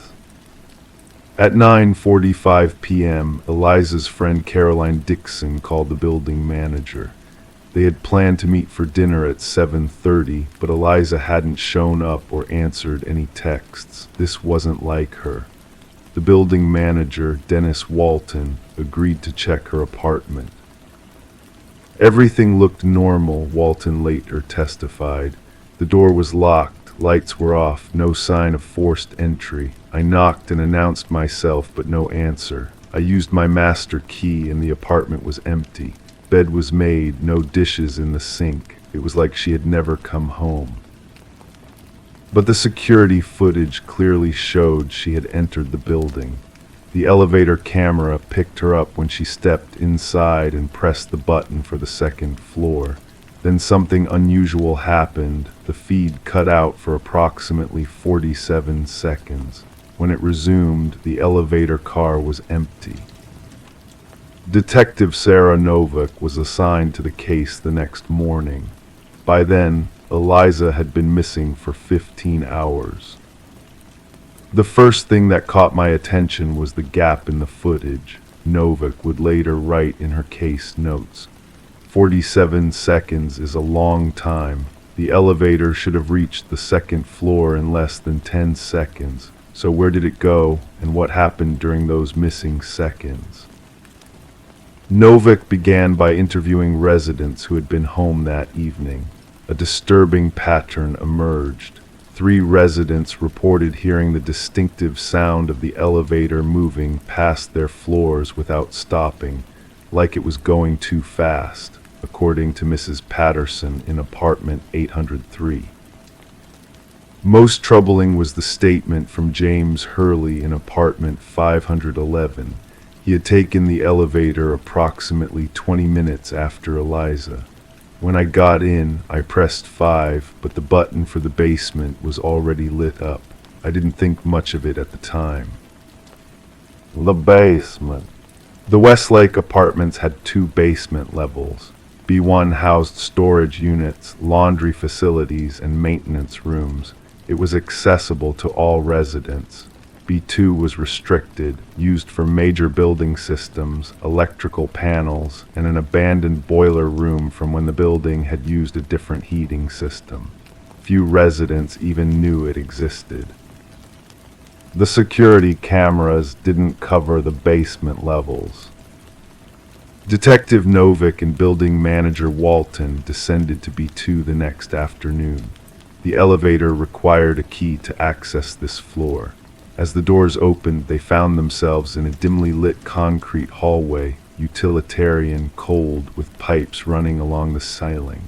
At 9:45 p.m., Eliza's friend Caroline Dixon called the building manager. They had planned to meet for dinner at 7:30, but Eliza hadn't shown up or answered any texts. This wasn't like her. The building manager, Dennis Walton, agreed to check her apartment. Everything looked normal, Walton later testified. The door was locked, lights were off, no sign of forced entry. I knocked and announced myself, but no answer. I used my master key and the apartment was empty. Bed was made, no dishes in the sink. It was like she had never come home. But the security footage clearly showed she had entered the building. The elevator camera picked her up when she stepped inside and pressed the button for the second floor. Then something unusual happened. The feed cut out for approximately 47 seconds. When it resumed, the elevator car was empty. Detective Sarah Novak was assigned to the case the next morning. By then, Eliza had been missing for 15 hours. The first thing that caught my attention was the gap in the footage. Novak would later write in her case notes. 47 seconds is a long time. The elevator should have reached the second floor in less than 10 seconds. So where did it go, and what happened during those missing seconds? Novak began by interviewing residents who had been home that evening. A disturbing pattern emerged. 3 residents reported hearing the distinctive sound of the elevator moving past their floors without stopping, like it was going too fast, according to Mrs. Patterson in apartment 803. Most troubling was the statement from James Hurley in apartment 511. He had taken the elevator approximately 20 minutes after Eliza. When I got in, I pressed 5, but the button for the basement was already lit up. I didn't think much of it at the time. The basement. The Westlake apartments had 2 basement levels. B1 housed storage units, laundry facilities, and maintenance rooms. It was accessible to all residents. B2 was restricted, used for major building systems, electrical panels, and an abandoned boiler room from when the building had used a different heating system. Few residents even knew it existed. The security cameras didn't cover the basement levels. Detective Novak and building manager Walton descended to B2 the next afternoon. The elevator required a key to access this floor. As the doors opened, they found themselves in a dimly lit concrete hallway, utilitarian, cold, with pipes running along the ceiling.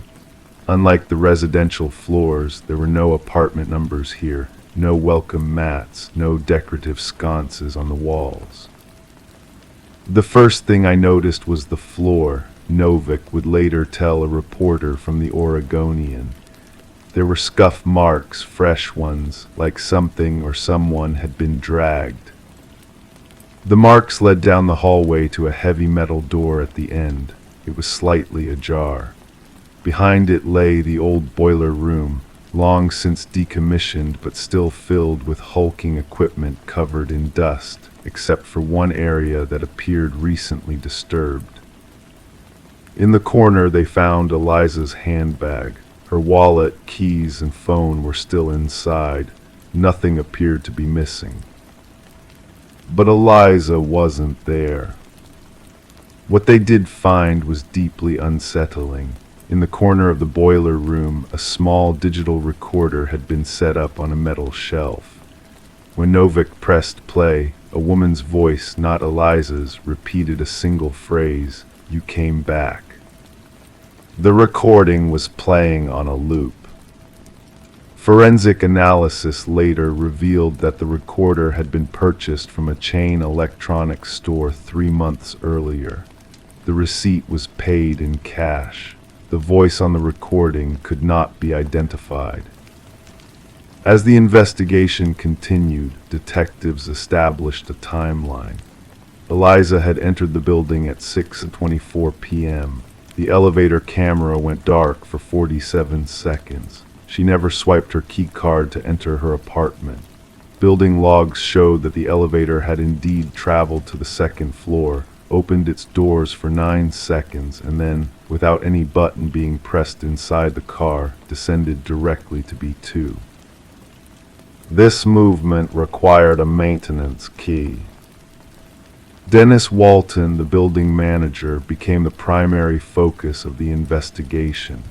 Unlike the residential floors, there were no apartment numbers here, no welcome mats, no decorative sconces on the walls. The first thing I noticed was the floor, Novak would later tell a reporter from the Oregonian. There were scuff marks, fresh ones, like something or someone had been dragged. The marks led down the hallway to a heavy metal door at the end. It was slightly ajar. Behind it lay the old boiler room, long since decommissioned but still filled with hulking equipment covered in dust, except for one area that appeared recently disturbed. In the corner they found Eliza's handbag. Her wallet, keys, and phone were still inside. Nothing appeared to be missing. But Eliza wasn't there. What they did find was deeply unsettling. In the corner of the boiler room, a small digital recorder had been set up on a metal shelf. When Novak pressed play, a woman's voice, not Eliza's, repeated a single phrase, "You came back." The recording was playing on a loop. Forensic analysis later revealed that the recorder had been purchased from a chain electronics store 3 months earlier. The receipt was paid in cash. The voice on the recording could not be identified. As the investigation continued, detectives established a timeline. Eliza had entered the building at 6:24 p.m. The elevator camera went dark for 47 seconds. She never swiped her key card to enter her apartment. Building logs showed that the elevator had indeed traveled to the second floor, opened its doors for 9 seconds, and then, without any button being pressed inside the car, descended directly to B2. This movement required a maintenance key. Dennis Walton, the building manager, became the primary focus of the investigation.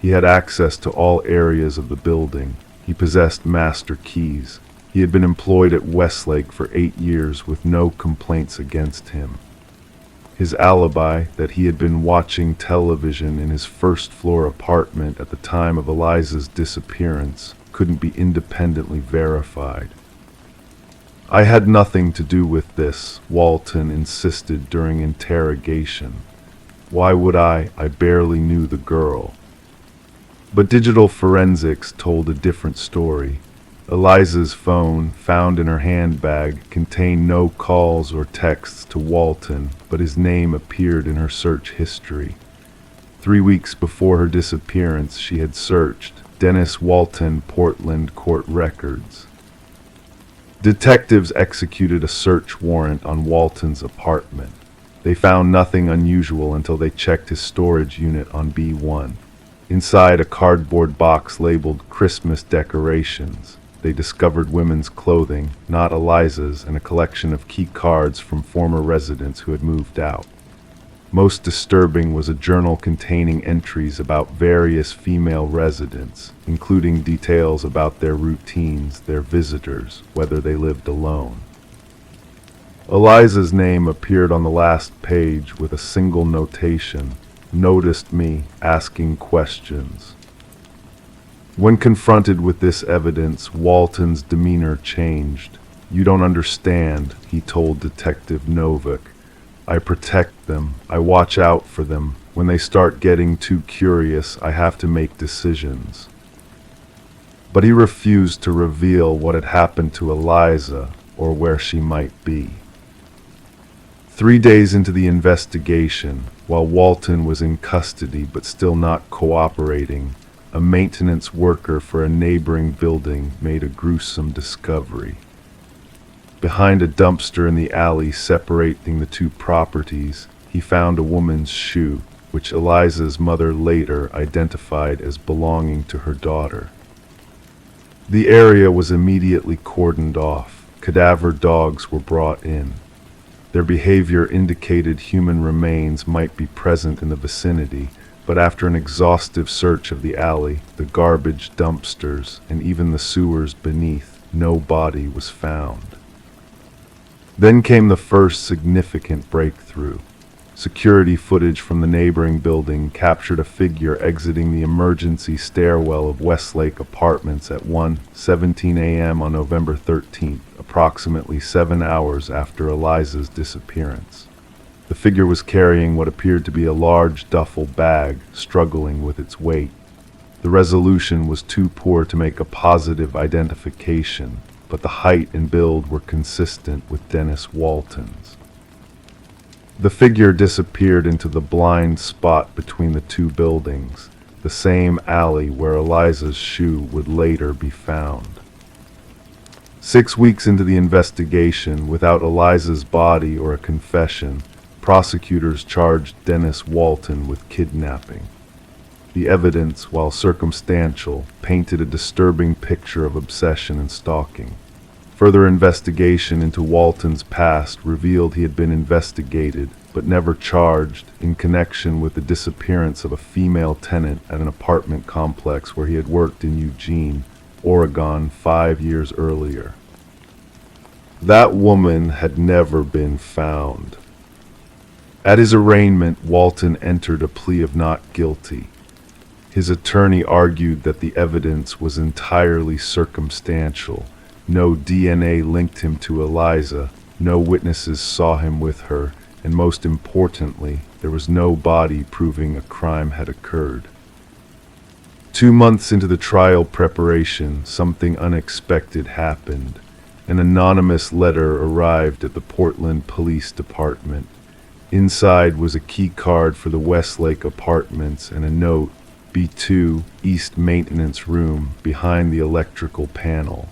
He had access to all areas of the building. He possessed master keys. He had been employed at Westlake for 8 years with no complaints against him. His alibi, that he had been watching television in his first-floor apartment at the time of Eliza's disappearance, couldn't be independently verified. "I had nothing to do with this," Walton insisted during interrogation. "Why would I? I barely knew the girl." But digital forensics told a different story. Eliza's phone, found in her handbag, contained no calls or texts to Walton, but his name appeared in her search history. 3 weeks before her disappearance, she had searched Dennis Walton Portland Court Records. Detectives executed a search warrant on Walton's apartment. They found nothing unusual until they checked his storage unit on B1. Inside a cardboard box labeled Christmas decorations, they discovered women's clothing, not Eliza's, and a collection of key cards from former residents who had moved out. Most disturbing was a journal containing entries about various female residents, including details about their routines, their visitors, whether they lived alone. Eliza's name appeared on the last page with a single notation: "Noticed me asking questions." When confronted with this evidence, Walton's demeanor changed. "You don't understand," he told Detective Novick. "I protect them. I watch out for them. When they start getting too curious, I have to make decisions." But he refused to reveal what had happened to Eliza or where she might be. 3 days into the investigation, while Walton was in custody but still not cooperating, a maintenance worker for a neighboring building made a gruesome discovery. Behind a dumpster in the alley separating the two properties, he found a woman's shoe, which Eliza's mother later identified as belonging to her daughter. The area was immediately cordoned off. Cadaver dogs were brought in. Their behavior indicated human remains might be present in the vicinity, but after an exhaustive search of the alley, the garbage dumpsters, and even the sewers beneath, no body was found. Then came the first significant breakthrough. Security footage from the neighboring building captured a figure exiting the emergency stairwell of Westlake Apartments at 1:17 a.m. on November 13th, approximately 7 hours after Eliza's disappearance. The figure was carrying what appeared to be a large duffel bag, struggling with its weight. The resolution was too poor to make a positive identification, but the height and build were consistent with Dennis Walton's. The figure disappeared into the blind spot between the two buildings, the same alley where Eliza's shoe would later be found. 6 weeks into the investigation, without Eliza's body or a confession, prosecutors charged Dennis Walton with kidnapping. The evidence, while circumstantial, painted a disturbing picture of obsession and stalking. Further investigation into Walton's past revealed he had been investigated, but never charged, in connection with the disappearance of a female tenant at an apartment complex where he had worked in Eugene, Oregon 5 years earlier. That woman had never been found. At his arraignment, Walton entered a plea of not guilty. His attorney argued that the evidence was entirely circumstantial. No DNA linked him to Eliza, no witnesses saw him with her, and most importantly, there was no body proving a crime had occurred. 2 months into the trial preparation, something unexpected happened. An anonymous letter arrived at the Portland Police Department. Inside was a key card for the Westlake Apartments and a note, B2, East Maintenance Room, behind the electrical panel.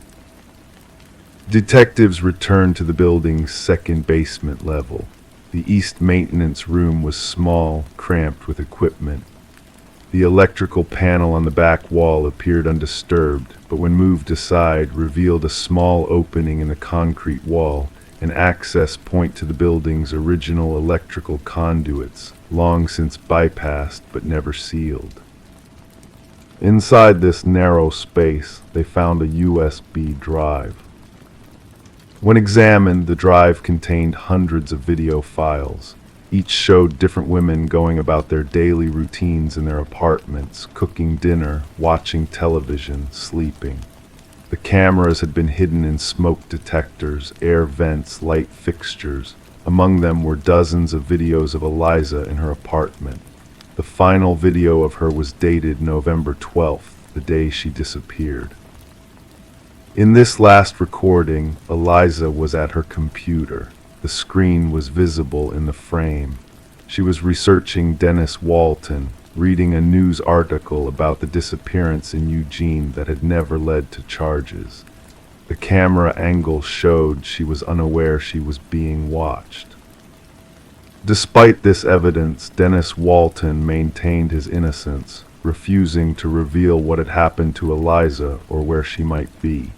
Detectives returned to the building's second basement level. The East Maintenance Room was small, cramped with equipment. The electrical panel on the back wall appeared undisturbed, but when moved aside, revealed a small opening in the concrete wall, an access point to the building's original electrical conduits, long since bypassed but never sealed. Inside this narrow space, they found a USB drive. When examined, the drive contained hundreds of video files. Each showed different women going about their daily routines in their apartments, cooking dinner, watching television, sleeping. The cameras had been hidden in smoke detectors, air vents, light fixtures. Among them were dozens of videos of Eliza in her apartment. The final video of her was dated November 12th, the day she disappeared. In this last recording, Eliza was at her computer. The screen was visible in the frame. She was researching Dennis Walton, reading a news article about the disappearance in Eugene that had never led to charges. The camera angle showed she was unaware she was being watched. Despite this evidence, Dennis Walton maintained his innocence, refusing to reveal what had happened to Eliza or where she might be.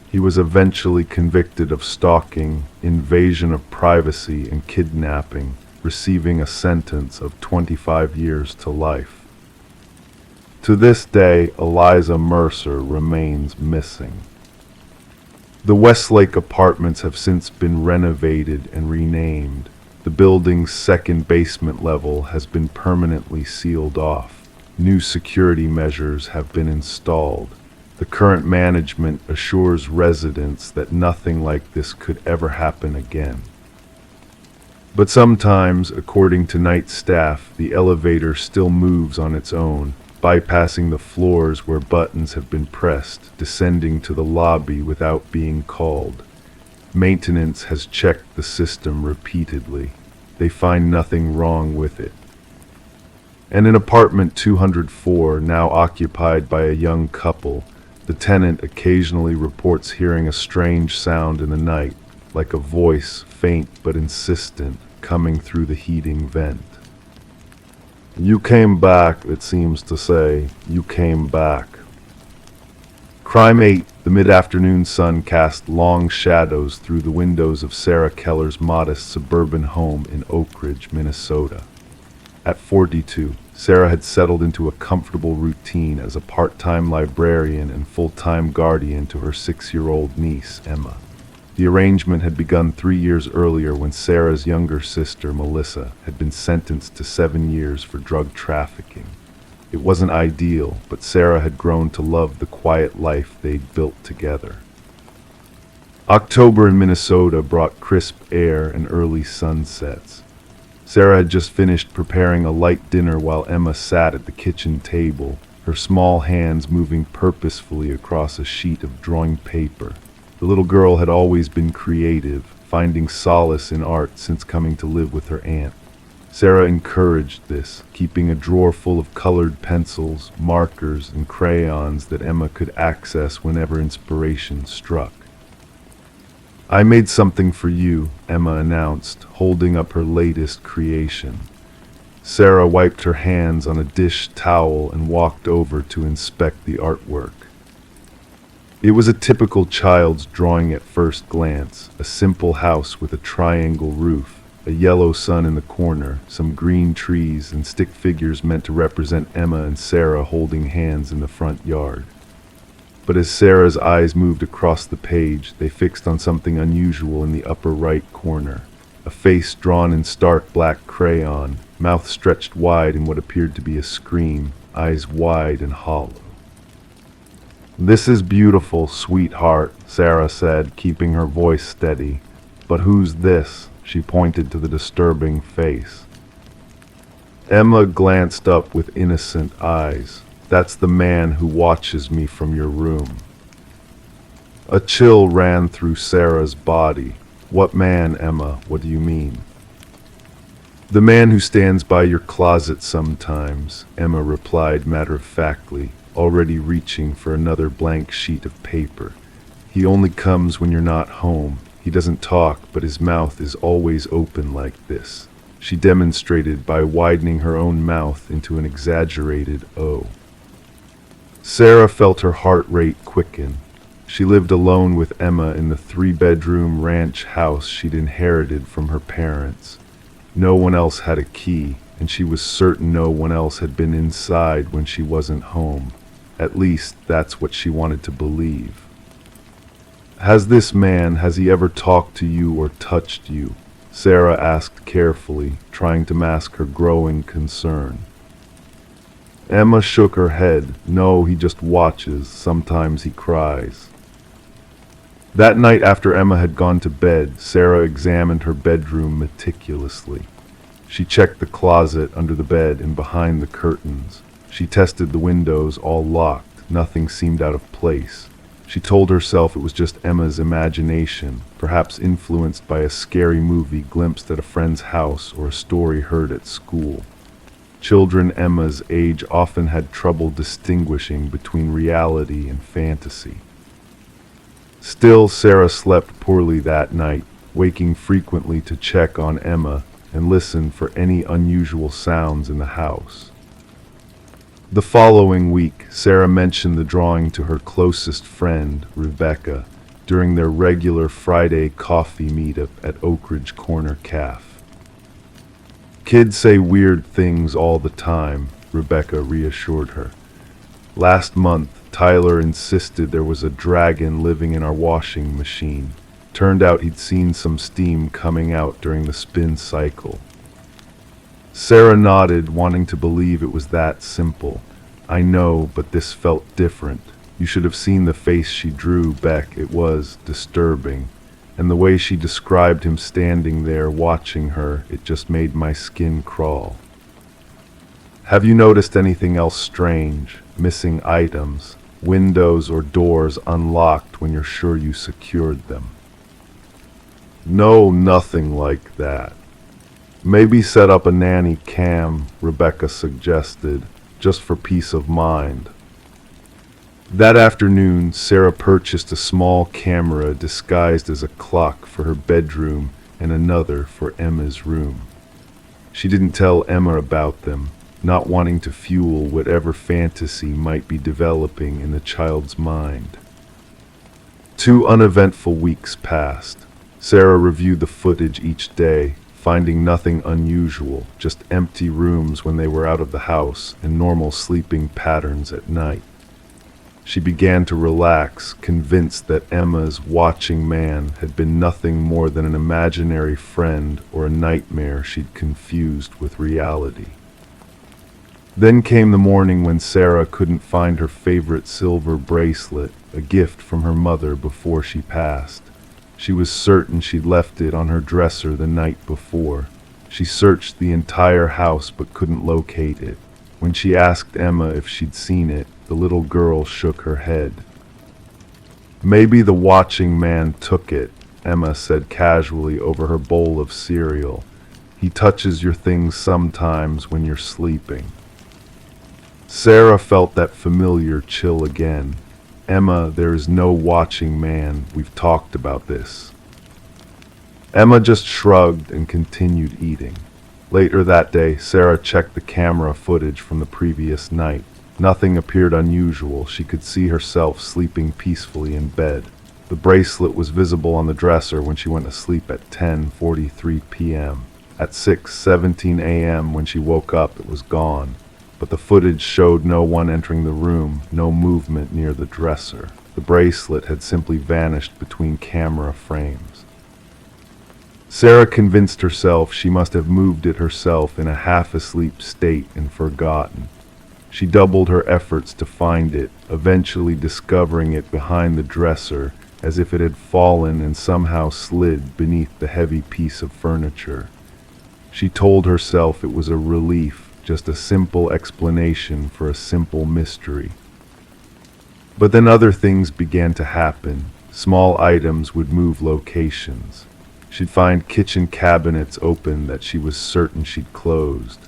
He was eventually convicted of stalking, invasion of privacy, and kidnapping, receiving a sentence of 25 years to life. To this day, Eliza Mercer remains missing. The Westlake apartments have since been renovated and renamed. The building's second basement level has been permanently sealed off. New security measures have been installed. The current management assures residents that nothing like this could ever happen again. But sometimes, according to night staff, the elevator still moves on its own, bypassing the floors where buttons have been pressed, descending to the lobby without being called. Maintenance has checked the system repeatedly. They find nothing wrong with it. And in apartment 204, now occupied by a young couple, the tenant occasionally reports hearing a strange sound in the night, like a voice, faint but insistent, coming through the heating vent. "You came back," it seems to say. "You came back." Crime 8, the mid-afternoon sun cast long shadows through the windows of Sarah Keller's modest suburban home in Oak Ridge, Minnesota. At 42, Sarah had settled into a comfortable routine as a part-time librarian and full-time guardian to her 6-year-old niece, Emma. The arrangement had begun 3 years earlier when Sarah's younger sister, Melissa, had been sentenced to 7 years for drug trafficking. It wasn't ideal, but Sarah had grown to love the quiet life they'd built together. October in Minnesota brought crisp air and early sunsets. Sarah had just finished preparing a light dinner while Emma sat at the kitchen table, her small hands moving purposefully across a sheet of drawing paper. The little girl had always been creative, finding solace in art since coming to live with her aunt. Sarah encouraged this, keeping a drawer full of colored pencils, markers, and crayons that Emma could access whenever inspiration struck. "I made something for you," Emma announced, holding up her latest creation. Sarah wiped her hands on a dish towel and walked over to inspect the artwork. It was a typical child's drawing at first glance, a simple house with a triangle roof, a yellow sun in the corner, some green trees, and stick figures meant to represent Emma and Sarah holding hands in the front yard. But as Sarah's eyes moved across the page, they fixed on something unusual in the upper right corner. A face drawn in stark black crayon, mouth stretched wide in what appeared to be a scream, eyes wide and hollow. "This is beautiful, sweetheart," Sarah said, keeping her voice steady. "But who's this?" She pointed to the disturbing face. Emma glanced up with innocent eyes. "That's the man who watches me from your room." A chill ran through Sarah's body. "What man, Emma? What do you mean?" "The man who stands by your closet sometimes," Emma replied matter-of-factly, already reaching for another blank sheet of paper. "He only comes when you're not home. He doesn't talk, but his mouth is always open like this. She demonstrated by widening her own mouth into an exaggerated O. Sarah felt her heart rate quicken. She lived alone with Emma in the 3-bedroom ranch house she'd inherited from her parents. No one else had a key, and she was certain no one else had been inside when she wasn't home. At least, that's what she wanted to believe. Has he ever talked to you or touched you? Sarah asked carefully, trying to mask her growing concern. Emma shook her head. No, he just watches. Sometimes he cries. That night after Emma had gone to bed, Sarah examined her bedroom meticulously. She checked the closet under the bed and behind the curtains. She tested the windows, all locked. Nothing seemed out of place. She told herself it was just Emma's imagination, perhaps influenced by a scary movie glimpsed at a friend's house or a story heard at school. Children Emma's age often had trouble distinguishing between reality and fantasy. Still, Sarah slept poorly that night, waking frequently to check on Emma and listen for any unusual sounds in the house. The following week, Sarah mentioned the drawing to her closest friend, Rebecca, during their regular Friday coffee meetup at Oak Ridge Corner Cafe. Kids say weird things all the time, Rebecca reassured her. Last month, Tyler insisted there was a dragon living in our washing machine. Turned out he'd seen some steam coming out during the spin cycle. Sarah nodded, wanting to believe it was that simple. I know, but this felt different. You should have seen the face she drew, Beck. It was disturbing. And the way she described him standing there watching her, it just made my skin crawl. Have you noticed anything else strange? Missing items, windows or doors unlocked when you're sure you secured them? No, nothing like that. Maybe set up a nanny cam, Rebecca suggested, just for peace of mind. That afternoon, Sarah purchased a small camera disguised as a clock for her bedroom and another for Emma's room. She didn't tell Emma about them, not wanting to fuel whatever fantasy might be developing in the child's mind. 2 uneventful weeks passed. Sarah reviewed the footage each day, finding nothing unusual, just empty rooms when they were out of the house and normal sleeping patterns at night. She began to relax, convinced that Emma's watching man had been nothing more than an imaginary friend or a nightmare she'd confused with reality. Then came the morning when Sarah couldn't find her favorite silver bracelet, a gift from her mother before she passed. She was certain she'd left it on her dresser the night before. She searched the entire house but couldn't locate it. When she asked Emma if she'd seen it, the little girl shook her head. Maybe the watching man took it, Emma said casually over her bowl of cereal. He touches your things sometimes when you're sleeping. Sarah felt that familiar chill again. Emma, there is no watching man. We've talked about this. Emma just shrugged and continued eating. Later that day, Sarah checked the camera footage from the previous night. Nothing appeared unusual. She could see herself sleeping peacefully in bed. The bracelet was visible on the dresser when she went to sleep at 10:43 p.m. At 6:17 a.m. when she woke up, it was gone. But the footage showed no one entering the room, no movement near the dresser. The bracelet had simply vanished between camera frames. Sarah convinced herself she must have moved it herself in a half-asleep state and forgotten. She doubled her efforts to find it, eventually discovering it behind the dresser, as if it had fallen and somehow slid beneath the heavy piece of furniture. She told herself it was a relief, just a simple explanation for a simple mystery. But then other things began to happen. Small items would move locations. She'd find kitchen cabinets open that she was certain she'd closed.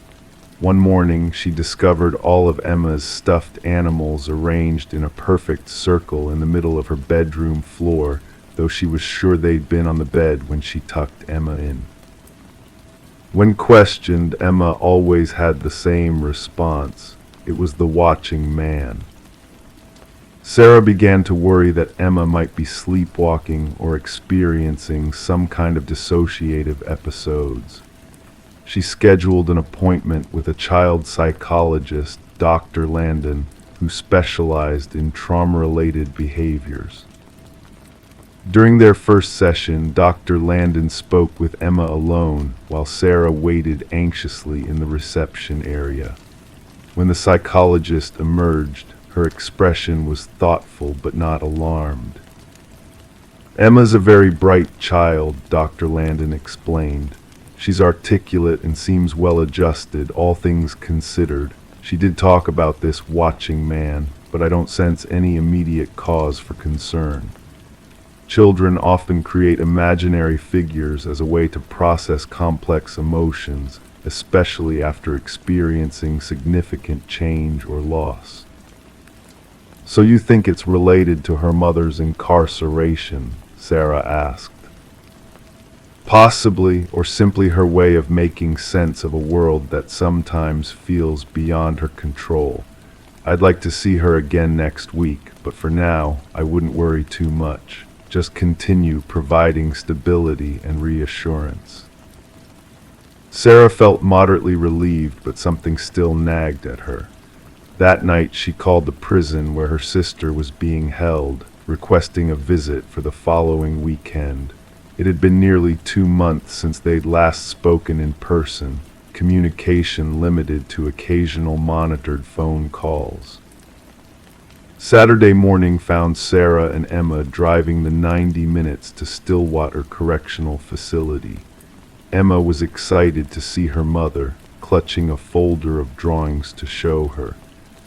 One morning, she discovered all of Emma's stuffed animals arranged in a perfect circle in the middle of her bedroom floor, though she was sure they'd been on the bed when she tucked Emma in. When questioned, Emma always had the same response. It was the watching man. Sarah began to worry that Emma might be sleepwalking or experiencing some kind of dissociative episodes. She scheduled an appointment with a child psychologist, Dr. Landon, who specialized in trauma-related behaviors. During their first session, Dr. Landon spoke with Emma alone while Sarah waited anxiously in the reception area. When the psychologist emerged, her expression was thoughtful but not alarmed. "Emma's a very bright child," Dr. Landon explained. "She's articulate and seems well adjusted, all things considered. She did talk about this watching man, but I don't sense any immediate cause for concern. Children often create imaginary figures as a way to process complex emotions, especially after experiencing significant change or loss." "So you think it's related to her mother's incarceration?" Sarah asked. "Possibly, or simply her way of making sense of a world that sometimes feels beyond her control. I'd like to see her again next week, but for now, I wouldn't worry too much. Just continue providing stability and reassurance." Sarah felt moderately relieved, but something still nagged at her. That night, she called the prison where her sister was being held, requesting a visit for the following weekend. It had been nearly 2 months since they'd last spoken in person, communication limited to occasional monitored phone calls. Saturday morning found Sarah and Emma driving the 90 minutes to Stillwater Correctional Facility. Emma was excited to see her mother, clutching a folder of drawings to show her.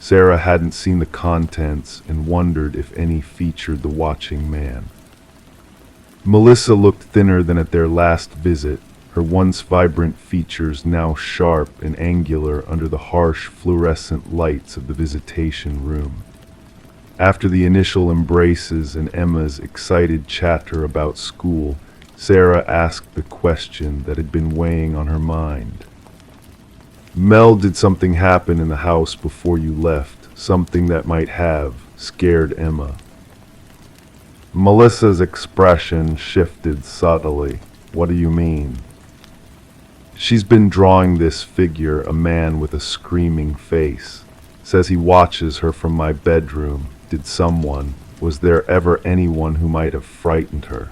Sarah hadn't seen the contents and wondered if any featured the watching man. Melissa looked thinner than at their last visit, her once vibrant features now sharp and angular under the harsh fluorescent lights of the visitation room. After the initial embraces and Emma's excited chatter about school, Sarah asked the question that had been weighing on her mind. "Mel, did something happen in the house before you left? Something that might have scared Emma?" Melissa's expression shifted subtly. "What do you mean?" "She's been drawing this figure, a man with a screaming face. Says he watches her from my bedroom. Was there ever anyone who might have frightened her?"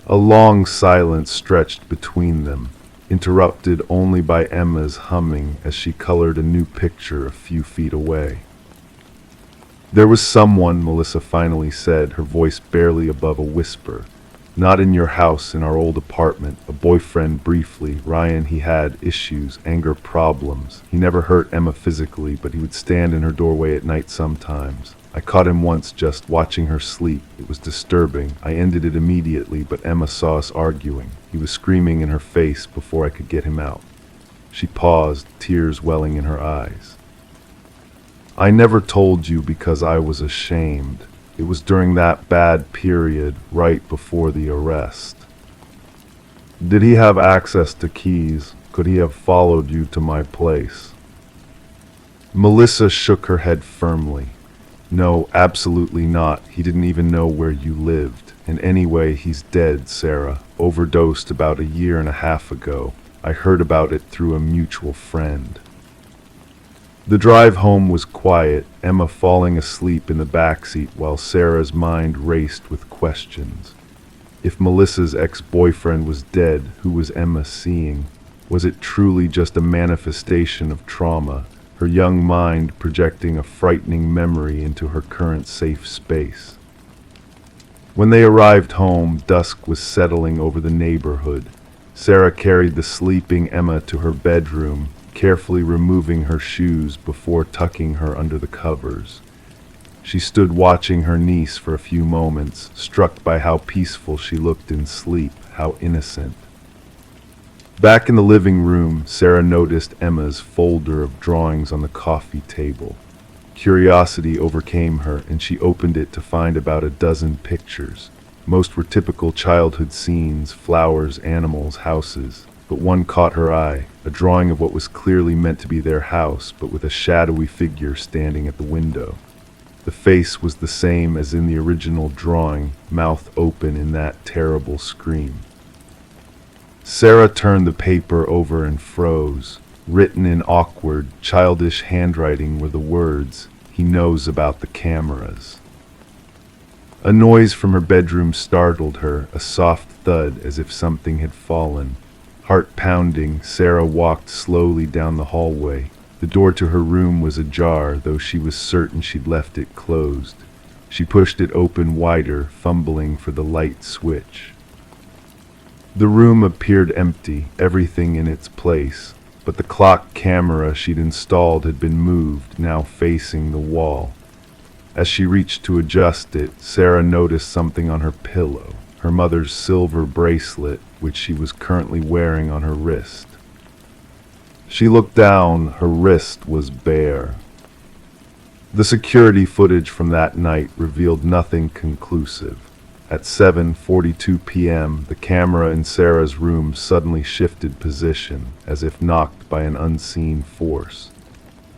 A long silence stretched between them, interrupted only by Emma's humming as she colored a new picture a few feet away. "There was someone," Melissa finally said, her voice barely above a whisper. "Not in your house, in our old apartment. A boyfriend briefly. Ryan, he had issues, anger problems. He never hurt Emma physically, but he would stand in her doorway at night sometimes. I caught him once just watching her sleep. It was disturbing. I ended it immediately, but Emma saw us arguing. He was screaming in her face before I could get him out." She paused, tears welling in her eyes. "I never told you because I was ashamed. It was during that bad period, right before the arrest." "Did he have access to keys? Could he have followed you to my place?" Melissa shook her head firmly. "No, absolutely not. He didn't even know where you lived. And anyway, he's dead, Sarah. Overdosed about 1.5 years ago. I heard about it through a mutual friend." The drive home was quiet, Emma falling asleep in the backseat while Sarah's mind raced with questions. If Melissa's ex-boyfriend was dead, who was Emma seeing? Was it truly just a manifestation of trauma, her young mind projecting a frightening memory into her current safe space? When they arrived home, dusk was settling over the neighborhood. Sarah carried the sleeping Emma to her bedroom, carefully removing her shoes before tucking her under the covers. She stood watching her niece for a few moments, struck by how peaceful she looked in sleep, how innocent. Back in the living room, Sarah noticed Emma's folder of drawings on the coffee table. Curiosity overcame her, and she opened it to find about 12 pictures. Most were typical childhood scenes: flowers, animals, houses. but one caught her eye, a drawing of what was clearly meant to be their house, but with a shadowy figure standing at the window. The face was the same as in the original drawing, mouth open in that terrible scream. Sarah turned the paper over and froze. Written in awkward, childish handwriting were the words, "He knows about the cameras." A noise from her bedroom startled her, a soft thud as if something had fallen. Heart pounding, Sarah walked slowly down the hallway. The door to her room was ajar, though she was certain she'd left it closed. She pushed it open wider, fumbling for the light switch. The room appeared empty, everything in its place, but the clock camera she'd installed had been moved, now facing the wall. As she reached to adjust it, Sarah noticed something on her pillow, her mother's silver bracelet, which she was currently wearing on her wrist. She looked down, her wrist was bare. The security footage from that night revealed nothing conclusive. At 7:42 p.m., the camera in Sarah's room suddenly shifted position, as if knocked by an unseen force.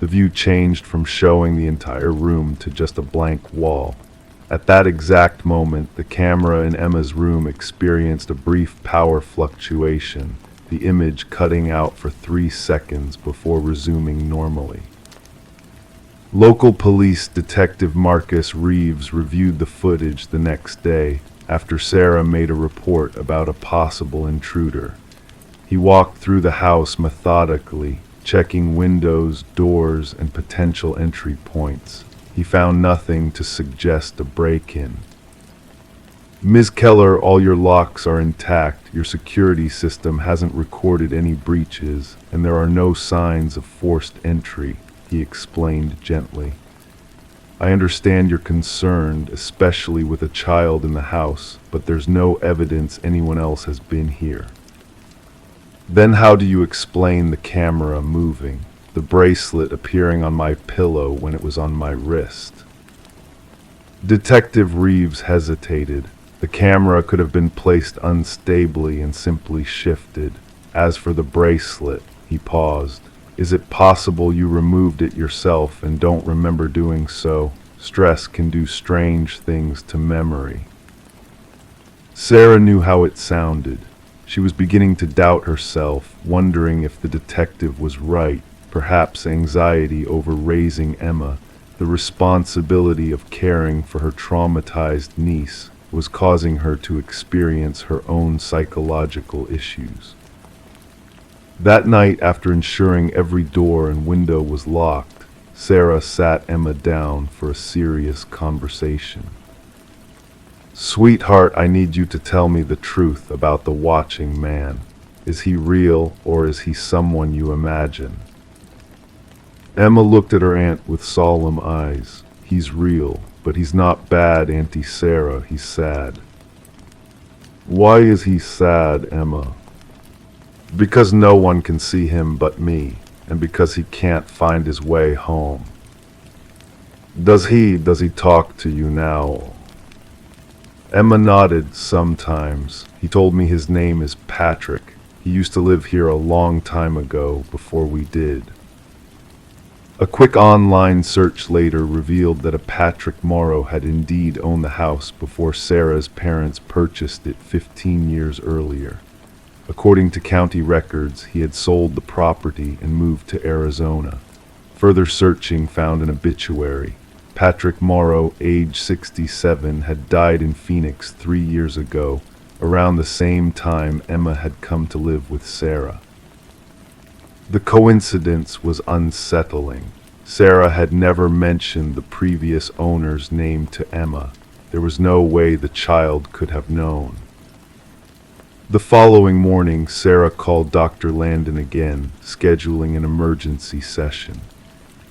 The view changed from showing the entire room to just a blank wall. At that exact moment, the camera in Emma's room experienced a brief power fluctuation, the image cutting out for 3 seconds before resuming normally. Local police detective Marcus Reeves reviewed the footage the next day after Sarah made a report about a possible intruder. He walked through the house methodically, checking windows, doors, and potential entry points. He found nothing to suggest a break-in. "Ms. Keller, all your locks are intact, your security system hasn't recorded any breaches, and there are no signs of forced entry," he explained gently. "I understand you're concerned, especially with a child in the house, but there's no evidence anyone else has been here." "Then how do you explain the camera moving, the bracelet appearing on my pillow when it was on my wrist?" Detective Reeves hesitated. The camera could have been placed unstably and simply shifted. As for the bracelet, he paused. "Is it possible you removed it yourself and don't remember doing so? Stress can do strange things to memory." Sarah knew how it sounded. She was beginning to doubt herself, wondering if the detective was right, perhaps anxiety over raising Emma, the responsibility of caring for her traumatized niece, was causing her to experience her own psychological issues. That night, after ensuring every door and window was locked, Sarah sat Emma down for a serious conversation. "Sweetheart, I need you to tell me the truth about the watching man. Is he real, or is he someone you imagine?" Emma looked at her aunt with solemn eyes. "He's real, but he's not bad, Auntie Sarah, he's sad." "Why is he sad, Emma?" "Because no one can see him but me, and because he can't find his way home." Does he talk to you now?" Emma nodded. "Sometimes. He told me his name is Patrick. He used to live here a long time ago, before we did." A quick online search later revealed that a Patrick Morrow had indeed owned the house before Sarah's parents purchased it 15 years earlier. According to county records, he had sold the property and moved to Arizona. Further searching found an obituary. Patrick Morrow, age 67, had died in Phoenix 3 years ago, around the same time Emma had come to live with Sarah. The coincidence was unsettling. Sarah had never mentioned the previous owner's name to Emma. There was no way the child could have known. The following morning, Sarah called Dr. Landon again, scheduling an emergency session.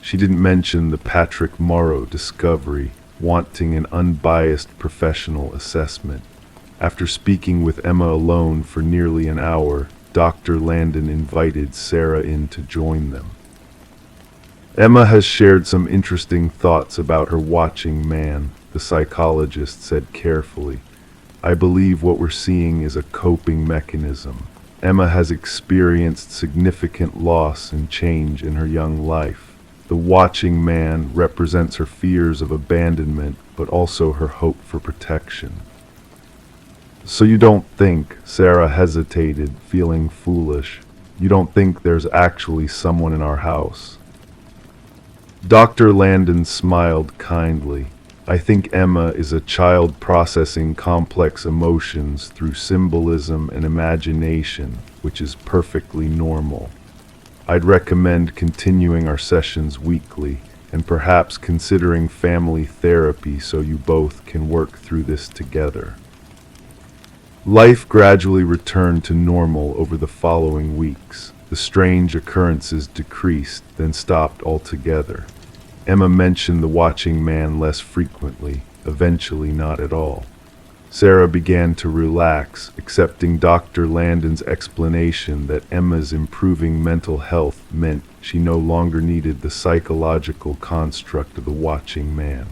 She didn't mention the Patrick Morrow discovery, wanting an unbiased professional assessment. After speaking with Emma alone for nearly an hour, Dr. Landon invited Sarah in to join them. "Emma has shared some interesting thoughts about her watching man," the psychologist said carefully. "I believe what we're seeing is a coping mechanism. Emma has experienced significant loss and change in her young life. The watching man represents her fears of abandonment, but also her hope for protection. So you don't think, Sarah hesitated, feeling foolish. You don't think there's actually someone in our house? Dr. Landon smiled kindly. I think Emma is a child processing complex emotions through symbolism and imagination, which is perfectly normal. I'd recommend continuing our sessions weekly and perhaps considering family therapy so you both can work through this together. Life gradually returned to normal over the following weeks. The strange occurrences decreased, then stopped altogether. Emma mentioned the watching man less frequently, eventually not at all. Sarah began to relax, accepting Dr. Landon's explanation that Emma's improving mental health meant she no longer needed the psychological construct of the watching man.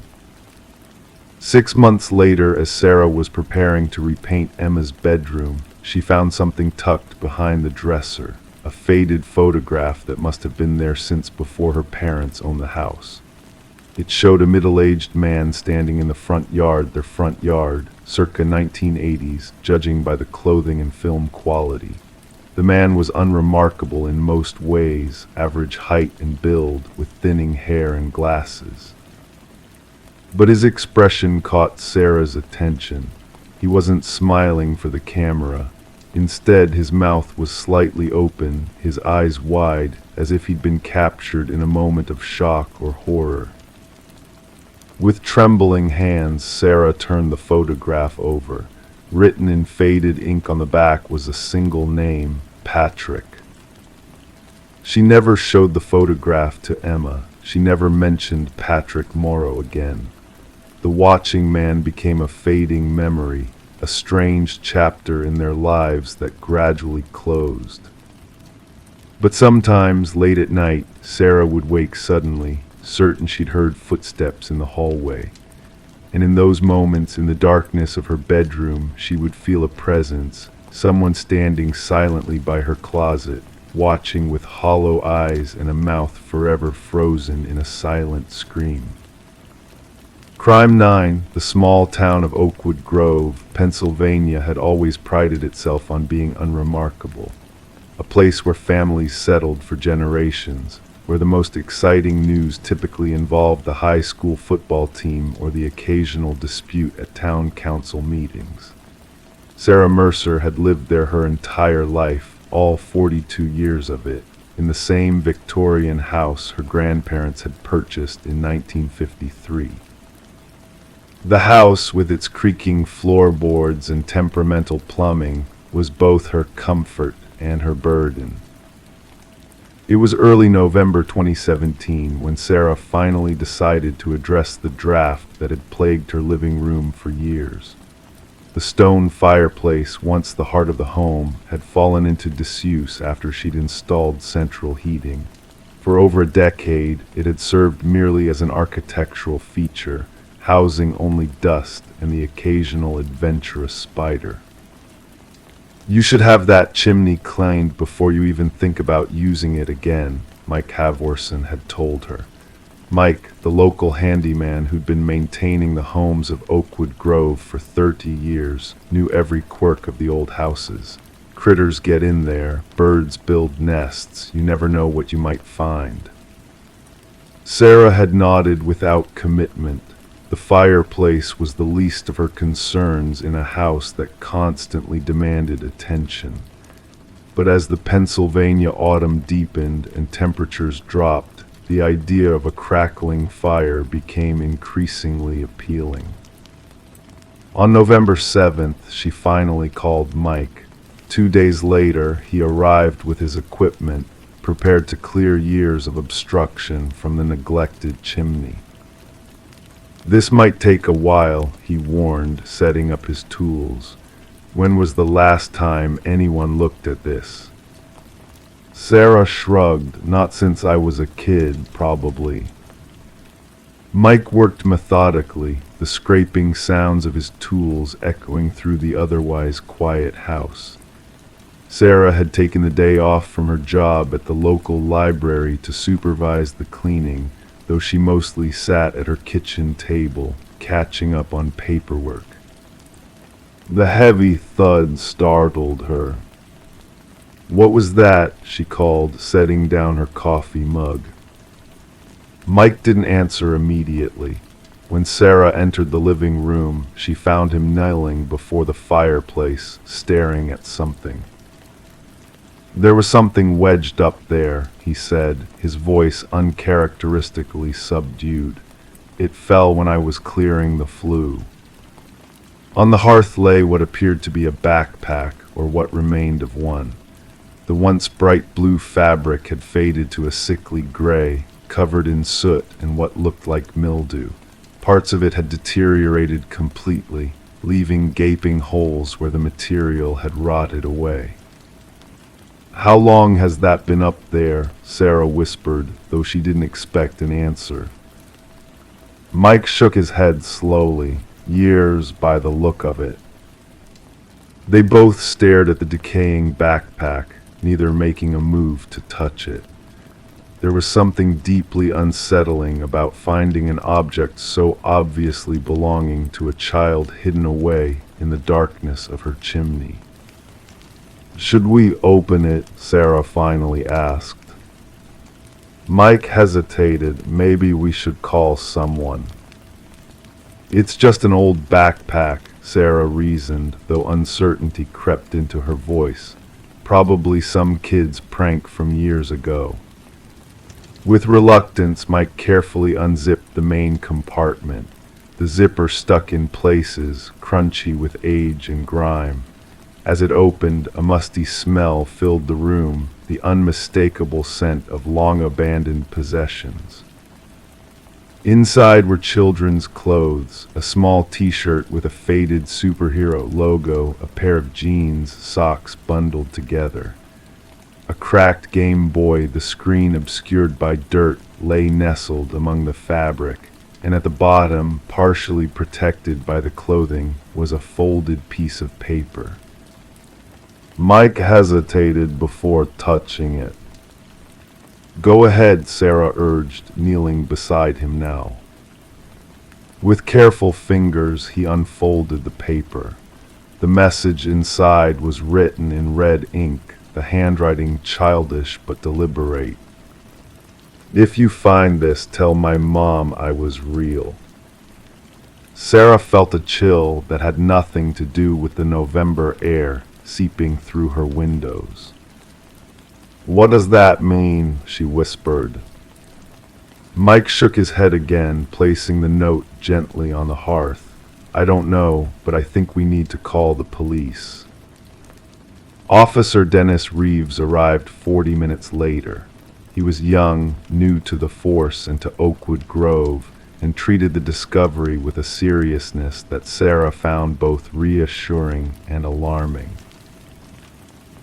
6 months later, as Sarah was preparing to repaint Emma's bedroom, she found something tucked behind the dresser, a faded photograph that must have been there since before her parents owned the house. It showed a middle-aged man standing in the front yard, circa 1980s, judging by the clothing and film quality. The man was unremarkable in most ways, average height and build, with thinning hair and glasses. But his expression caught Sarah's attention. He wasn't smiling for the camera. Instead, his mouth was slightly open, his eyes wide, as if he'd been captured in a moment of shock or horror. With trembling hands, Sarah turned the photograph over. Written in faded ink on the back was a single name, Patrick. She never showed the photograph to Emma. She never mentioned Patrick Morrow again. The watching man became a fading memory, a strange chapter in their lives that gradually closed. But sometimes, late at night, Sarah would wake suddenly, certain she'd heard footsteps in the hallway. And in those moments, in the darkness of her bedroom, she would feel a presence, someone standing silently by her closet, watching with hollow eyes and a mouth forever frozen in a silent scream. Crime 9, the small town of Oakwood Grove, Pennsylvania, had always prided itself on being unremarkable. A place where families settled for generations, where the most exciting news typically involved the high school football team or the occasional dispute at town council meetings. Sarah Mercer had lived there her entire life, all 42 years of it, in the same Victorian house her grandparents had purchased in 1953. The house, with its creaking floorboards and temperamental plumbing, was both her comfort and her burden. It was early November 2017 when Sarah finally decided to address the draft that had plagued her living room for years. The stone fireplace, once the heart of the home, had fallen into disuse after she'd installed central heating. For over a decade, it had served merely as an architectural feature, housing only dust and the occasional adventurous spider. "You should have that chimney cleaned before you even think about using it again," Mike Havorson had told her. Mike, the local handyman who'd been maintaining the homes of Oakwood Grove for 30 years, knew every quirk of the old houses. Critters get in there, birds build nests, you never know what you might find. Sarah had nodded without commitment. The fireplace was the least of her concerns in a house that constantly demanded attention. But as the Pennsylvania autumn deepened and temperatures dropped, the idea of a crackling fire became increasingly appealing. On November 7th, she finally called Mike. 2 days later, he arrived with his equipment, prepared to clear years of obstruction from the neglected chimney. "This might take a while," he warned, setting up his tools. "When was the last time anyone looked at this?" Sarah shrugged. "Not since I was a kid, probably." Mike worked methodically, the scraping sounds of his tools echoing through the otherwise quiet house. Sarah had taken the day off from her job at the local library to supervise the cleaning, though she mostly sat at her kitchen table, catching up on paperwork. The heavy thud startled her. "What was that?" she called, setting down her coffee mug. Mike didn't answer immediately. When Sarah entered the living room, she found him kneeling before the fireplace, staring at something. "There was something wedged up there," he said, his voice uncharacteristically subdued. "It fell when I was clearing the flue." On the hearth lay what appeared to be a backpack, or what remained of one. The once bright blue fabric had faded to a sickly gray, covered in soot and what looked like mildew. Parts of it had deteriorated completely, leaving gaping holes where the material had rotted away. "How long has that been up there?" Sarah whispered, though she didn't expect an answer. Mike shook his head slowly. "Years by the look of it." They both stared at the decaying backpack, neither making a move to touch it. There was something deeply unsettling about finding an object so obviously belonging to a child hidden away in the darkness of her chimney. "Should we open it?" Sarah finally asked. Mike hesitated. "Maybe we should call someone." "It's just an old backpack," Sarah reasoned, though uncertainty crept into her voice. "Probably some kid's prank from years ago." With reluctance, Mike carefully unzipped the main compartment. The zipper stuck in places, crunchy with age and grime. As it opened, a musty smell filled the room, the unmistakable scent of long-abandoned possessions. Inside were children's clothes, a small t-shirt with a faded superhero logo, a pair of jeans, socks bundled together. A cracked Game Boy, the screen obscured by dirt, lay nestled among the fabric, and at the bottom, partially protected by the clothing, was a folded piece of paper. Mike hesitated before touching it. "Go ahead," Sarah urged, kneeling beside him now. With careful fingers, he unfolded the paper. The message inside was written in red ink, the handwriting childish but deliberate. "If you find this, tell my mom I was real." Sarah felt a chill that had nothing to do with the November air seeping through her windows. "What does that mean?" she whispered. Mike shook his head again, placing the note gently on the hearth. "I don't know, but I think we need to call the police." Officer Dennis Reeves arrived 40 minutes later. He was young, new to the force and to Oakwood Grove, and treated the discovery with a seriousness that Sarah found both reassuring and alarming.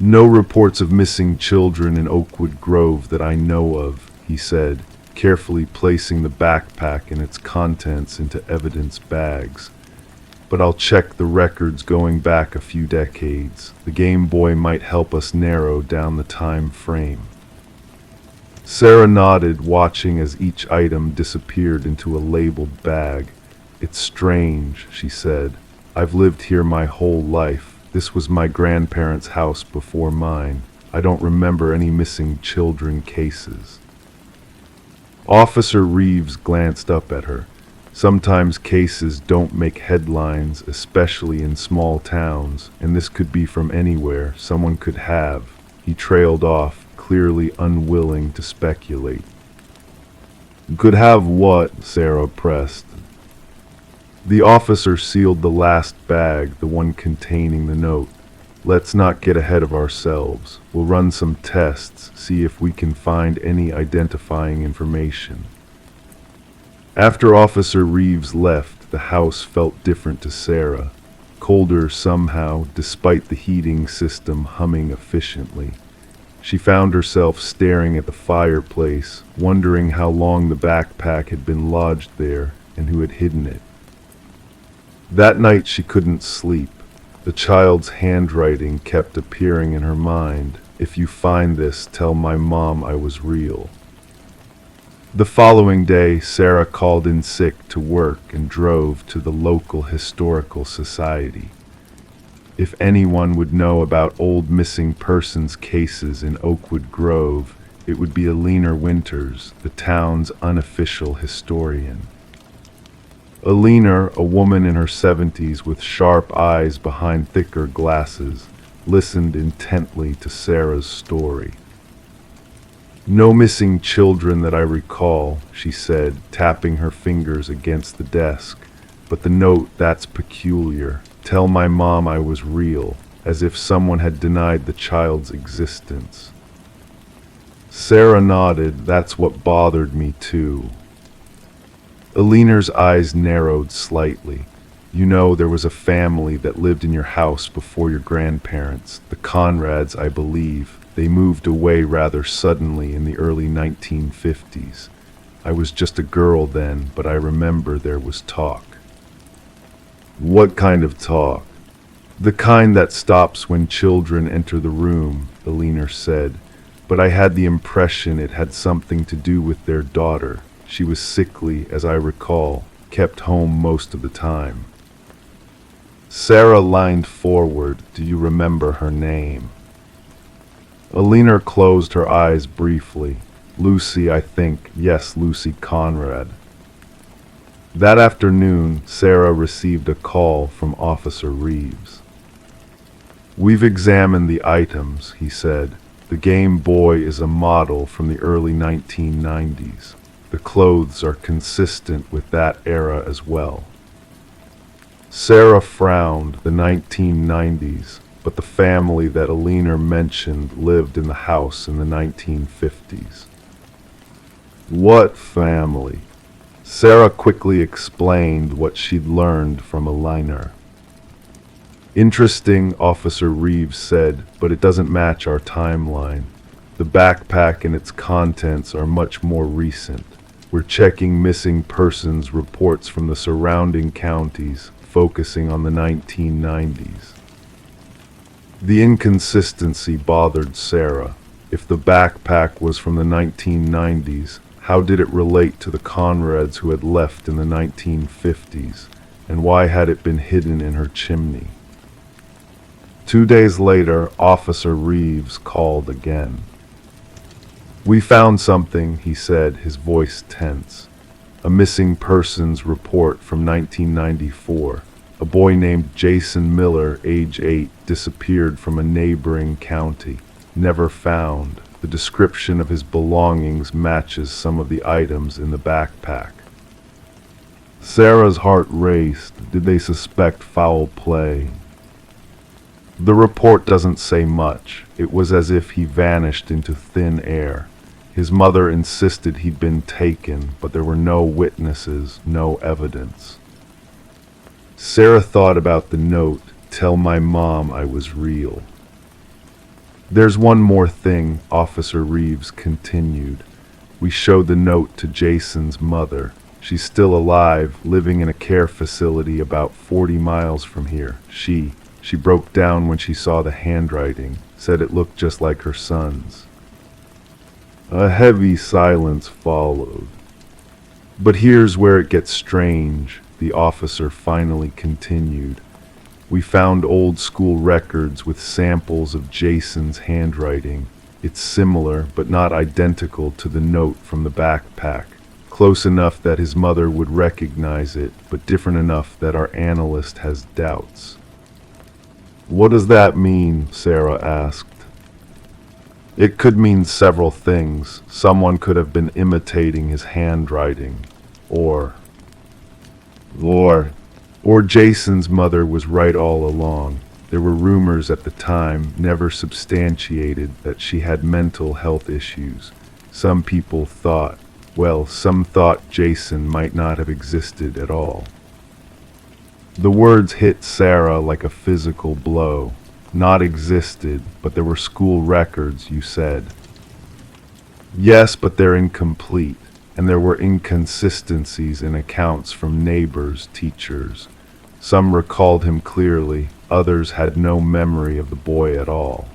"No reports of missing children in Oakwood Grove that I know of," he said, carefully placing the backpack and its contents into evidence bags. "But I'll check the records going back a few decades. The Game Boy might help us narrow down the time frame." Sarah nodded, watching as each item disappeared into a labeled bag. "It's strange," she said. "I've lived here my whole life. This was my grandparents' house before mine. I don't remember any missing children cases." Officer Reeves glanced up at her. "Sometimes cases don't make headlines, especially in small towns, and this could be from anywhere. Someone could have." He trailed off, clearly unwilling to speculate. "Could have what?" Sarah pressed. The officer sealed the last bag, the one containing the note. "Let's not get ahead of ourselves. We'll run some tests, see if we can find any identifying information." After Officer Reeves left, the house felt different to Sarah. Colder somehow, despite the heating system humming efficiently. She found herself staring at the fireplace, wondering how long the backpack had been lodged there and who had hidden it. That night she couldn't sleep. The child's handwriting kept appearing in her mind. If you find this, tell my mom I was real. The following day, Sarah called in sick to work and drove to the local historical society. If anyone would know about old missing persons cases in Oakwood Grove, it would be Alina Winters, the town's unofficial historian. Alina, a woman in her 70s with sharp eyes behind thicker glasses, listened intently to Sarah's story. "No missing children that I recall," she said, tapping her fingers against the desk. "But the note, that's peculiar. Tell my mom I was real," as if someone had denied the child's existence. Sarah nodded. "That's what bothered me too." Alina's eyes narrowed slightly. "You know, there was a family that lived in your house before your grandparents, the Conrads, I believe. They moved away rather suddenly in the early 1950s. I was just a girl then, but I remember there was talk." "What kind of talk?" "The kind that stops when children enter the room," Alina said. "But I had the impression it had something to do with their daughter. She was sickly, as I recall, kept home most of the time." Sarah leaned forward. "Do you remember her name?" Alina closed her eyes briefly. "Lucy, I think. Yes, Lucy Conrad." That afternoon, Sarah received a call from Officer Reeves. "We've examined the items," he said. "The Game Boy is a model from the early 1990s. The clothes are consistent with that era as well." Sarah frowned. The 1990s, but the family that Alina mentioned lived in the house in the 1950s. "What family?" Sarah quickly explained what she'd learned from Alina. "Interesting," Officer Reeves said, "but it doesn't match our timeline. The backpack and its contents are much more recent. We're checking missing persons reports from the surrounding counties, focusing on the 1990s. The inconsistency bothered Sarah. If the backpack was from the 1990s, how did it relate to the Conrads who had left in the 1950s? And why had it been hidden in her chimney? 2 days later, Officer Reeves called again. "We found something," he said, his voice tense. "A missing persons report from 1994. A boy named Jason Miller, age 8, disappeared from a neighboring county. Never found. The description of his belongings matches some of the items in the backpack." Sarah's heart raced. Did they suspect foul play? "The report doesn't say much. It was as if he vanished into thin air. His mother insisted he'd been taken, but there were no witnesses, no evidence." Sarah thought about the note, "Tell my mom I was real." "There's one more thing," Officer Reeves continued. "We showed the note to Jason's mother. She's still alive, living in a care facility about 40 miles from here. She broke down when she saw the handwriting, said it looked just like her son's." A heavy silence followed. "But here's where it gets strange," the officer finally continued. "We found old school records with samples of Jason's handwriting. It's similar, but not identical to the note from the backpack. Close enough that his mother would recognize it, but different enough that our analyst has doubts." "What does that mean?" Sarah asked. "It could mean several things. Someone could have been imitating his handwriting, or Jason's mother was right all along. There were rumors at the time, never substantiated, that she had mental health issues. Some people thought, some thought Jason might not have existed at all." The words hit Sarah like a physical blow. "Not existed, but there were school records, you said." "Yes, but they're incomplete, and there were inconsistencies in accounts from neighbors, teachers. Some recalled him clearly, Others had no memory of the boy at all.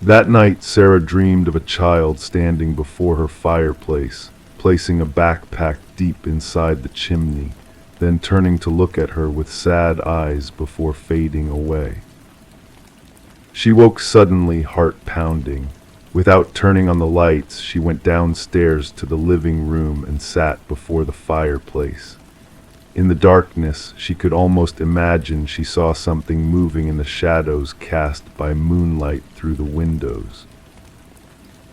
That night, Sarah dreamed of a child standing before her fireplace, placing a backpack deep inside the chimney, then turning to look at her with sad eyes before fading away. She woke suddenly, heart pounding. Without turning on the lights, she went downstairs to the living room and sat before the fireplace. In the darkness, she could almost imagine she saw something moving in the shadows cast by moonlight through the windows.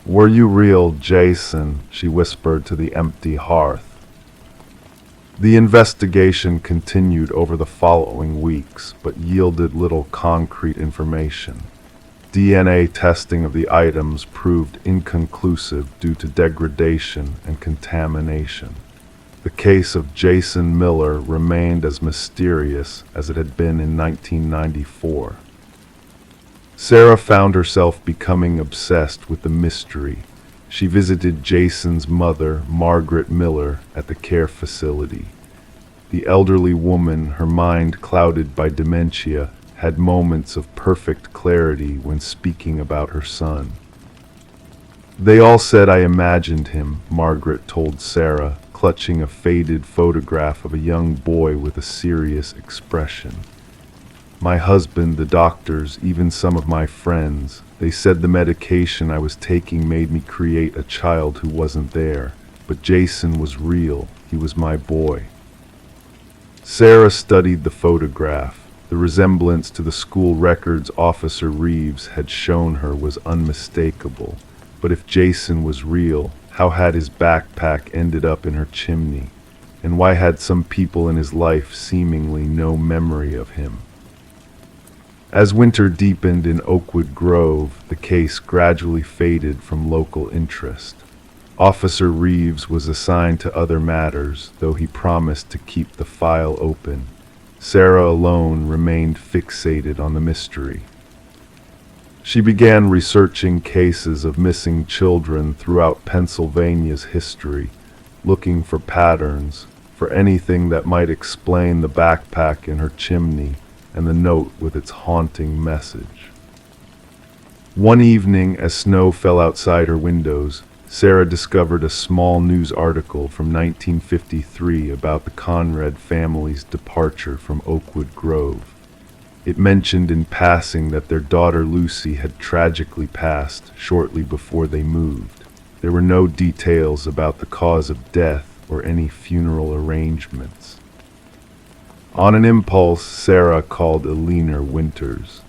"Were you real, Jason?" she whispered to the empty hearth. The investigation continued over the following weeks, but yielded little concrete information. DNA testing of the items proved inconclusive due to degradation and contamination. The case of Jason Miller remained as mysterious as it had been in 1994. Sarah found herself becoming obsessed with the mystery. She visited Jason's mother, Margaret Miller, at the care facility. The elderly woman, her mind clouded by dementia, had moments of perfect clarity when speaking about her son. "They all said I imagined him," Margaret told Sarah, clutching a faded photograph of a young boy with a serious expression. "My husband, the doctors, even some of my friends, they said the medication I was taking made me create a child who wasn't there. But Jason was real. He was my boy." Sarah studied the photograph. The resemblance to the school records Officer Reeves had shown her was unmistakable. But if Jason was real, how had his backpack ended up in her chimney? And why had some people in his life seemingly no memory of him? As winter deepened in Oakwood Grove, the case gradually faded from local interest. Officer Reeves was assigned to other matters, though he promised to keep the file open. Sarah alone remained fixated on the mystery. She began researching cases of missing children throughout Pennsylvania's history, looking for patterns, for anything that might explain the backpack in her chimney and the note with its haunting message. One evening, as snow fell outside her windows, Sarah discovered a small news article from 1953 about the Conrad family's departure from Oakwood Grove. It mentioned in passing that their daughter Lucy had tragically passed shortly before they moved. There were no details about the cause of death or any funeral arrangements. On an impulse, Sarah called Eleanor Winters.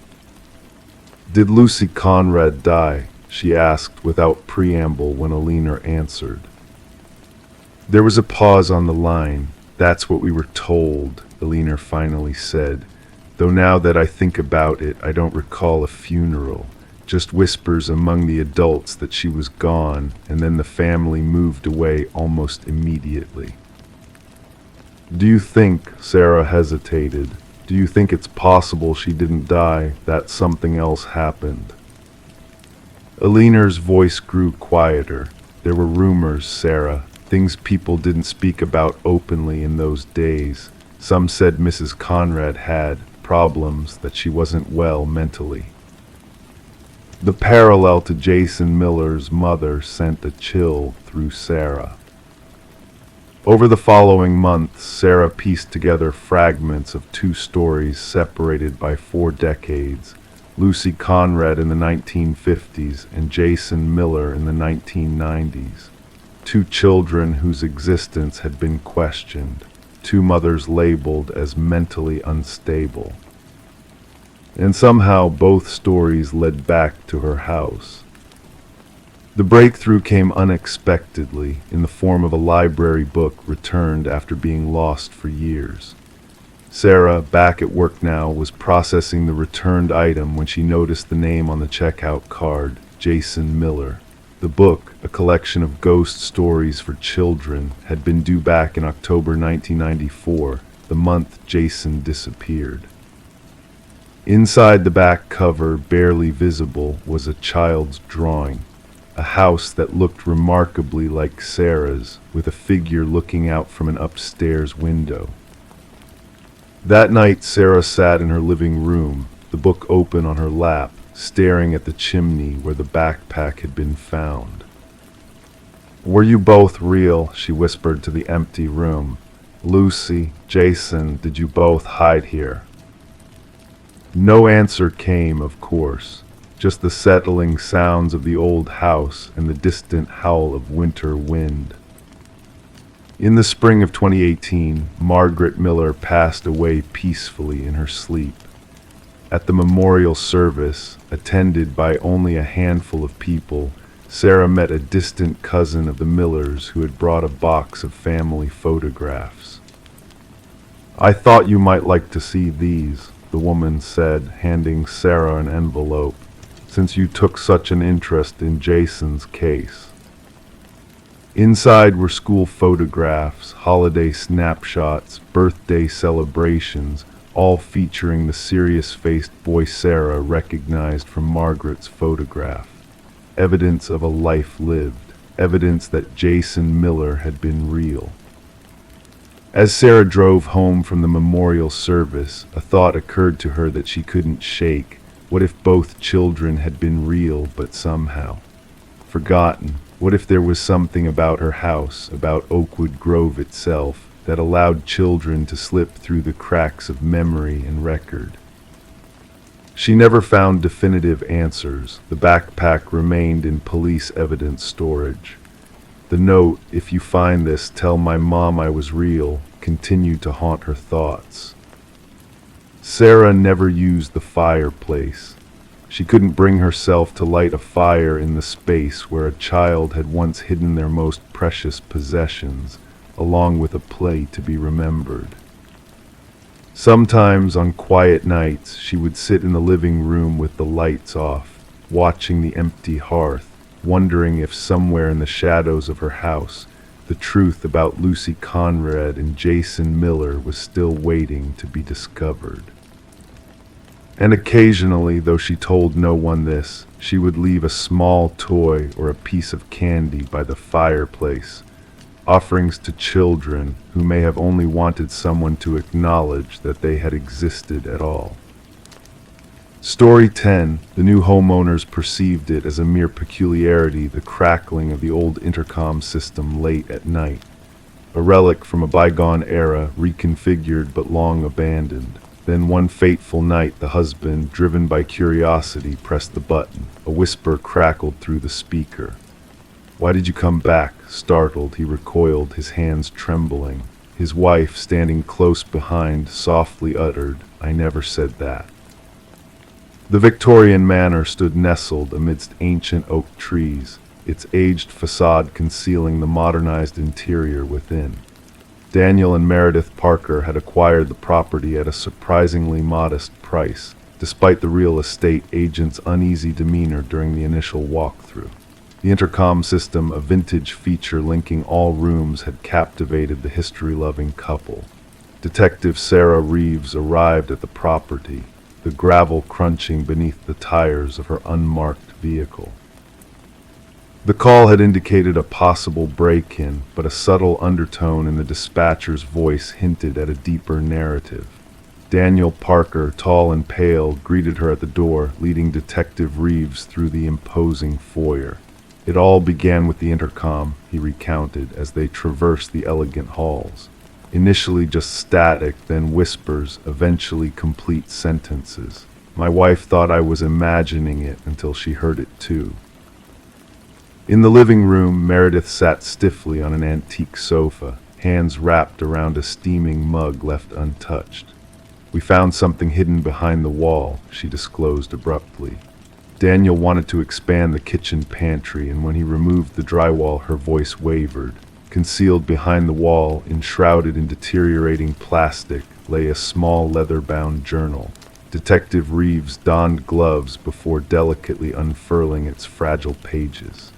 "Did Lucy Conrad die?" she asked without preamble when Eleanor answered. There was a pause on the line. "That's what we were told," Eleanor finally said. "Though now that I think about it, I don't recall a funeral. Just whispers among the adults that she was gone, and then the family moved away almost immediately." "Do you think," Sarah hesitated, "do you think it's possible she didn't die, that something else happened?" Eleanor's voice grew quieter. "There were rumors, Sarah, things people didn't speak about openly in those days. Some said Mrs. Conrad had problems, that she wasn't well mentally." The parallel to Jason Miller's mother sent a chill through Sarah. Over the following months, Sarah pieced together fragments of two stories separated by 4 decades. Lucy Conrad in the 1950s and Jason Miller in the 1990s. 2 children whose existence had been questioned. 2 mothers labeled as mentally unstable. And somehow both stories led back to her house. The breakthrough came unexpectedly in the form of a library book returned after being lost for years. Sarah, back at work now, was processing the returned item when she noticed the name on the checkout card, Jason Miller. The book, a collection of ghost stories for children, had been due back in October 1994, the month Jason disappeared. Inside the back cover, barely visible, was a child's drawing. A house that looked remarkably like Sarah's, with a figure looking out from an upstairs window. That night, Sarah sat in her living room, the book open on her lap, staring at the chimney where the backpack had been found. "Were you both real?" she whispered to the empty room. "Lucy, Jason, did you both hide here?" No answer came, of course, just the settling sounds of the old house and the distant howl of winter wind. In the spring of 2018, Margaret Miller passed away peacefully in her sleep. At the memorial service, attended by only a handful of people, Sarah met a distant cousin of the Millers who had brought a box of family photographs. "I thought you might like to see these," the woman said, handing Sarah an envelope, "since you took such an interest in Jason's case." Inside were school photographs, holiday snapshots, birthday celebrations, all featuring the serious-faced boy Sarah recognized from Margaret's photograph. Evidence of a life lived, evidence that Jason Miller had been real. As Sarah drove home from the memorial service, a thought occurred to her that she couldn't shake. What if both children had been real, but somehow forgotten? What if there was something about her house, about Oakwood Grove itself, that allowed children to slip through the cracks of memory and record? She never found definitive answers. The backpack remained in police evidence storage. The note, "If you find this, tell my mom I was real," continued to haunt her thoughts. Sarah never used the fireplace. She couldn't bring herself to light a fire in the space where a child had once hidden their most precious possessions, along with a play to be remembered. Sometimes on quiet nights, she would sit in the living room with the lights off, watching the empty hearth, wondering if somewhere in the shadows of her house, the truth about Lucy Conrad and Jason Miller was still waiting to be discovered. And occasionally, though she told no one this, she would leave a small toy or a piece of candy by the fireplace, offerings to children who may have only wanted someone to acknowledge that they had existed at all. Story 10. The new homeowners perceived it as a mere peculiarity, the crackling of the old intercom system late at night, a relic from a bygone era, reconfigured but long abandoned. Then one fateful night, the husband, driven by curiosity, pressed the button. A whisper crackled through the speaker. "Why did you come back?" Startled, he recoiled, his hands trembling. His wife, standing close behind, softly uttered, "I never said that." The Victorian manor stood nestled amidst ancient oak trees, its aged facade concealing the modernized interior within. Daniel and Meredith Parker had acquired the property at a surprisingly modest price, despite the real estate agent's uneasy demeanor during the initial walkthrough. The intercom system, a vintage feature linking all rooms, had captivated the history-loving couple. Detective Sarah Reeves arrived at the property, the gravel crunching beneath the tires of her unmarked vehicle. The call had indicated a possible break-in, but a subtle undertone in the dispatcher's voice hinted at a deeper narrative. Daniel Parker, tall and pale, greeted her at the door, leading Detective Reeves through the imposing foyer. "It all began with the intercom," he recounted as they traversed the elegant halls. Initially just static, then whispers, eventually complete sentences. My wife thought I was imagining it until she heard it too. In the living room, Meredith sat stiffly on an antique sofa, hands wrapped around a steaming mug left untouched. "We found something hidden behind the wall," she disclosed abruptly. Daniel wanted to expand the kitchen pantry, and when he removed the drywall, her voice wavered. Concealed behind the wall, enshrouded in deteriorating plastic, lay a small leather-bound journal. Detective Reeves donned gloves before delicately unfurling its fragile pages.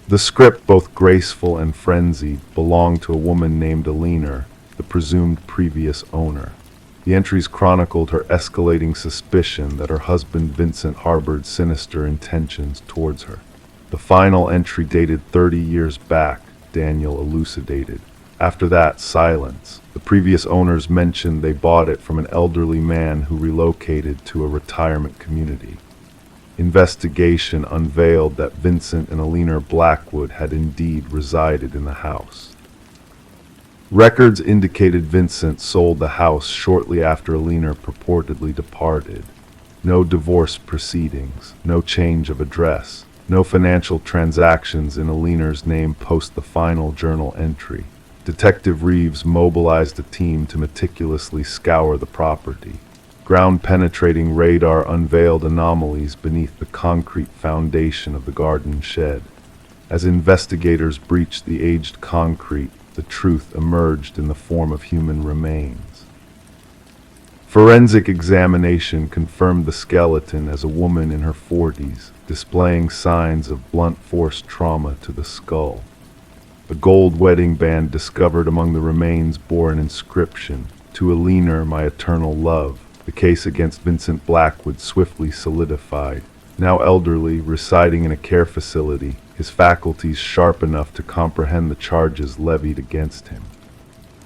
The script, both graceful and frenzied, belonged to a woman named Alina, the presumed previous owner. The entries chronicled her escalating suspicion that her husband Vincent harbored sinister intentions towards her. The final entry dated 30 years back, Daniel elucidated. After that, silence. The previous owners mentioned they bought it from an elderly man who relocated to a retirement community. Investigation unveiled that Vincent and Alina Blackwood had indeed resided in the house. Records indicated Vincent sold the house shortly after Alina purportedly departed. No divorce proceedings, no change of address, no financial transactions in Alina's name post the final journal entry. Detective Reeves mobilized a team to meticulously scour the property. Ground-penetrating radar unveiled anomalies beneath the concrete foundation of the garden shed. As investigators breached the aged concrete, the truth emerged in the form of human remains. Forensic examination confirmed the skeleton as a woman in her 40s, displaying signs of blunt force trauma to the skull. A gold wedding band discovered among the remains bore an inscription, "To Alina, my eternal love." The case against Vincent Blackwood swiftly solidified. Now elderly, residing in a care facility, his faculties sharp enough to comprehend the charges levied against him.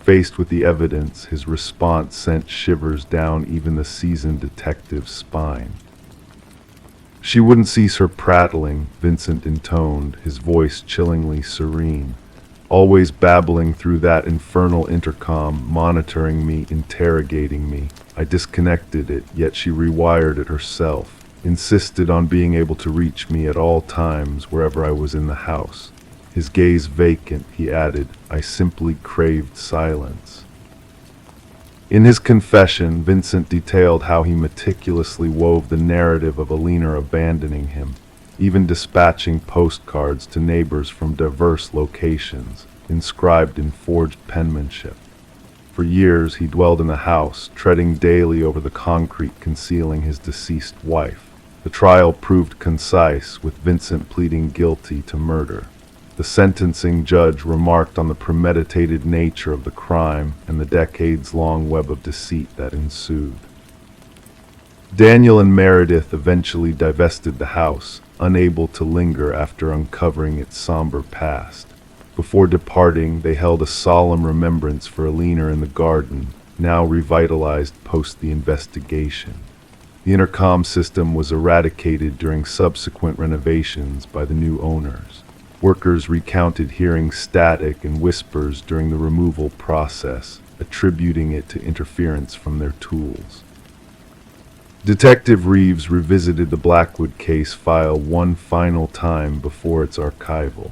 Faced with the evidence, his response sent shivers down even the seasoned detective's spine. "She wouldn't cease her prattling," Vincent intoned, his voice chillingly serene. "Always babbling through that infernal intercom, monitoring me, interrogating me. I disconnected it, yet she rewired it herself. Insisted on being able to reach me at all times wherever I was in the house." His gaze vacant, he added, "I simply craved silence." In his confession, Vincent detailed how he meticulously wove the narrative of Alina abandoning him, even dispatching postcards to neighbors from diverse locations, inscribed in forged penmanship. For years he dwelled in the house, treading daily over the concrete concealing his deceased wife. The trial proved concise, with Vincent pleading guilty to murder. The sentencing judge remarked on the premeditated nature of the crime and the decades-long web of deceit that ensued. Daniel and Meredith eventually divested the house, unable to linger after uncovering its somber past. Before departing, they held a solemn remembrance for Alina in the garden, now revitalized post the investigation. The intercom system was eradicated during subsequent renovations by the new owners. Workers recounted hearing static and whispers during the removal process, attributing it to interference from their tools. Detective Reeves revisited the Blackwood case file one final time before its archival.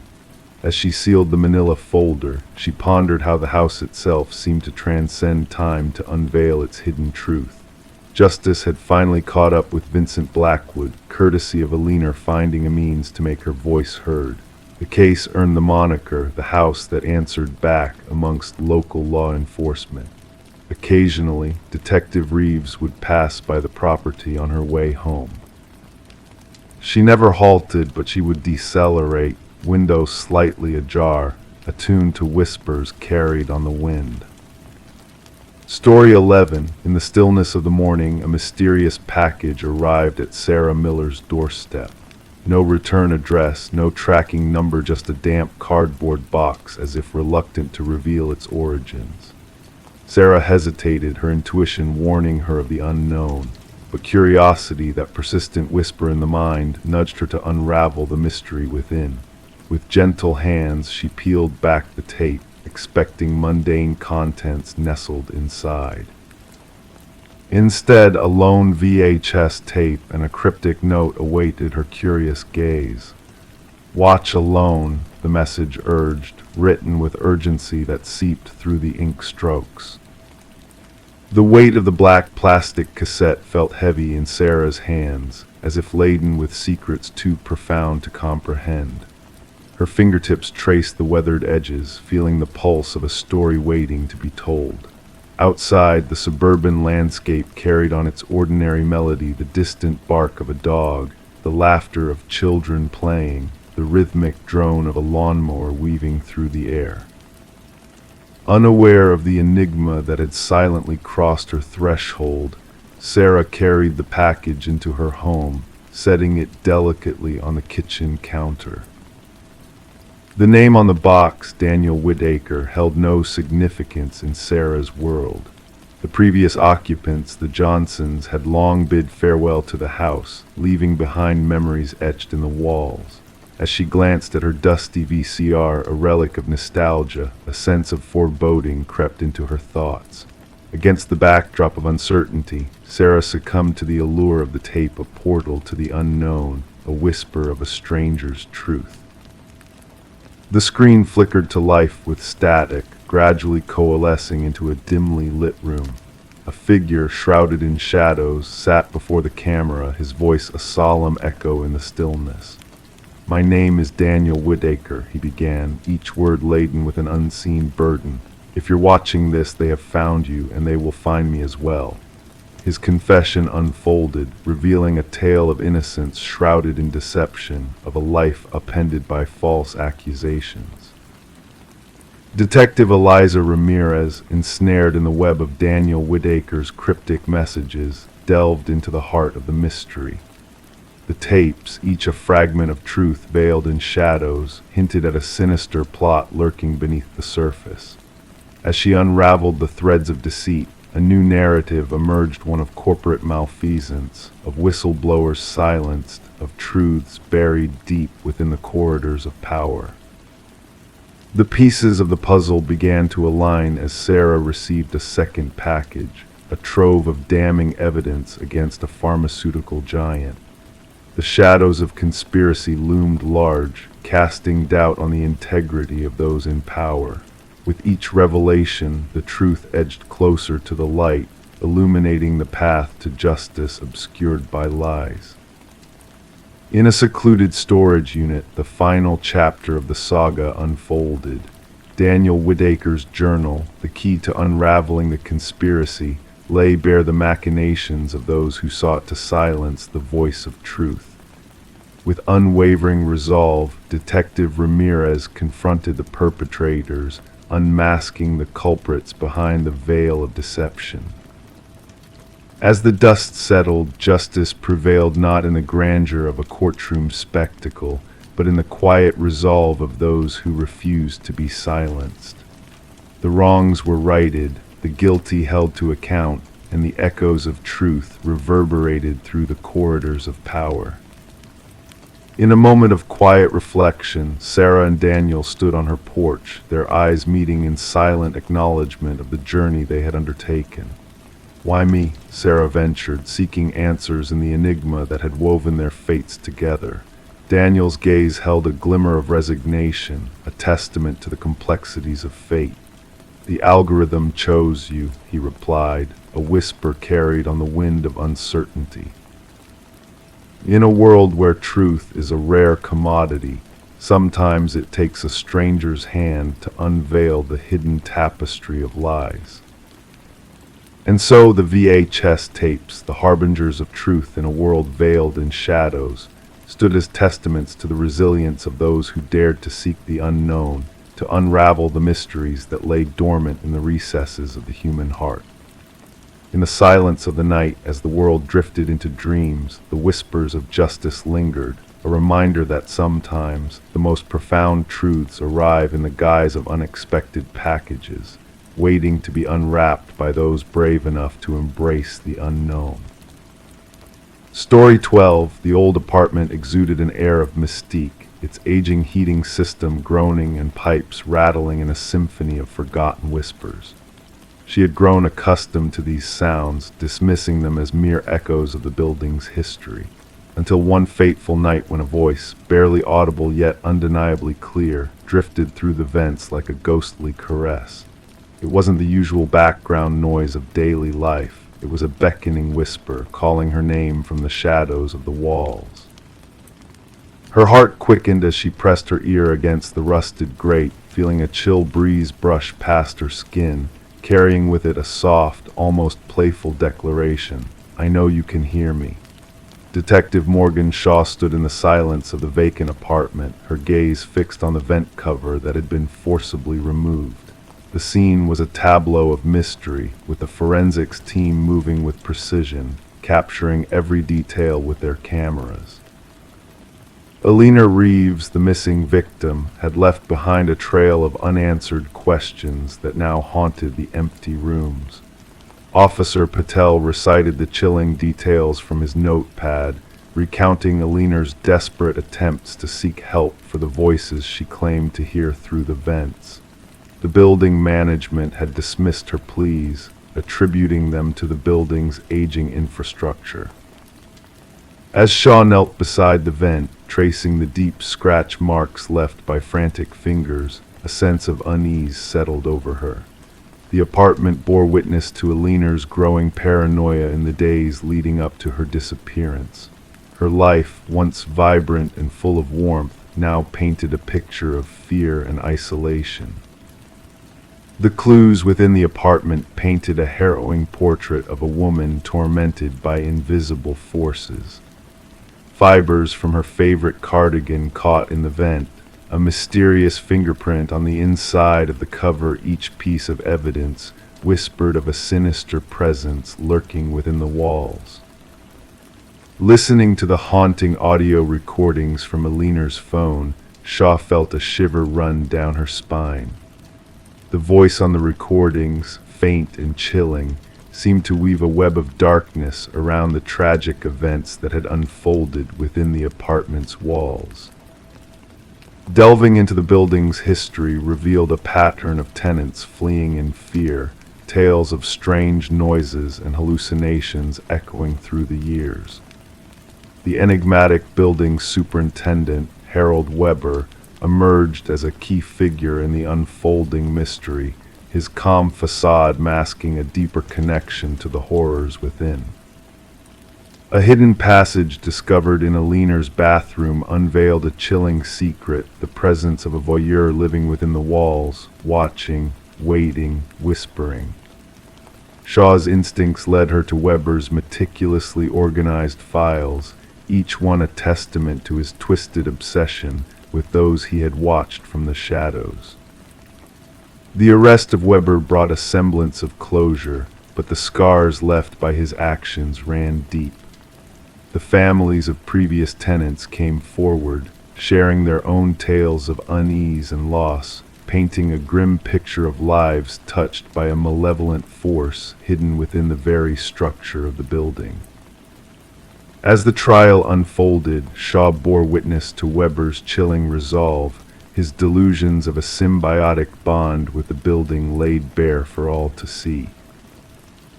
As she sealed the manila folder, she pondered how the house itself seemed to transcend time to unveil its hidden truth. Justice had finally caught up with Vincent Blackwood, courtesy of Alina finding a means to make her voice heard. The case earned the moniker "the house that answered back" amongst local law enforcement. Occasionally, Detective Reeves would pass by the property on her way home. She never halted, but she would decelerate, window slightly ajar, attuned to whispers carried on the wind. Story 11. In the stillness of the morning, a mysterious package arrived at Sarah Miller's doorstep. No return address, no tracking number, just a damp cardboard box, as if reluctant to reveal its origins. Sarah hesitated, her intuition warning her of the unknown, but curiosity, that persistent whisper in the mind, nudged her to unravel the mystery within. With gentle hands, she peeled back the tape, expecting mundane contents nestled inside. Instead, a lone VHS tape and a cryptic note awaited her curious gaze. "Watch alone," the message urged, written with urgency that seeped through the ink strokes. The weight of the black plastic cassette felt heavy in Sarah's hands, as if laden with secrets too profound to comprehend. Her fingertips traced the weathered edges, feeling the pulse of a story waiting to be told. Outside, the suburban landscape carried on its ordinary melody the distant bark of a dog, the laughter of children playing, the rhythmic drone of a lawnmower weaving through the air. Unaware of the enigma that had silently crossed her threshold, Sarah carried the package into her home, setting it delicately on the kitchen counter. The name on the box, Daniel Whitaker, held no significance in Sarah's world. The previous occupants, the Johnsons, had long bid farewell to the house, leaving behind memories etched in the walls. As she glanced at her dusty VCR, a relic of nostalgia, a sense of foreboding crept into her thoughts. Against the backdrop of uncertainty, Sarah succumbed to the allure of the tape, a portal to the unknown, a whisper of a stranger's truth. The screen flickered to life with static, gradually coalescing into a dimly lit room. A figure, shrouded in shadows, sat before the camera, his voice a solemn echo in the stillness. "My name is Daniel Whitaker," he began, each word laden with an unseen burden. "If you're watching this, they have found you, and they will find me as well." His confession unfolded, revealing a tale of innocence shrouded in deception, of a life upended by false accusations. Detective Eliza Ramirez, ensnared in the web of Daniel Whitaker's cryptic messages, delved into the heart of the mystery. The tapes, each a fragment of truth veiled in shadows, hinted at a sinister plot lurking beneath the surface. As she unraveled the threads of deceit, a new narrative emerged, one of corporate malfeasance, of whistleblowers silenced, of truths buried deep within the corridors of power. The pieces of the puzzle began to align as Sarah received a second package, a trove of damning evidence against a pharmaceutical giant. The shadows of conspiracy loomed large, casting doubt on the integrity of those in power. With each revelation, the truth edged closer to the light, illuminating the path to justice obscured by lies. In a secluded storage unit, the final chapter of the saga unfolded. Daniel Whitaker's journal, the key to unraveling the conspiracy, lay bare the machinations of those who sought to silence the voice of truth. With unwavering resolve, Detective Ramirez confronted the perpetrators, unmasking the culprits behind the veil of deception. As the dust settled, justice prevailed not in the grandeur of a courtroom spectacle, but in the quiet resolve of those who refused to be silenced. The wrongs were righted, the guilty held to account, and the echoes of truth reverberated through the corridors of power. In a moment of quiet reflection, Sarah and Daniel stood on her porch, their eyes meeting in silent acknowledgement of the journey they had undertaken. "Why me?" Sarah ventured, seeking answers in the enigma that had woven their fates together. Daniel's gaze held a glimmer of resignation, a testament to the complexities of fate. "The algorithm chose you," he replied, a whisper carried on the wind of uncertainty. In a world where truth is a rare commodity, sometimes it takes a stranger's hand to unveil the hidden tapestry of lies. And so the VHS tapes, the harbingers of truth in a world veiled in shadows, stood as testaments to the resilience of those who dared to seek the unknown, to unravel the mysteries that lay dormant in the recesses of the human heart. In the silence of the night, as the world drifted into dreams, the whispers of justice lingered, a reminder that sometimes the most profound truths arrive in the guise of unexpected packages, waiting to be unwrapped by those brave enough to embrace the unknown. Story 12, the old apartment exuded an air of mystique, its aging heating system groaning and pipes rattling in a symphony of forgotten whispers. She had grown accustomed to these sounds, dismissing them as mere echoes of the building's history, until one fateful night when a voice, barely audible yet undeniably clear, drifted through the vents like a ghostly caress. It wasn't the usual background noise of daily life. It was a beckoning whisper, calling her name from the shadows of the walls. Her heart quickened as she pressed her ear against the rusted grate, feeling a chill breeze brush past her skin, carrying with it a soft, almost playful declaration. "I know you can hear me." Detective Morgan Shaw stood in the silence of the vacant apartment, her gaze fixed on the vent cover that had been forcibly removed. The scene was a tableau of mystery, with the forensics team moving with precision, capturing every detail with their cameras. Alina Reeves, the missing victim, had left behind a trail of unanswered questions that now haunted the empty rooms. Officer Patel recited the chilling details from his notepad, recounting Alina's desperate attempts to seek help for the voices she claimed to hear through the vents. The building management had dismissed her pleas, attributing them to the building's aging infrastructure. As Shaw knelt beside the vent, tracing the deep scratch marks left by frantic fingers, a sense of unease settled over her. The apartment bore witness to Alina's growing paranoia in the days leading up to her disappearance. Her life, once vibrant and full of warmth, now painted a picture of fear and isolation. The clues within the apartment painted a harrowing portrait of a woman tormented by invisible forces. Fibers from her favorite cardigan caught in the vent, a mysterious fingerprint on the inside of the cover. Each piece of evidence whispered of a sinister presence lurking within the walls. Listening to the haunting audio recordings from Alina's phone, Shaw felt a shiver run down her spine. The voice on the recordings, faint and chilling, seemed to weave a web of darkness around the tragic events that had unfolded within the apartment's walls. Delving into the building's history revealed a pattern of tenants fleeing in fear, tales of strange noises and hallucinations echoing through the years. The enigmatic building superintendent, Harold Weber, emerged as a key figure in the unfolding mystery, his calm facade masking a deeper connection to the horrors within. A hidden passage discovered in Alina's bathroom unveiled a chilling secret, the presence of a voyeur living within the walls, watching, waiting, whispering. Shaw's instincts led her to Weber's meticulously organized files, each one a testament to his twisted obsession with those he had watched from the shadows. The arrest of Weber brought a semblance of closure, but the scars left by his actions ran deep. The families of previous tenants came forward, sharing their own tales of unease and loss, painting a grim picture of lives touched by a malevolent force hidden within the very structure of the building. As the trial unfolded, Shaw bore witness to Weber's chilling resolve, his delusions of a symbiotic bond with the building laid bare for all to see.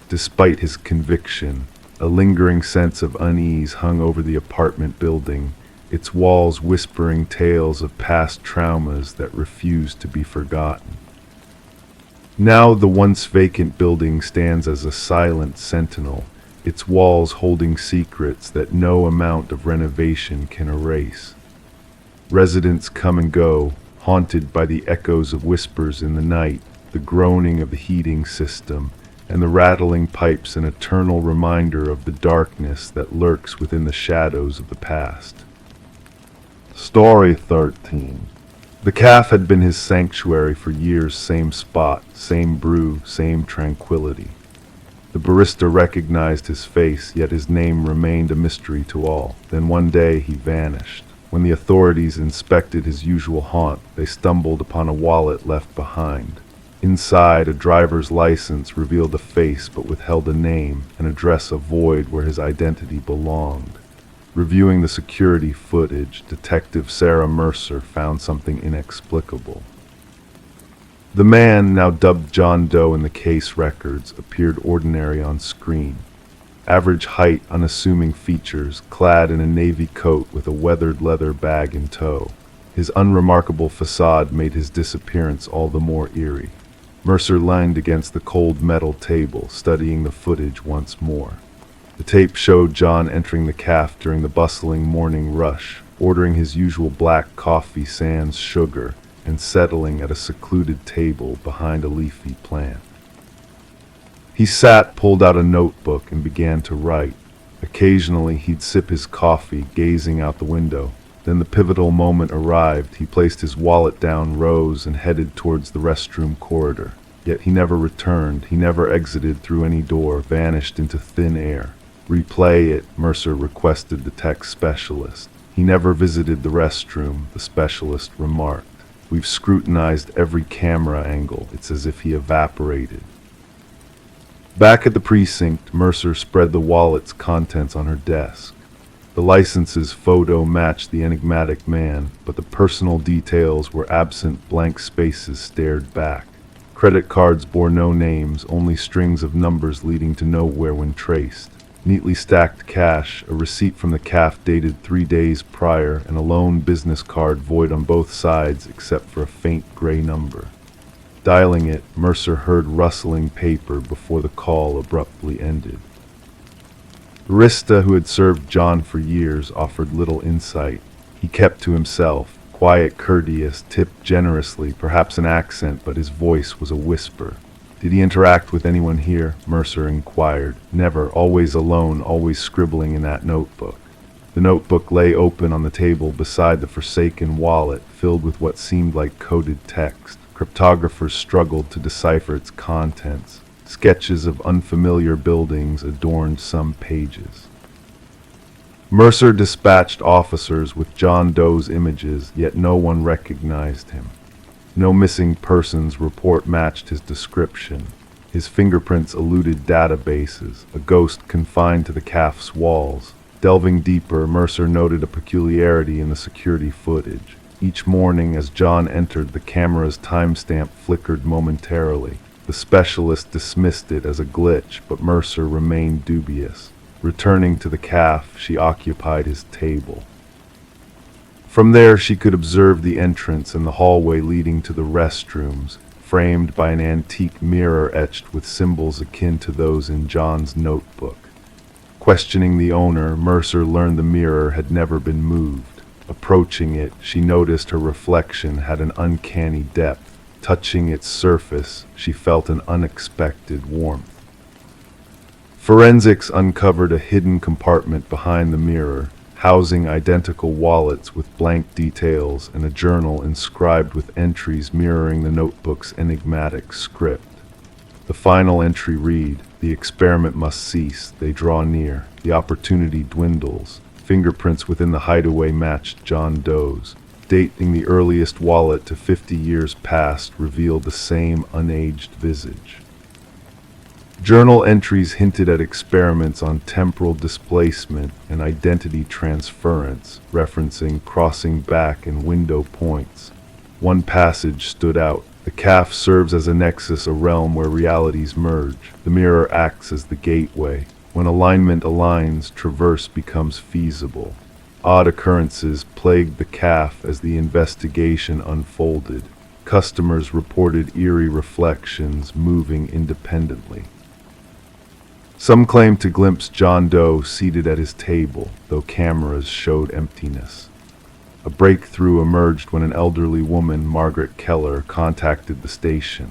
Despite his conviction, a lingering sense of unease hung over the apartment building, its walls whispering tales of past traumas that refused to be forgotten. Now the once vacant building stands as a silent sentinel, its walls holding secrets that no amount of renovation can erase. Residents come and go, haunted by the echoes of whispers in the night, the groaning of the heating system, and the rattling pipes, an eternal reminder of the darkness that lurks within the shadows of the past. Story 13. The cafe had been his sanctuary for years, same spot, same brew, same tranquility. The barista recognized his face, yet his name remained a mystery to all. Then one day he vanished. When the authorities inspected his usual haunt, they stumbled upon a wallet left behind. Inside, a driver's license revealed a face but withheld a name, an address a void where his identity belonged. Reviewing the security footage, Detective Sarah Mercer found something inexplicable. The man, now dubbed John Doe in the case records, appeared ordinary on screen. Average height, unassuming features, clad in a navy coat with a weathered leather bag in tow. His unremarkable facade made his disappearance all the more eerie. Mercer leaned against the cold metal table, studying the footage once more. The tape showed John entering the cafe during the bustling morning rush, ordering his usual black coffee sans sugar, and settling at a secluded table behind a leafy plant. He sat, pulled out a notebook, and began to write. Occasionally he'd sip his coffee, gazing out the window. Then the pivotal moment arrived. He placed his wallet down, rose, and headed towards the restroom corridor. Yet he never returned. He never exited through any door, vanished into thin air. Replay it, Mercer requested the tech specialist. He never visited the restroom, the specialist remarked. We've scrutinized every camera angle. It's as if he evaporated. Back at the precinct, Mercer spread the wallet's contents on her desk. The license's photo matched the enigmatic man, but the personal details were absent. Blank spaces stared back. Credit cards bore no names, only strings of numbers leading to nowhere when traced. Neatly stacked cash, a receipt from the CAF dated 3 days prior, and a lone business card void on both sides except for a faint gray number. Dialing it, Mercer heard rustling paper before the call abruptly ended. Barista, who had served John for years, offered little insight. He kept to himself, quiet, courteous, tipped generously, perhaps an accent, but his voice was a whisper. Did he interact with anyone here? Mercer inquired. Never, always alone, always scribbling in that notebook. The notebook lay open on the table beside the forsaken wallet, filled with what seemed like coded text. Cryptographers struggled to decipher its contents. Sketches of unfamiliar buildings adorned some pages. Mercer dispatched officers with John Doe's images, yet no one recognized him. No missing persons report matched his description. His fingerprints eluded databases, a ghost confined to the CAF's walls. Delving deeper, Mercer noted a peculiarity in the security footage. Each morning as John entered, the camera's timestamp flickered momentarily. The specialist dismissed it as a glitch, but Mercer remained dubious. Returning to the CAF, she occupied his table. From there she could observe the entrance and the hallway leading to the restrooms, framed by an antique mirror etched with symbols akin to those in John's notebook. Questioning the owner, Mercer learned the mirror had never been moved. Approaching it, she noticed her reflection had an uncanny depth. Touching its surface, she felt an unexpected warmth. Forensics uncovered a hidden compartment behind the mirror, housing identical wallets with blank details and a journal inscribed with entries mirroring the notebook's enigmatic script. The final entry read, "The experiment must cease. They draw near. The opportunity dwindles." Fingerprints within the hideaway matched John Doe's. Dating the earliest wallet to 50 years past revealed the same unaged visage. Journal entries hinted at experiments on temporal displacement and identity transference, referencing crossing back and window points. One passage stood out. The CAF serves as a nexus, a realm where realities merge. The mirror acts as the gateway. When alignment aligns, traverse becomes feasible. Odd occurrences plagued the CAF as the investigation unfolded. Customers reported eerie reflections moving independently. Some claimed to glimpse John Doe seated at his table, though cameras showed emptiness. A breakthrough emerged when an elderly woman, Margaret Keller, contacted the station.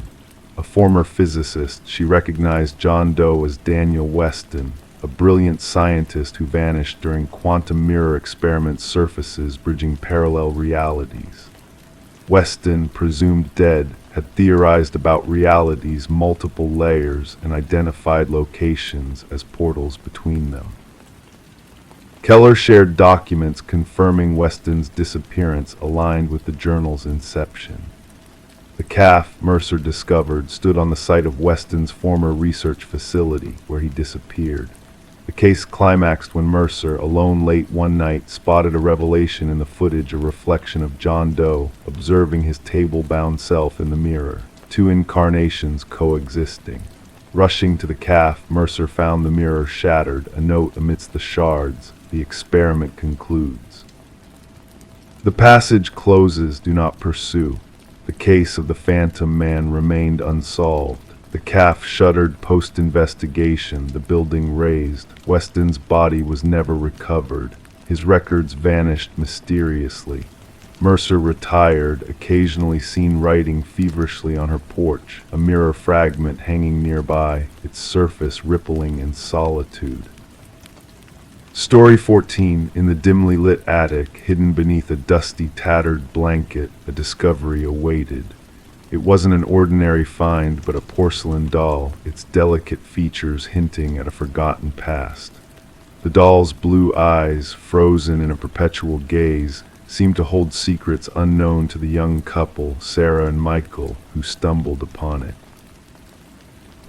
A former physicist, she recognized John Doe as Daniel Weston, a brilliant scientist who vanished during quantum mirror experiment surfaces bridging parallel realities. Weston, presumed dead, had theorized about realities' multiple layers and identified locations as portals between them. Keller shared documents confirming Weston's disappearance aligned with the journal's inception. The CAF, Mercer discovered, stood on the site of Weston's former research facility, where he disappeared. The case climaxed when Mercer, alone late one night, spotted a revelation in the footage, a reflection of John Doe, observing his table-bound self in the mirror, two incarnations coexisting. Rushing to the CAF, Mercer found the mirror shattered, a note amidst the shards. The experiment concludes. The passage closes, do not pursue. The case of the Phantom Man remained unsolved. The CAF shuddered post-investigation, the building razed. Weston's body was never recovered. His records vanished mysteriously. Mercer retired, occasionally seen writing feverishly on her porch, a mirror fragment hanging nearby, its surface rippling in solitude. Story 14. In the dimly lit attic, hidden beneath a dusty, tattered blanket, a discovery awaited. It wasn't an ordinary find, but a porcelain doll, its delicate features hinting at a forgotten past. The doll's blue eyes, frozen in a perpetual gaze, seemed to hold secrets unknown to the young couple, Sarah and Michael, who stumbled upon it.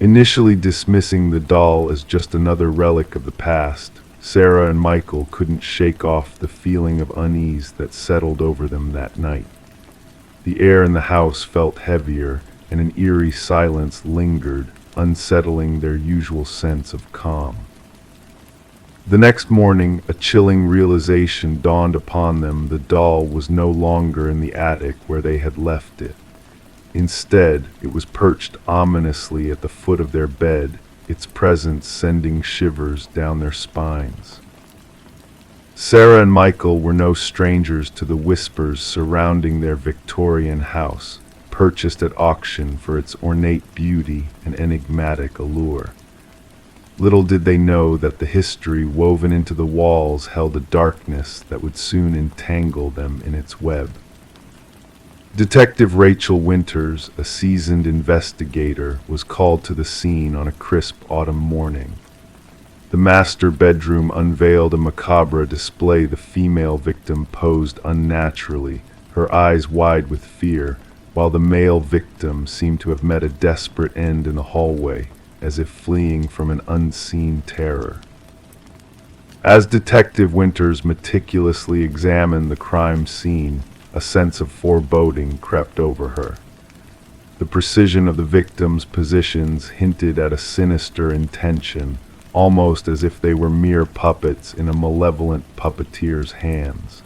Initially dismissing the doll as just another relic of the past, Sarah and Michael couldn't shake off the feeling of unease that settled over them that night. The air in the house felt heavier, and an eerie silence lingered, unsettling their usual sense of calm. The next morning, a chilling realization dawned upon them. The doll was no longer in the attic where they had left it. Instead, it was perched ominously at the foot of their bed, its presence sending shivers down their spines. Sarah and Michael were no strangers to the whispers surrounding their Victorian house, purchased at auction for its ornate beauty and enigmatic allure. Little did they know that the history woven into the walls held a darkness that would soon entangle them in its web. Detective Rachel Winters, a seasoned investigator, was called to the scene on a crisp autumn morning. The master bedroom unveiled a macabre display. The female victim posed unnaturally, her eyes wide with fear, while the male victim seemed to have met a desperate end in the hallway, as if fleeing from an unseen terror. As Detective Winters meticulously examined the crime scene, a sense of foreboding crept over her. The precision of the victims' positions hinted at a sinister intention, almost as if they were mere puppets in a malevolent puppeteer's hands.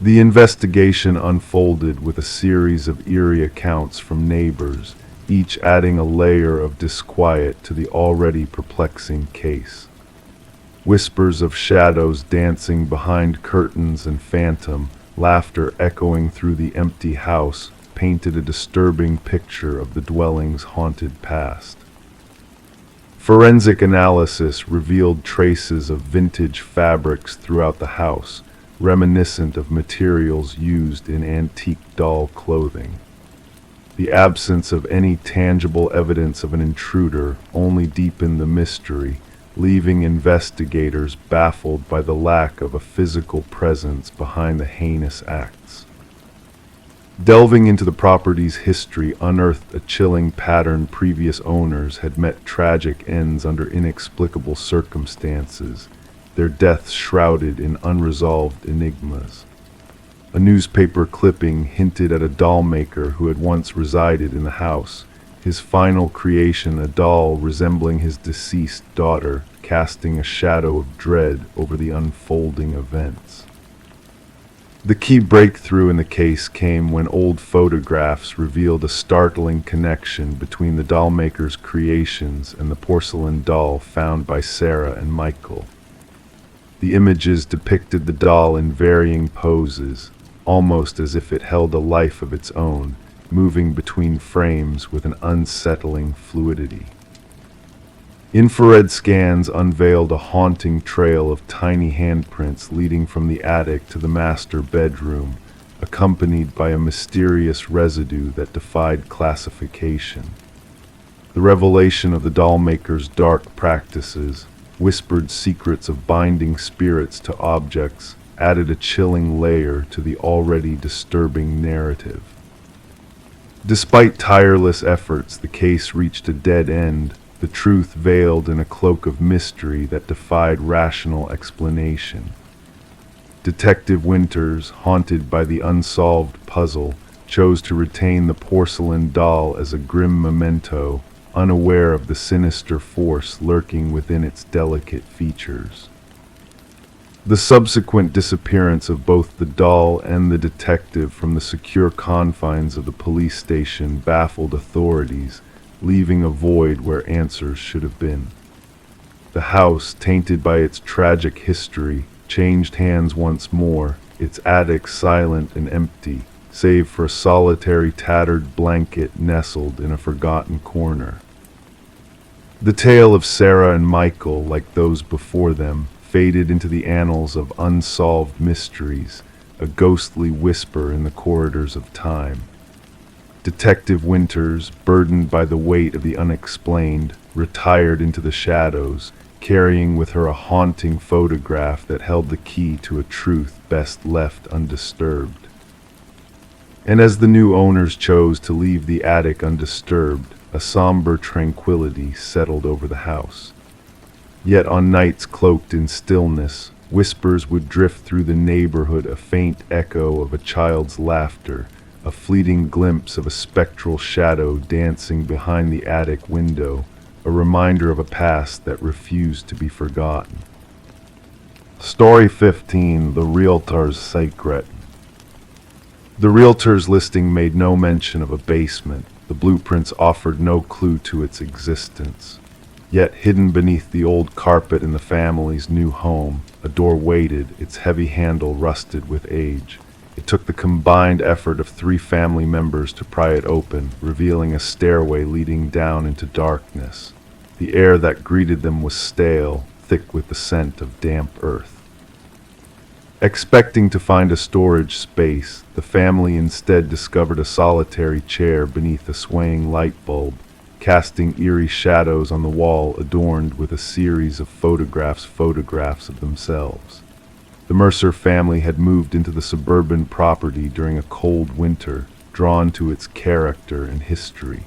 The investigation unfolded with a series of eerie accounts from neighbors, each adding a layer of disquiet to the already perplexing case. Whispers of shadows dancing behind curtains and phantom laughter echoing through the empty house painted a disturbing picture of the dwelling's haunted past. Forensic analysis revealed traces of vintage fabrics throughout the house, reminiscent of materials used in antique doll clothing. The absence of any tangible evidence of an intruder only deepened the mystery, leaving investigators baffled by the lack of a physical presence behind the heinous acts. Delving into the property's history unearthed a chilling pattern. Previous owners had met tragic ends under inexplicable circumstances, their deaths shrouded in unresolved enigmas. A newspaper clipping hinted at a doll maker who had once resided in the house, his final creation a doll resembling his deceased daughter, casting a shadow of dread over the unfolding events. The key breakthrough in the case came when old photographs revealed a startling connection between the doll maker's creations and the porcelain doll found by Sarah and Michael. The images depicted the doll in varying poses, almost as if it held a life of its own, moving between frames with an unsettling fluidity. Infrared scans unveiled a haunting trail of tiny handprints leading from the attic to the master bedroom, accompanied by a mysterious residue that defied classification. The revelation of the dollmaker's dark practices, whispered secrets of binding spirits to objects, added a chilling layer to the already disturbing narrative. Despite tireless efforts, the case reached a dead end, the truth veiled in a cloak of mystery that defied rational explanation. Detective Winters, haunted by the unsolved puzzle, chose to retain the porcelain doll as a grim memento, unaware of the sinister force lurking within its delicate features. The subsequent disappearance of both the doll and the detective from the secure confines of the police station baffled authorities, leaving a void where answers should have been. The house, tainted by its tragic history, changed hands once more, its attic silent and empty, save for a solitary tattered blanket nestled in a forgotten corner. The tale of Sarah and Michael, like those before them, faded into the annals of unsolved mysteries, a ghostly whisper in the corridors of time. Detective Winters, burdened by the weight of the unexplained, retired into the shadows, carrying with her a haunting photograph that held the key to a truth best left undisturbed. And as the new owners chose to leave the attic undisturbed, a somber tranquility settled over the house. Yet on nights cloaked in stillness, whispers would drift through the neighborhood, a faint echo of a child's laughter, a fleeting glimpse of a spectral shadow dancing behind the attic window, a reminder of a past that refused to be forgotten. Story 15: The Realtor's Secret. The realtor's listing made no mention of a basement. The blueprints offered no clue to its existence. Yet hidden beneath the old carpet in the family's new home, a door waited, its heavy handle rusted with age. It took the combined effort of 3 family members to pry it open, revealing a stairway leading down into darkness. The air that greeted them was stale, thick with the scent of damp earth. Expecting to find a storage space, the family instead discovered a solitary chair beneath a swaying light bulb, casting eerie shadows on the wall adorned with a series of photographs of themselves. The Mercer family had moved into the suburban property during a cold winter, drawn to its character and history.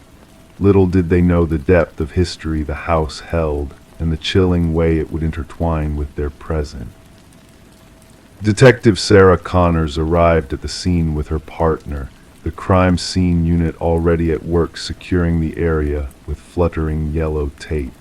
Little did they know the depth of history the house held and the chilling way it would intertwine with their present. Detective Sarah Connors arrived at the scene with her partner, the crime scene unit already at work securing the area with fluttering yellow tape.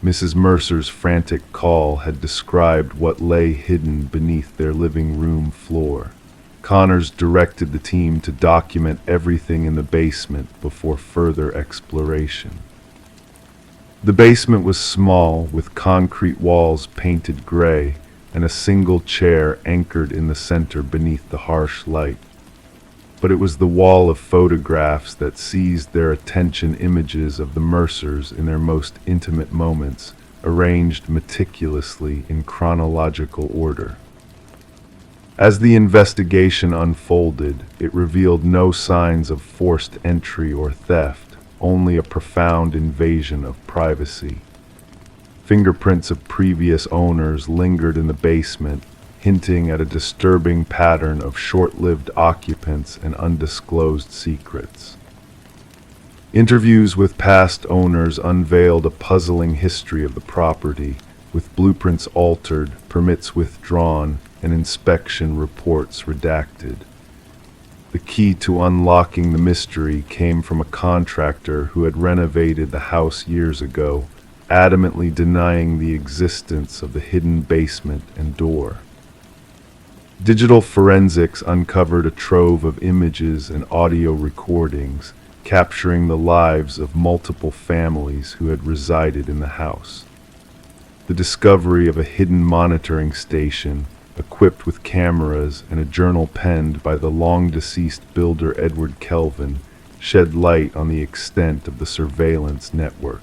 Mrs. Mercer's frantic call had described what lay hidden beneath their living room floor. Connors directed the team to document everything in the basement before further exploration. The basement was small, with concrete walls painted gray, and a single chair anchored in the center beneath the harsh light. But it was the wall of photographs that seized their attention, images of the Mercers in their most intimate moments, arranged meticulously in chronological order. As the investigation unfolded, it revealed no signs of forced entry or theft, only a profound invasion of privacy. Fingerprints of previous owners lingered in the basement, hinting at a disturbing pattern of short-lived occupants and undisclosed secrets. Interviews with past owners unveiled a puzzling history of the property, with blueprints altered, permits withdrawn, and inspection reports redacted. The key to unlocking the mystery came from a contractor who had renovated the house years ago, adamantly denying the existence of the hidden basement and door. Digital forensics uncovered a trove of images and audio recordings, capturing the lives of multiple families who had resided in the house. The discovery of a hidden monitoring station, equipped with cameras and a journal penned by the long-deceased builder Edward Kelvin, shed light on the extent of the surveillance network.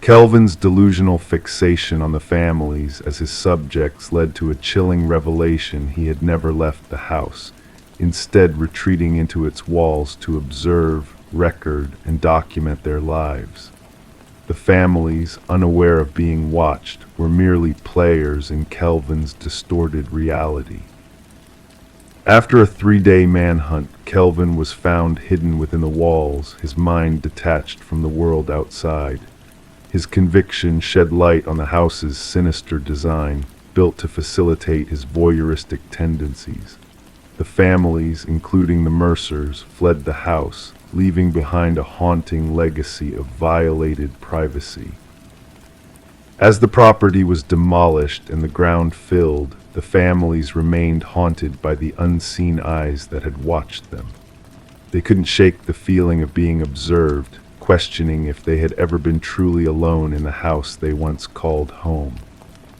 Kelvin's delusional fixation on the families as his subjects led to a chilling revelation: he had never left the house, instead retreating into its walls to observe, record, and document their lives. The families, unaware of being watched, were merely players in Kelvin's distorted reality. After a 3-day manhunt, Kelvin was found hidden within the walls, his mind detached from the world outside. His conviction shed light on the house's sinister design, built to facilitate his voyeuristic tendencies. The families, including the Mercers, fled the house, leaving behind a haunting legacy of violated privacy. As the property was demolished and the ground filled, the families remained haunted by the unseen eyes that had watched them. They couldn't shake the feeling of being observed, questioning if they had ever been truly alone in the house they once called home.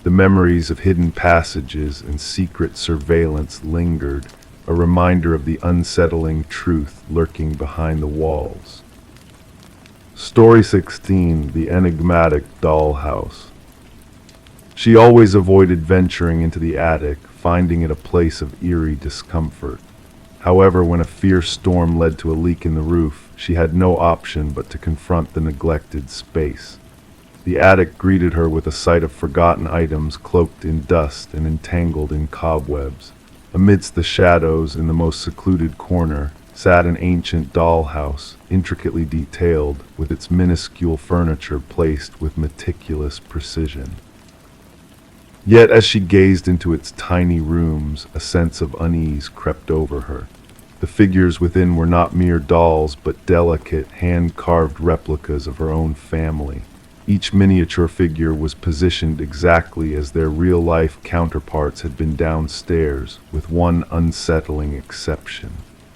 The memories of hidden passages and secret surveillance lingered, a reminder of the unsettling truth lurking behind the walls. Story 16: The Enigmatic Dollhouse. She always avoided venturing into the attic, finding it a place of eerie discomfort. However, when a fierce storm led to a leak in the roof, she had no option but to confront the neglected space. The attic greeted her with a sight of forgotten items cloaked in dust and entangled in cobwebs. Amidst the shadows, in the most secluded corner, sat an ancient dollhouse, intricately detailed, with its minuscule furniture placed with meticulous precision. Yet as she gazed into its tiny rooms, a sense of unease crept over her. The figures within were not mere dolls, but delicate, hand-carved replicas of her own family. Each miniature figure was positioned exactly as their real-life counterparts had been downstairs, with one unsettling exception.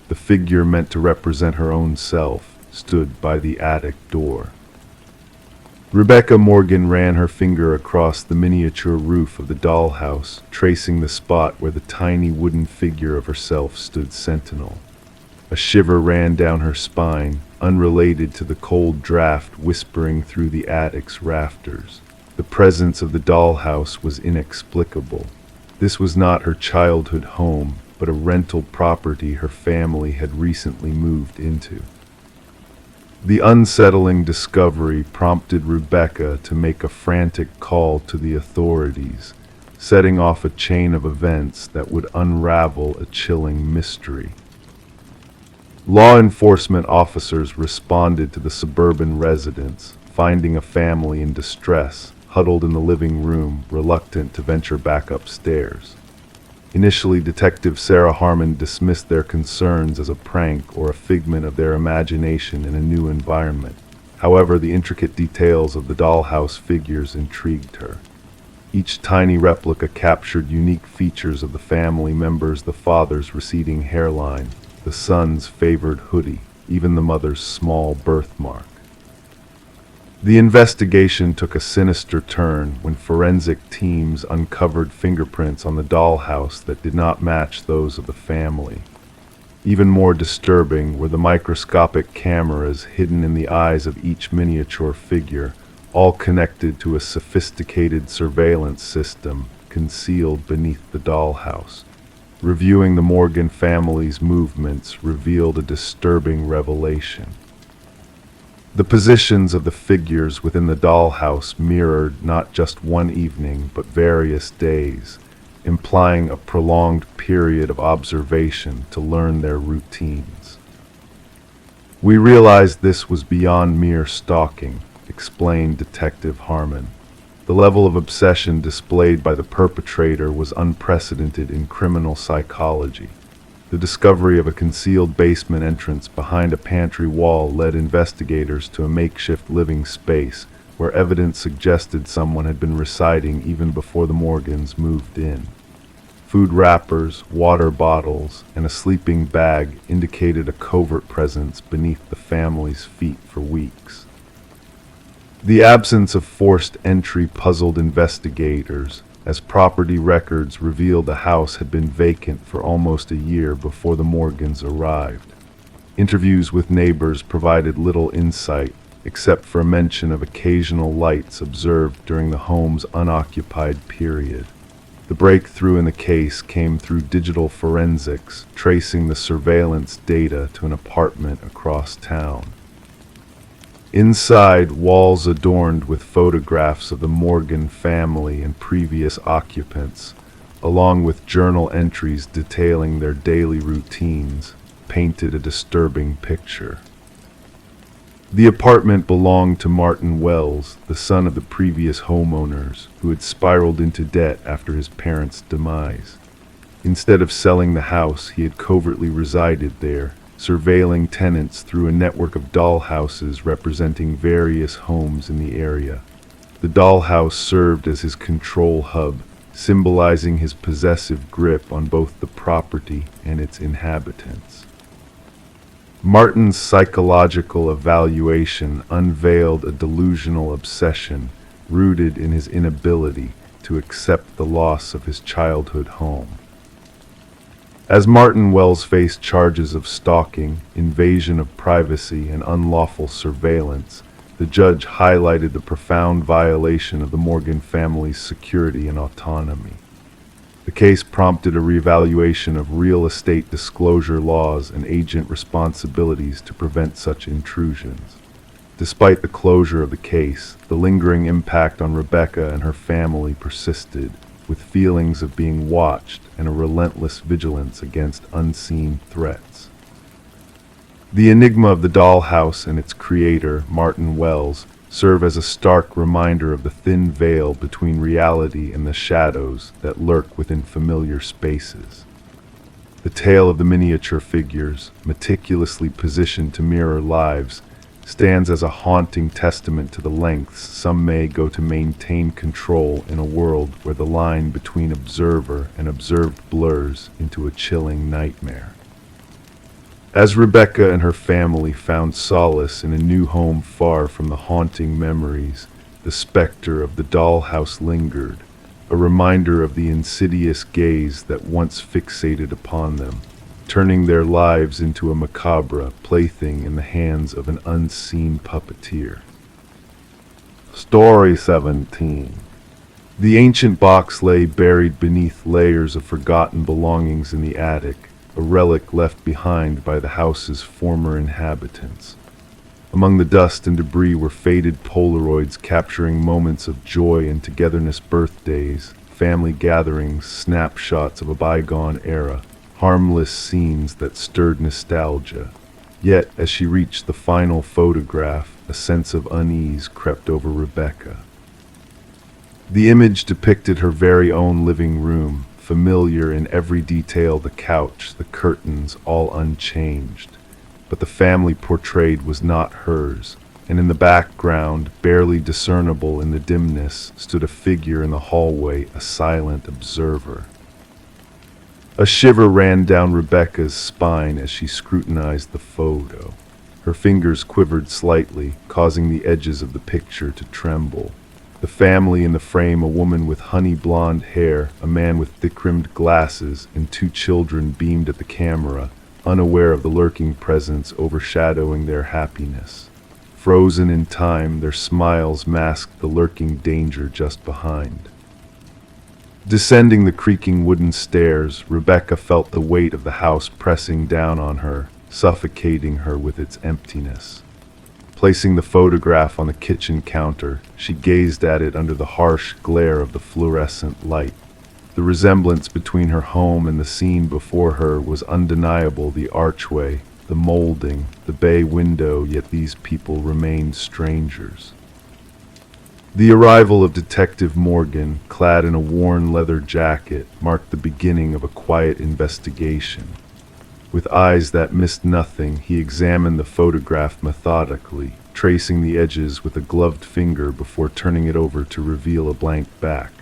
The figure meant to represent her own self stood by the attic door. Rebecca Morgan ran her finger across the miniature roof of the dollhouse, tracing the spot where the tiny wooden figure of herself stood sentinel. A shiver ran down her spine, unrelated to the cold draft whispering through the attic's rafters. The presence of the dollhouse was inexplicable. This was not her childhood home, but a rental property her family had recently moved into. The unsettling discovery prompted Rebecca to make a frantic call to the authorities, setting off a chain of events that would unravel a chilling mystery. Law enforcement officers responded to the suburban residence, finding a family in distress, huddled in the living room, reluctant to venture back upstairs. Initially, Detective Sarah Harmon dismissed their concerns as a prank or a figment of their imagination in a new environment. However, the intricate details of the dollhouse figures intrigued her. Each tiny replica captured unique features of the family members: the father's receding hairline, the son's favored hoodie, even the mother's small birthmark. The investigation took a sinister turn when forensic teams uncovered fingerprints on the dollhouse that did not match those of the family. Even more disturbing were the microscopic cameras hidden in the eyes of each miniature figure, all connected to a sophisticated surveillance system concealed beneath the dollhouse. Reviewing the Morgan family's movements revealed a disturbing revelation. The positions of the figures within the dollhouse mirrored not just one evening, but various days, implying a prolonged period of observation to learn their routines. "We realized this was beyond mere stalking," explained Detective Harmon. "The level of obsession displayed by the perpetrator was unprecedented in criminal psychology. The discovery of a concealed basement entrance behind a pantry wall led investigators to a makeshift living space where evidence suggested someone had been residing even before the Morgans moved in. Food wrappers, water bottles, and a sleeping bag indicated a covert presence beneath the family's feet for weeks. The absence of forced entry puzzled investigators, as property records revealed the house had been vacant for almost a year before the Morgans arrived. Interviews with neighbors provided little insight, except for a mention of occasional lights observed during the home's unoccupied period. The breakthrough in the case came through digital forensics, tracing the surveillance data to an apartment across town. Inside, walls adorned with photographs of the Morgan family and previous occupants, along with journal entries detailing their daily routines, painted a disturbing picture. The apartment belonged to Martin Wells, the son of the previous homeowners, who had spiraled into debt after his parents' demise. Instead of selling the house, he had covertly resided there, surveilling tenants through a network of dollhouses representing various homes in the area. The dollhouse served as his control hub, symbolizing his possessive grip on both the property and its inhabitants. Martin's psychological evaluation unveiled a delusional obsession rooted in his inability to accept the loss of his childhood home. As Martin Wells faced charges of stalking, invasion of privacy, and unlawful surveillance, the judge highlighted the profound violation of the Morgan family's security and autonomy. The case prompted a reevaluation of real estate disclosure laws and agent responsibilities to prevent such intrusions. Despite the closure of the case, the lingering impact on Rebecca and her family persisted, with feelings of being watched and a relentless vigilance against unseen threats. The enigma of the dollhouse and its creator, Martin Wells, serve as a stark reminder of the thin veil between reality and the shadows that lurk within familiar spaces. The tale of the miniature figures, meticulously positioned to mirror lives, stands as a haunting testament to the lengths some may go to maintain control in a world where the line between observer and observed blurs into a chilling nightmare. As Rebecca and her family found solace in a new home far from the haunting memories, the specter of the dollhouse lingered, a reminder of the insidious gaze that once fixated upon them, turning their lives into a macabre plaything in the hands of an unseen puppeteer. Story 17. The ancient box lay buried beneath layers of forgotten belongings in the attic, a relic left behind by the house's former inhabitants. Among the dust and debris were faded Polaroids capturing moments of joy and togetherness, birthdays, family gatherings, snapshots of a bygone era, harmless scenes that stirred nostalgia. Yet, as she reached the final photograph, a sense of unease crept over Rebecca. The image depicted her very own living room, familiar in every detail: the couch, the curtains, all unchanged. But the family portrayed was not hers, and in the background, barely discernible in the dimness, stood a figure in the hallway, a silent observer. A shiver ran down Rebecca's spine as she scrutinized the photo. Her fingers quivered slightly, causing the edges of the picture to tremble. The family in the frame, a woman with honey blonde hair, a man with thick-rimmed glasses, and two children beamed at the camera, unaware of the lurking presence overshadowing their happiness. Frozen in time, their smiles masked the lurking danger just behind. Descending the creaking wooden stairs, Rebecca felt the weight of the house pressing down on her, suffocating her with its emptiness. Placing the photograph on the kitchen counter, she gazed at it under the harsh glare of the fluorescent light. The resemblance between her home and the scene before her was undeniable: the archway, the molding, the bay window, yet these people remained strangers. The arrival of Detective Morgan, clad in a worn leather jacket, marked the beginning of a quiet investigation. With eyes that missed nothing, he examined the photograph methodically, tracing the edges with a gloved finger before turning it over to reveal a blank back.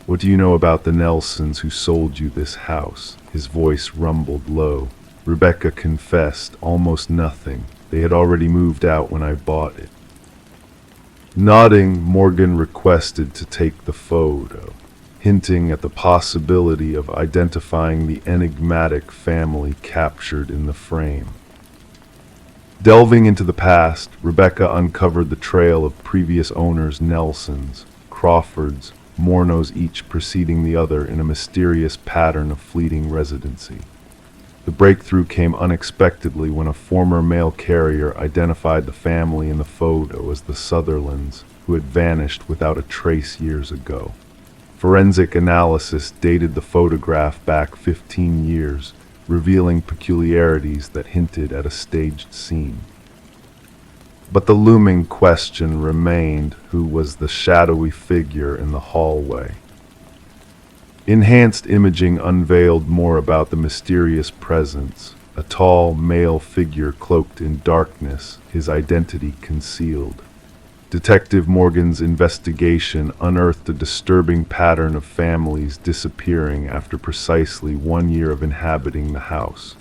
"What do you know about the Nelsons who sold you this house?" His voice rumbled low. Rebecca confessed, "Almost nothing. They had already moved out when I bought it." Nodding, Morgan requested to take the photo, hinting at the possibility of identifying the enigmatic family captured in the frame. Delving into the past, Rebecca uncovered the trail of previous owners: Nelsons, Crawfords, Mornos, each preceding the other in a mysterious pattern of fleeting residency. The breakthrough came unexpectedly when a former mail carrier identified the family in the photo as the Sutherlands, who had vanished without a trace years ago. Forensic analysis dated the photograph back 15 years, revealing peculiarities that hinted at a staged scene. But the looming question remained: who was the shadowy figure in the hallway? Enhanced imaging unveiled more about the mysterious presence: a tall male figure cloaked in darkness, his identity concealed. Detective Morgan's investigation unearthed a disturbing pattern of families disappearing after precisely 1 year of inhabiting the house.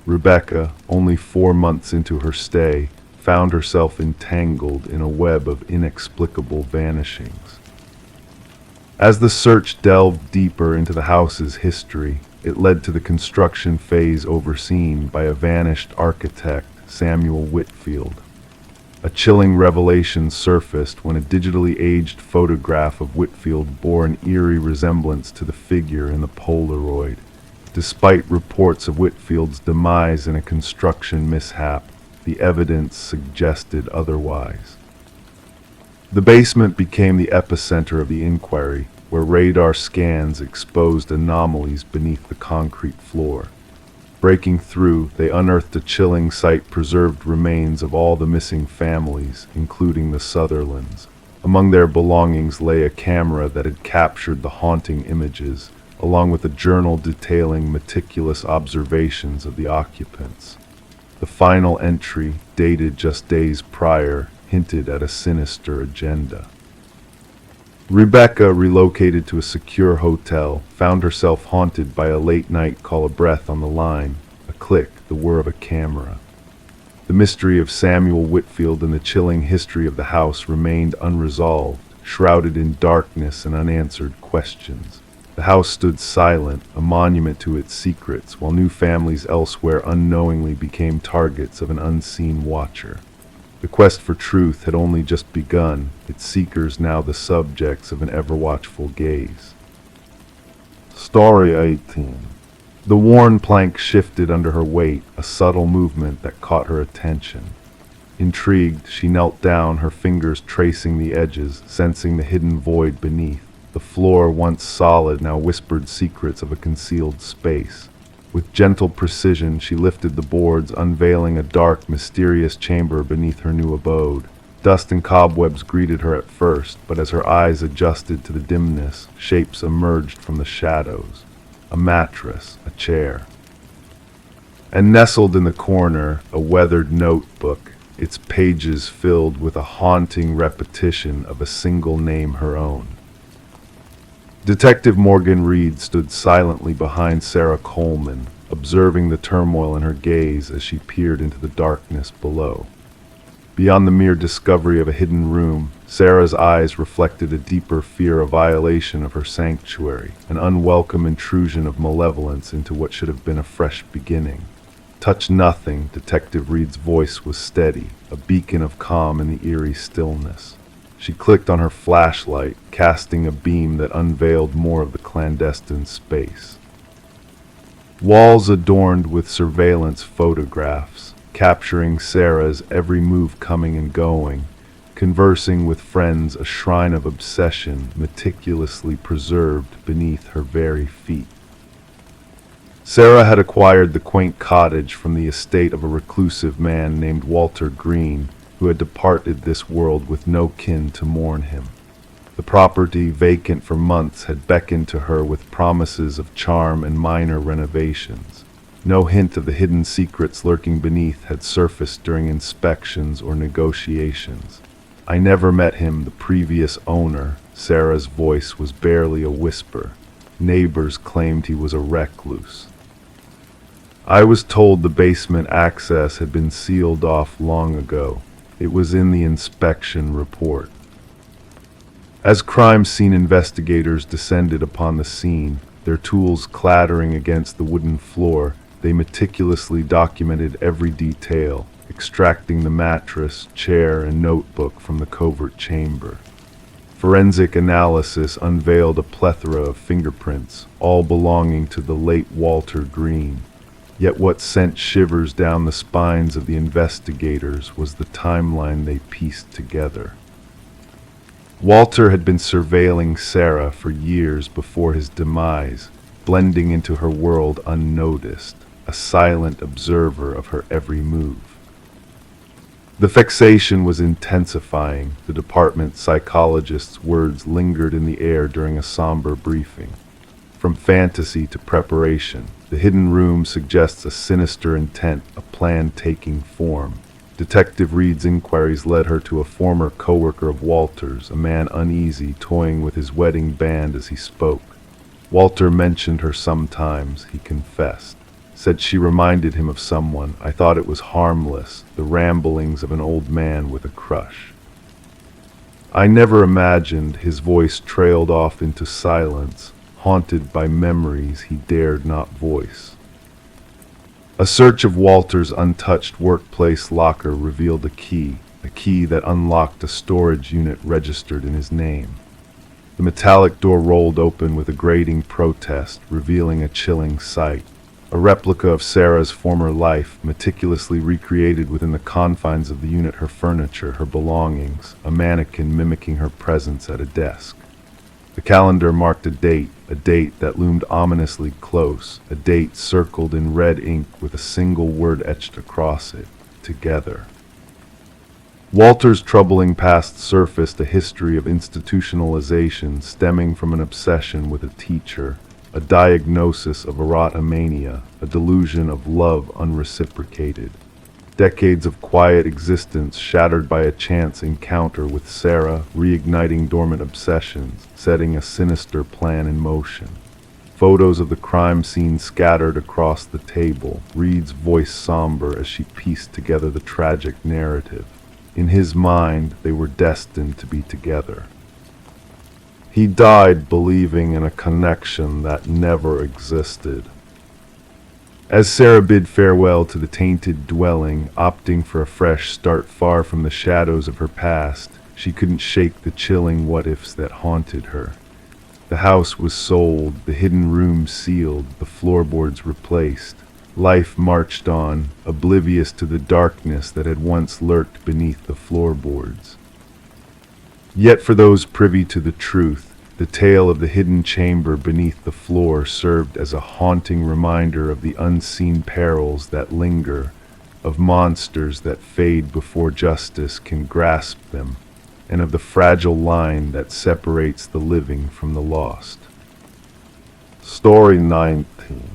Rebecca, only 4 months into her stay, found herself entangled in a web of inexplicable vanishings. As the search delved deeper into the house's history, it led to the construction phase overseen by a vanished architect, Samuel Whitfield. A chilling revelation surfaced when a digitally aged photograph of Whitfield bore an eerie resemblance to the figure in the Polaroid. Despite reports of Whitfield's demise in a construction mishap, the evidence suggested otherwise. The basement became the epicenter of the inquiry, where radar scans exposed anomalies beneath the concrete floor. Breaking through, they unearthed a chilling site-preserved remains of all the missing families, including the Sutherlands. Among their belongings lay a camera that had captured the haunting images, along with a journal detailing meticulous observations of the occupants. The final entry, dated just days prior, hinted at a sinister agenda. Rebecca, relocated to a secure hotel, found herself haunted by a late-night call a breath on the line, a click, the whir of a camera. The mystery of Samuel Whitfield and the chilling history of the house remained unresolved, shrouded in darkness and unanswered questions. The house stood silent, a monument to its secrets, while new families elsewhere unknowingly became targets of an unseen watcher. The quest for truth had only just begun, its seekers now the subjects of an ever-watchful gaze. Story 18. The worn plank shifted under her weight, a subtle movement that caught her attention. Intrigued, she knelt down, her fingers tracing the edges, sensing the hidden void beneath. The floor, once solid, now whispered secrets of a concealed space. With gentle precision, she lifted the boards, unveiling a dark, mysterious chamber beneath her new abode. Dust and cobwebs greeted her at first, but as her eyes adjusted to the dimness, shapes emerged from the shadows. A mattress, a chair. And nestled in the corner, a weathered notebook, its pages filled with a haunting repetition of a single name her own. Detective Morgan Reed stood silently behind Sarah Coleman, observing the turmoil in her gaze as she peered into the darkness below. Beyond the mere discovery of a hidden room, Sarah's eyes reflected a deeper fear of violation of her sanctuary, an unwelcome intrusion of malevolence into what should have been a fresh beginning. Touch nothing, Detective Reed's voice was steady, a beacon of calm in the eerie stillness. She clicked on her flashlight, casting a beam that unveiled more of the clandestine space. Walls adorned with surveillance photographs, capturing Sarah's every move coming and going, conversing with friends, a shrine of obsession meticulously preserved beneath her very feet. Sarah had acquired the quaint cottage from the estate of a reclusive man named Walter Green, who had departed this world with no kin to mourn him. The property, vacant for months, had beckoned to her with promises of charm and minor renovations. No hint of the hidden secrets lurking beneath had surfaced during inspections or negotiations. I never met him, the previous owner. Sarah's voice was barely a whisper. Neighbors claimed he was a recluse. I was told the basement access had been sealed off long ago. It was in the inspection report. As crime scene investigators descended upon the scene, their tools clattering against the wooden floor, they meticulously documented every detail, extracting the mattress, chair, and notebook from the covert chamber. Forensic analysis unveiled a plethora of fingerprints, all belonging to the late Walter Green. Yet what sent shivers down the spines of the investigators was the timeline they pieced together. Walter had been surveilling Sarah for years before his demise, blending into her world unnoticed, a silent observer of her every move. The fixation was intensifying. The department psychologist's words lingered in the air during a somber briefing. From fantasy to preparation, the hidden room suggests a sinister intent, a plan taking form. Detective Reed's inquiries led her to a former coworker of Walter's, a man uneasy, toying with his wedding band as he spoke. Walter mentioned her sometimes, he confessed. Said she reminded him of someone. I thought it was harmless, the ramblings of an old man with a crush. I never imagined. His voice trailed off into silence, haunted by memories he dared not voice. A search of Walter's untouched workplace locker revealed a key that unlocked a storage unit registered in his name. The metallic door rolled open with a grating protest, revealing a chilling sight. a replica of Sarah's former life, meticulously recreated within the confines of the unit, her furniture, her belongings, a mannequin mimicking her presence at a desk. The calendar marked a date that loomed ominously close, a date circled in red ink with a single word etched across it: together. Walter's troubling past surfaced a history of institutionalization stemming from an obsession with a teacher, a diagnosis of erotomania, a delusion of love unreciprocated. Decades of quiet existence shattered by a chance encounter with Sarah, reigniting dormant obsessions, setting a sinister plan in motion. Photos of the crime scene scattered across the table, Reed's voice somber as she pieced together the tragic narrative. In his mind, they were destined to be together. He died believing in a connection that never existed. As Sarah bid farewell to the tainted dwelling, opting for a fresh start far from the shadows of her past, she couldn't shake the chilling what-ifs that haunted her. The house was sold, the hidden rooms sealed, the floorboards replaced. Life marched on, oblivious to the darkness that had once lurked beneath the floorboards. Yet for those privy to the truth, the tale of the hidden chamber beneath the floor served as a haunting reminder of the unseen perils that linger, of monsters that fade before justice can grasp them, and of the fragile line that separates the living from the lost. Story 19.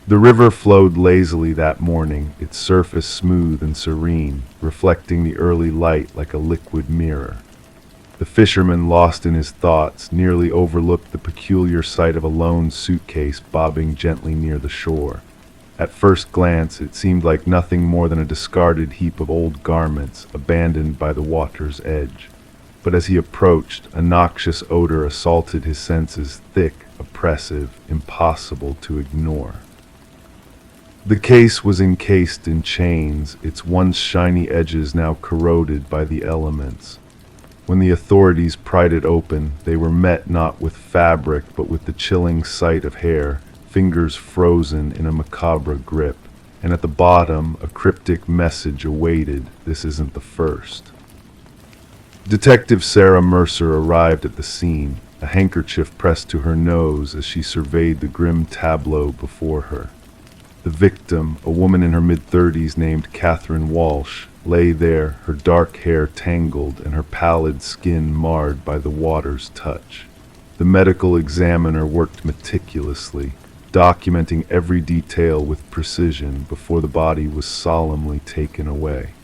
The river flowed lazily that morning, its surface smooth and serene, reflecting the early light like a liquid mirror. The fisherman, lost in his thoughts, nearly overlooked the peculiar sight of a lone suitcase bobbing gently near the shore. At first glance, it seemed like nothing more than a discarded heap of old garments, abandoned by the water's edge. But as he approached, a noxious odor assaulted his senses, thick, oppressive, impossible to ignore. The case was encased in chains, its once shiny edges now corroded by the elements. When the authorities pried it open, they were met not with fabric but with the chilling sight of hair, fingers frozen in a macabre grip, and at the bottom a cryptic message awaited: "This isn't the first." Detective Sarah Mercer arrived at the scene, a handkerchief pressed to her nose as she surveyed the grim tableau before her. The victim, a woman in her mid-30s named Catherine Walsh, lay there, her dark hair tangled and her pallid skin marred by the water's touch. The medical examiner worked meticulously, documenting every detail with precision before the body was solemnly taken away.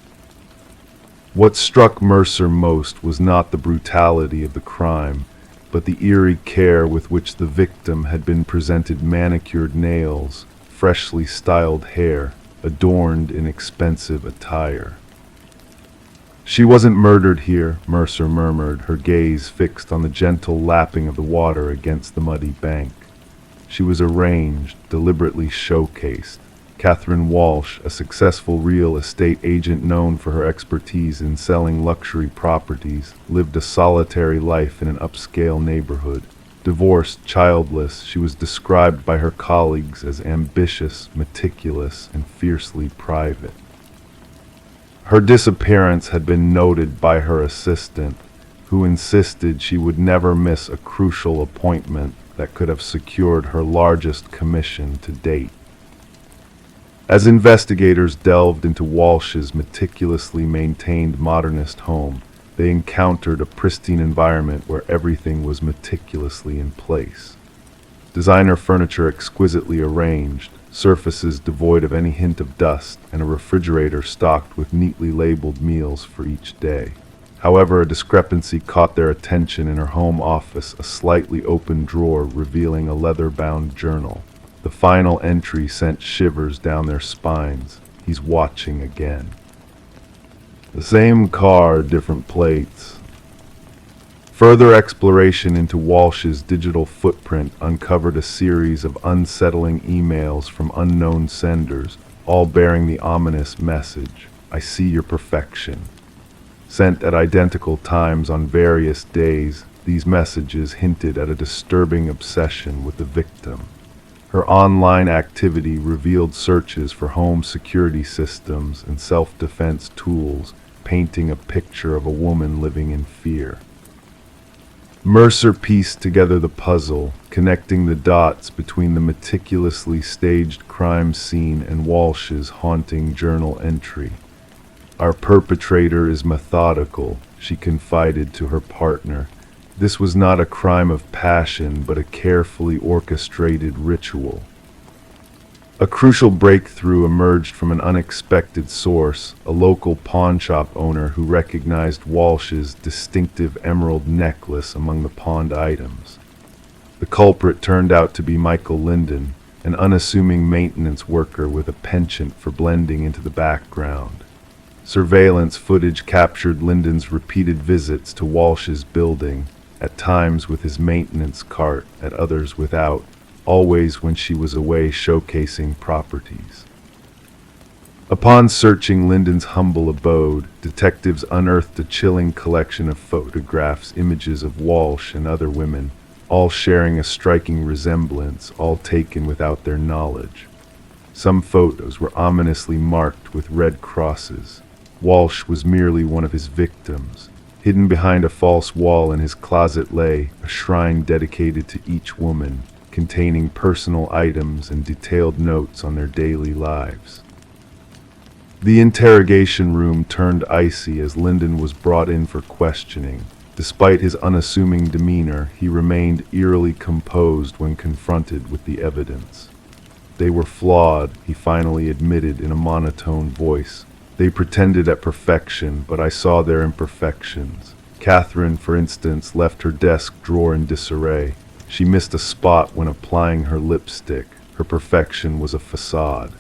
What struck Mercer most was not the brutality of the crime, but the eerie care with which the victim had been presented: manicured nails, freshly styled hair, adorned in expensive attire. "She wasn't murdered here," Mercer murmured, her gaze fixed on the gentle lapping of the water against the muddy bank. "She was arranged, deliberately showcased." Catherine Walsh, a successful real estate agent known for her expertise in selling luxury properties, lived a solitary life in an upscale neighborhood. Divorced, childless, she was described by her colleagues as ambitious, meticulous, and fiercely private. Her disappearance had been noted by her assistant, who insisted she would never miss a crucial appointment that could have secured her largest commission to date. As investigators delved into Walsh's meticulously maintained modernist home, they encountered a pristine environment where everything was meticulously in place. Designer furniture exquisitely arranged, surfaces devoid of any hint of dust, and a refrigerator stocked with neatly labeled meals for each day. However, a discrepancy caught their attention in her home office, a slightly open drawer revealing a leather-bound journal. The final entry sent shivers down their spines. "He's watching again." The same car, different plates. Further exploration into Walsh's digital footprint uncovered a series of unsettling emails from unknown senders, all bearing the ominous message, "I see your perfection." Sent at identical times on various days, these messages hinted at a disturbing obsession with the victim. Her online activity revealed searches for home security systems and self-defense tools, painting a picture of a woman living in fear. Mercer pieced together the puzzle, connecting the dots between the meticulously staged crime scene and Walsh's haunting journal entry. "Our perpetrator is methodical," she confided to her partner. "This was not a crime of passion, but a carefully orchestrated ritual." A crucial breakthrough emerged from an unexpected source, a local pawnshop owner who recognized Walsh's distinctive emerald necklace among the pawned items. The culprit turned out to be Michael Linden, an unassuming maintenance worker with a penchant for blending into the background. Surveillance footage captured Linden's repeated visits to Walsh's building, at times with his maintenance cart, at others without, always when she was away showcasing properties. Upon searching Linden's humble abode, detectives unearthed a chilling collection of photographs, images of Walsh and other women, all sharing a striking resemblance, all taken without their knowledge. Some photos were ominously marked with red crosses. Walsh was merely one of his victims. Hidden behind a false wall in his closet lay a shrine dedicated to each woman, containing personal items and detailed notes on their daily lives. The interrogation room turned icy as Linden was brought in for questioning. Despite his unassuming demeanor, he remained eerily composed when confronted with the evidence. "They were flawed," he finally admitted in a monotone voice. "They pretended at perfection, but I saw their imperfections. Catherine, for instance, left her desk drawer in disarray. She missed a spot when applying her lipstick. Her perfection was a facade."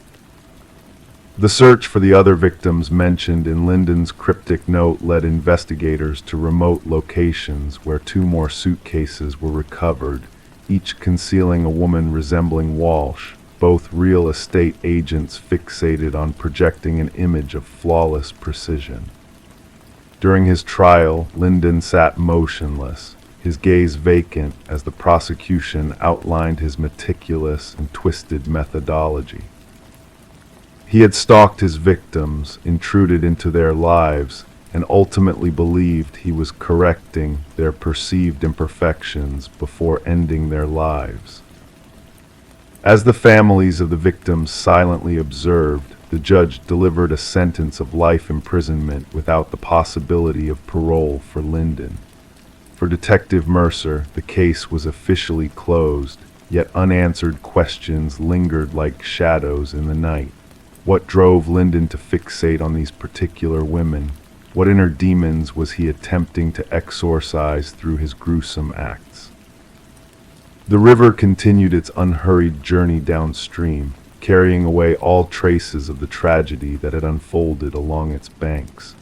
The search for the other victims mentioned in Linden's cryptic note led investigators to remote locations where 2 more suitcases were recovered, each concealing a woman resembling Walsh. Both real estate agents fixated on projecting an image of flawless precision. During his trial, Linden sat motionless, his gaze vacant as the prosecution outlined his meticulous and twisted methodology. He had stalked his victims, intruded into their lives, and ultimately believed he was correcting their perceived imperfections before ending their lives. As the families of the victims silently observed, the judge delivered a sentence of life imprisonment without the possibility of parole for Linden. For Detective Mercer, the case was officially closed, yet unanswered questions lingered like shadows in the night. What drove Linden to fixate on these particular women? What inner demons was he attempting to exorcise through his gruesome acts? The river continued its unhurried journey downstream, carrying away all traces of the tragedy that had unfolded along its banks.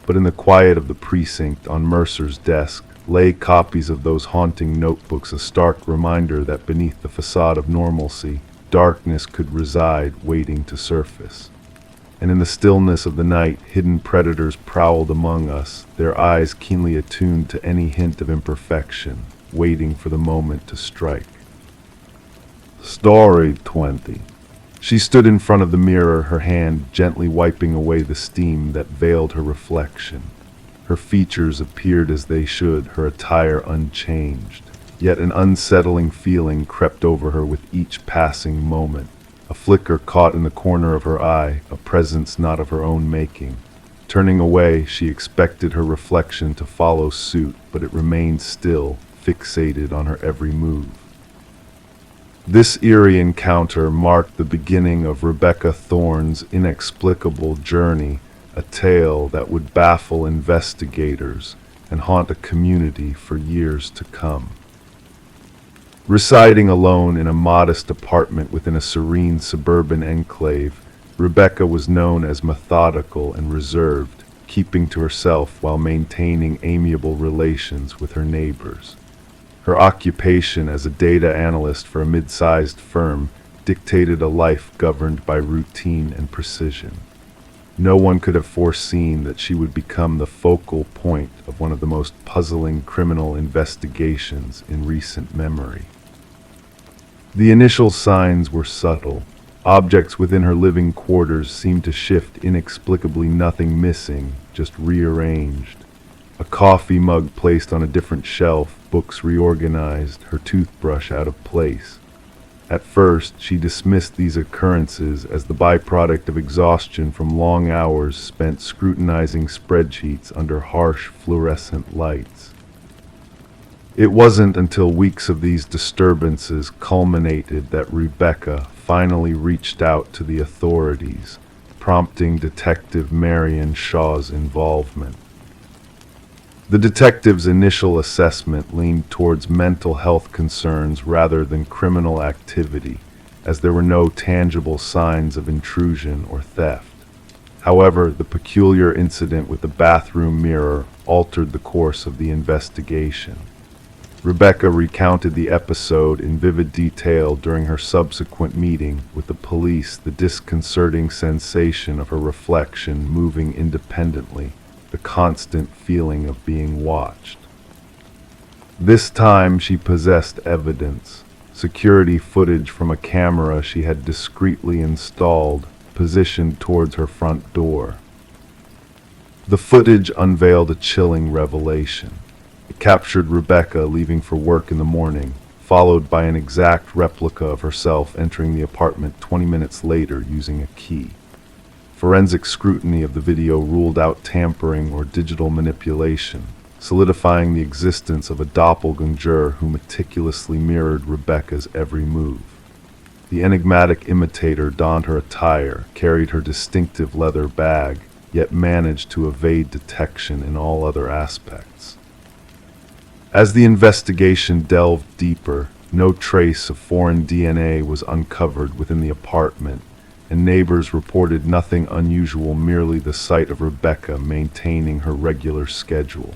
But in the quiet of the precinct, on Mercer's desk, lay copies of those haunting notebooks, a stark reminder that beneath the facade of normalcy, darkness could reside, waiting to surface. And in the stillness of the night, hidden predators prowled among us, their eyes keenly attuned to any hint of imperfection, waiting for the moment to strike. Story 20. She stood in front of the mirror, her hand gently wiping away the steam that veiled her reflection. Her features appeared as they should, her attire unchanged. Yet an unsettling feeling crept over her with each passing moment. A flicker caught in the corner of her eye, a presence not of her own making. Turning away, she expected her reflection to follow suit, but it remained still, fixated on her every move. This eerie encounter marked the beginning of Rebecca Thorne's inexplicable journey, a tale that would baffle investigators and haunt a community for years to come. Residing alone in a modest apartment within a serene suburban enclave, Rebecca was known as methodical and reserved, keeping to herself while maintaining amiable relations with her neighbors. Her occupation as a data analyst for a mid-sized firm dictated a life governed by routine and precision. No one could have foreseen that she would become the focal point of one of the most puzzling criminal investigations in recent memory. The initial signs were subtle. Objects within her living quarters seemed to shift inexplicably, nothing missing, just rearranged. A coffee mug placed on a different shelf, books reorganized, her toothbrush out of place. At first, she dismissed these occurrences as the byproduct of exhaustion from long hours spent scrutinizing spreadsheets under harsh fluorescent lights. It wasn't until weeks of these disturbances culminated that Rebecca finally reached out to the authorities, prompting Detective Marion Shaw's involvement. The detective's initial assessment leaned towards mental health concerns rather than criminal activity, as there were no tangible signs of intrusion or theft. However, the peculiar incident with the bathroom mirror altered the course of the investigation. Rebecca recounted the episode in vivid detail during her subsequent meeting with the police, the disconcerting sensation of her reflection moving independently, the constant feeling of being watched. This time she possessed evidence, security footage from a camera she had discreetly installed, positioned towards her front door. The footage unveiled a chilling revelation. It captured Rebecca leaving for work in the morning, followed by an exact replica of herself entering the apartment 20 minutes later using a key. Forensic scrutiny of the video ruled out tampering or digital manipulation, solidifying the existence of a doppelganger who meticulously mirrored Rebecca's every move. The enigmatic imitator donned her attire, carried her distinctive leather bag, yet managed to evade detection in all other aspects. As the investigation delved deeper, no trace of foreign DNA was uncovered within the apartment, and neighbors reported nothing unusual, merely the sight of Rebecca maintaining her regular schedule.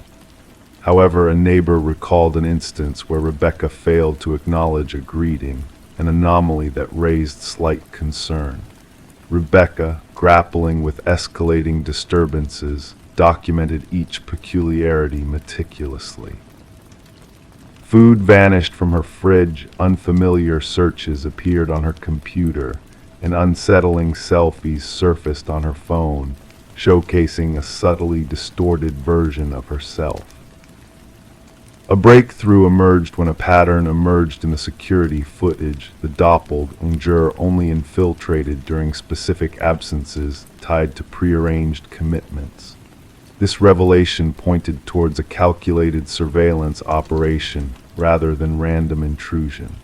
However, a neighbor recalled an instance where Rebecca failed to acknowledge a greeting, an anomaly that raised slight concern. Rebecca, grappling with escalating disturbances, documented each peculiarity meticulously. Food vanished from her fridge, unfamiliar searches appeared on her computer, and unsettling selfies surfaced on her phone, showcasing a subtly distorted version of herself. A breakthrough emerged when a pattern emerged in the security footage, the doppelganger only infiltrated during specific absences tied to prearranged commitments. This revelation pointed towards a calculated surveillance operation rather than random intrusion.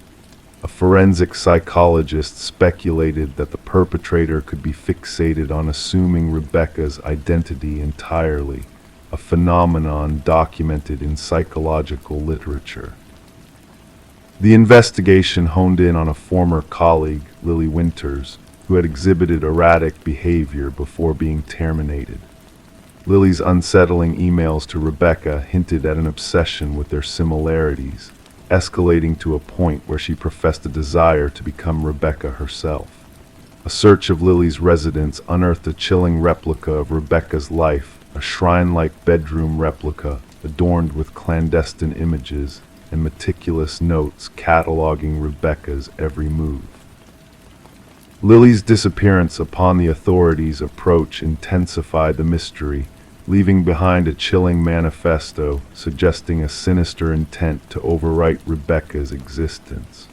A forensic psychologist speculated that the perpetrator could be fixated on assuming Rebecca's identity entirely, a phenomenon documented in psychological literature. The investigation honed in on a former colleague, Lily Winters, who had exhibited erratic behavior before being terminated. Lily's unsettling emails to Rebecca hinted at an obsession with their similarities, escalating to a point where she professed a desire to become Rebecca herself. A search of Lily's residence unearthed a chilling replica of Rebecca's life, a shrine-like bedroom replica adorned with clandestine images and meticulous notes cataloging Rebecca's every move. Lily's disappearance upon the authorities' approach intensified the mystery, leaving behind a chilling manifesto suggesting a sinister intent to overwrite Rebecca's existence.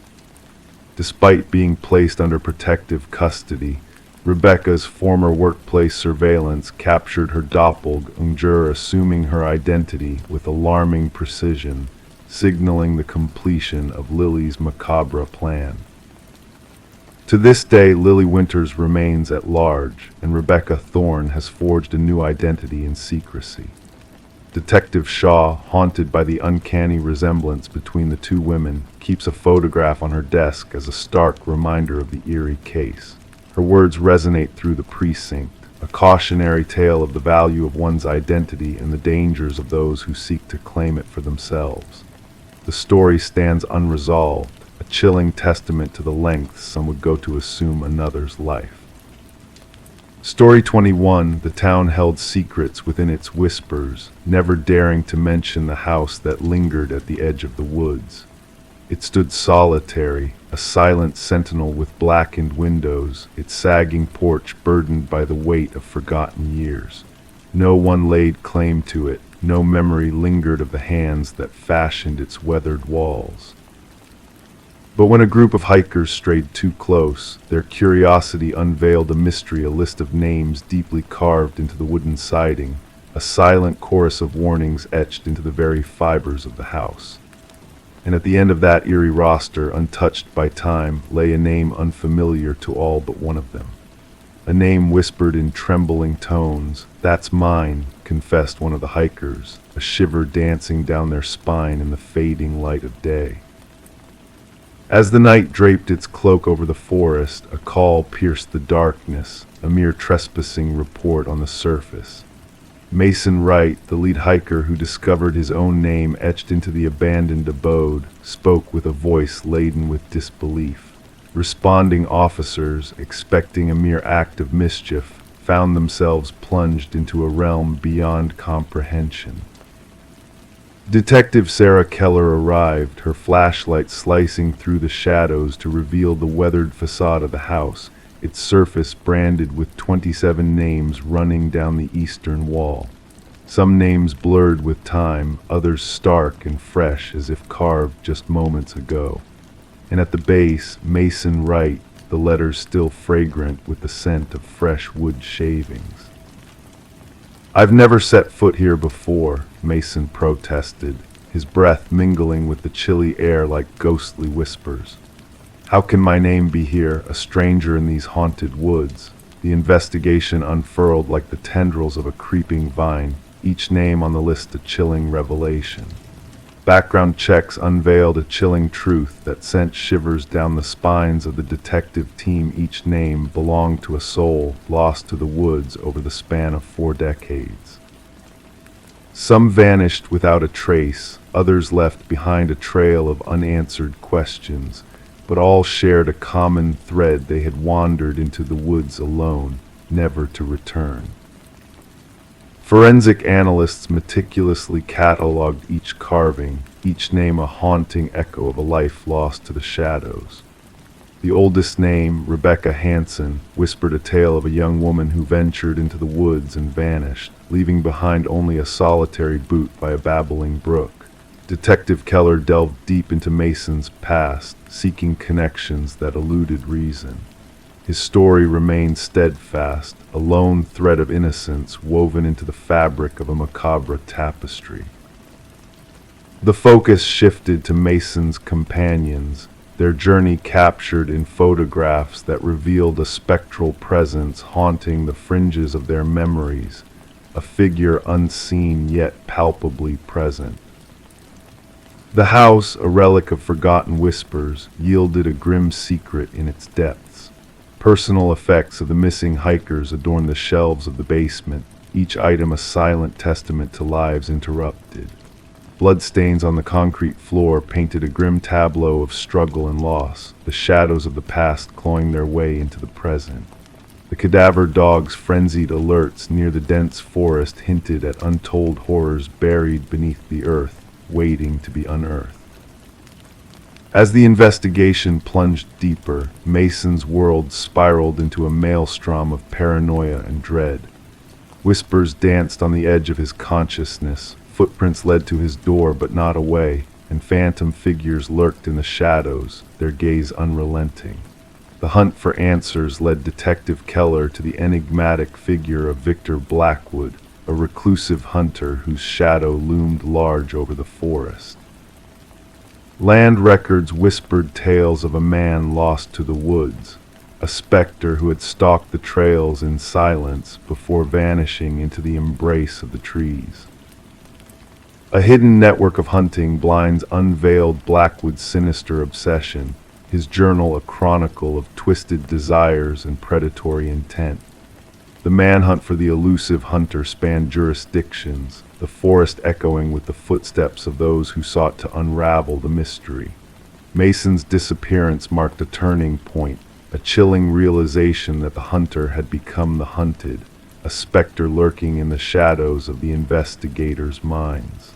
Despite being placed under protective custody, Rebecca's former workplace surveillance captured her doppelganger assuming her identity with alarming precision, signaling the completion of Lily's macabre plan. To this day, Lily Winters remains at large, and Rebecca Thorne has forged a new identity in secrecy. Detective Shaw, haunted by the uncanny resemblance between the two women, keeps a photograph on her desk as a stark reminder of the eerie case. Her words resonate through the precinct, a cautionary tale of the value of one's identity and the dangers of those who seek to claim it for themselves. The story stands unresolved, a chilling testament to the lengths some would go to assume another's life. Story 21, the town held secrets within its whispers, never daring to mention the house that lingered at the edge of the woods. It stood solitary, a silent sentinel with blackened windows, its sagging porch burdened by the weight of forgotten years. No one laid claim to it, no memory lingered of the hands that fashioned its weathered walls. But when a group of hikers strayed too close, their curiosity unveiled a mystery, a list of names deeply carved into the wooden siding, a silent chorus of warnings etched into the very fibers of the house. And at the end of that eerie roster, untouched by time, lay a name unfamiliar to all but one of them. A name whispered in trembling tones. "That's mine," confessed one of the hikers, a shiver dancing down their spine in the fading light of day. As the night draped its cloak over the forest, a call pierced the darkness, a mere trespassing report on the surface. Mason Wright, the lead hiker who discovered his own name etched into the abandoned abode, spoke with a voice laden with disbelief. Responding officers, expecting a mere act of mischief, found themselves plunged into a realm beyond comprehension. Detective Sarah Keller arrived, her flashlight slicing through the shadows to reveal the weathered facade of the house, its surface branded with 27 names running down the eastern wall. Some names blurred with time, others stark and fresh as if carved just moments ago. And at the base, Mason Wright, the letters still fragrant with the scent of fresh wood shavings. "I've never set foot here before," Mason protested, his breath mingling with the chilly air like ghostly whispers. "How can my name be here, a stranger in these haunted woods?" The investigation unfurled like the tendrils of a creeping vine, each name on the list a chilling revelation. Background checks unveiled a chilling truth that sent shivers down the spines of the detective team. Each name belonged to a soul lost to the woods over the span of 4 decades. Some vanished without a trace, others left behind a trail of unanswered questions, but all shared a common thread: they had wandered into the woods alone, never to return. Forensic analysts meticulously catalogued each carving, each name a haunting echo of a life lost to the shadows. The oldest name, Rebecca Hansen, whispered a tale of a young woman who ventured into the woods and vanished, leaving behind only a solitary boot by a babbling brook. Detective Keller delved deep into Mason's past, seeking connections that eluded reason. His story remained steadfast, a lone thread of innocence woven into the fabric of a macabre tapestry. The focus shifted to Mason's companions, their journey captured in photographs that revealed a spectral presence haunting the fringes of their memories, a figure unseen yet palpably present. The house, a relic of forgotten whispers, yielded a grim secret in its depths. Personal effects of the missing hikers adorned the shelves of the basement, each item a silent testament to lives interrupted. Bloodstains on the concrete floor painted a grim tableau of struggle and loss, the shadows of the past clawing their way into the present. The cadaver dog's frenzied alerts near the dense forest hinted at untold horrors buried beneath the earth, waiting to be unearthed. As the investigation plunged deeper, Mason's world spiraled into a maelstrom of paranoia and dread. Whispers danced on the edge of his consciousness, footprints led to his door but not away, and phantom figures lurked in the shadows, their gaze unrelenting. The hunt for answers led Detective Keller to the enigmatic figure of Victor Blackwood, a reclusive hunter whose shadow loomed large over the forest. Land records whispered tales of a man lost to the woods, a specter who had stalked the trails in silence before vanishing into the embrace of the trees. A hidden network of hunting blinds unveiled Blackwood's sinister obsession, his journal a chronicle of twisted desires and predatory intent. The manhunt for the elusive hunter spanned jurisdictions, the forest echoing with the footsteps of those who sought to unravel the mystery. Mason's disappearance marked a turning point, a chilling realization that the hunter had become the hunted, a specter lurking in the shadows of the investigators' minds.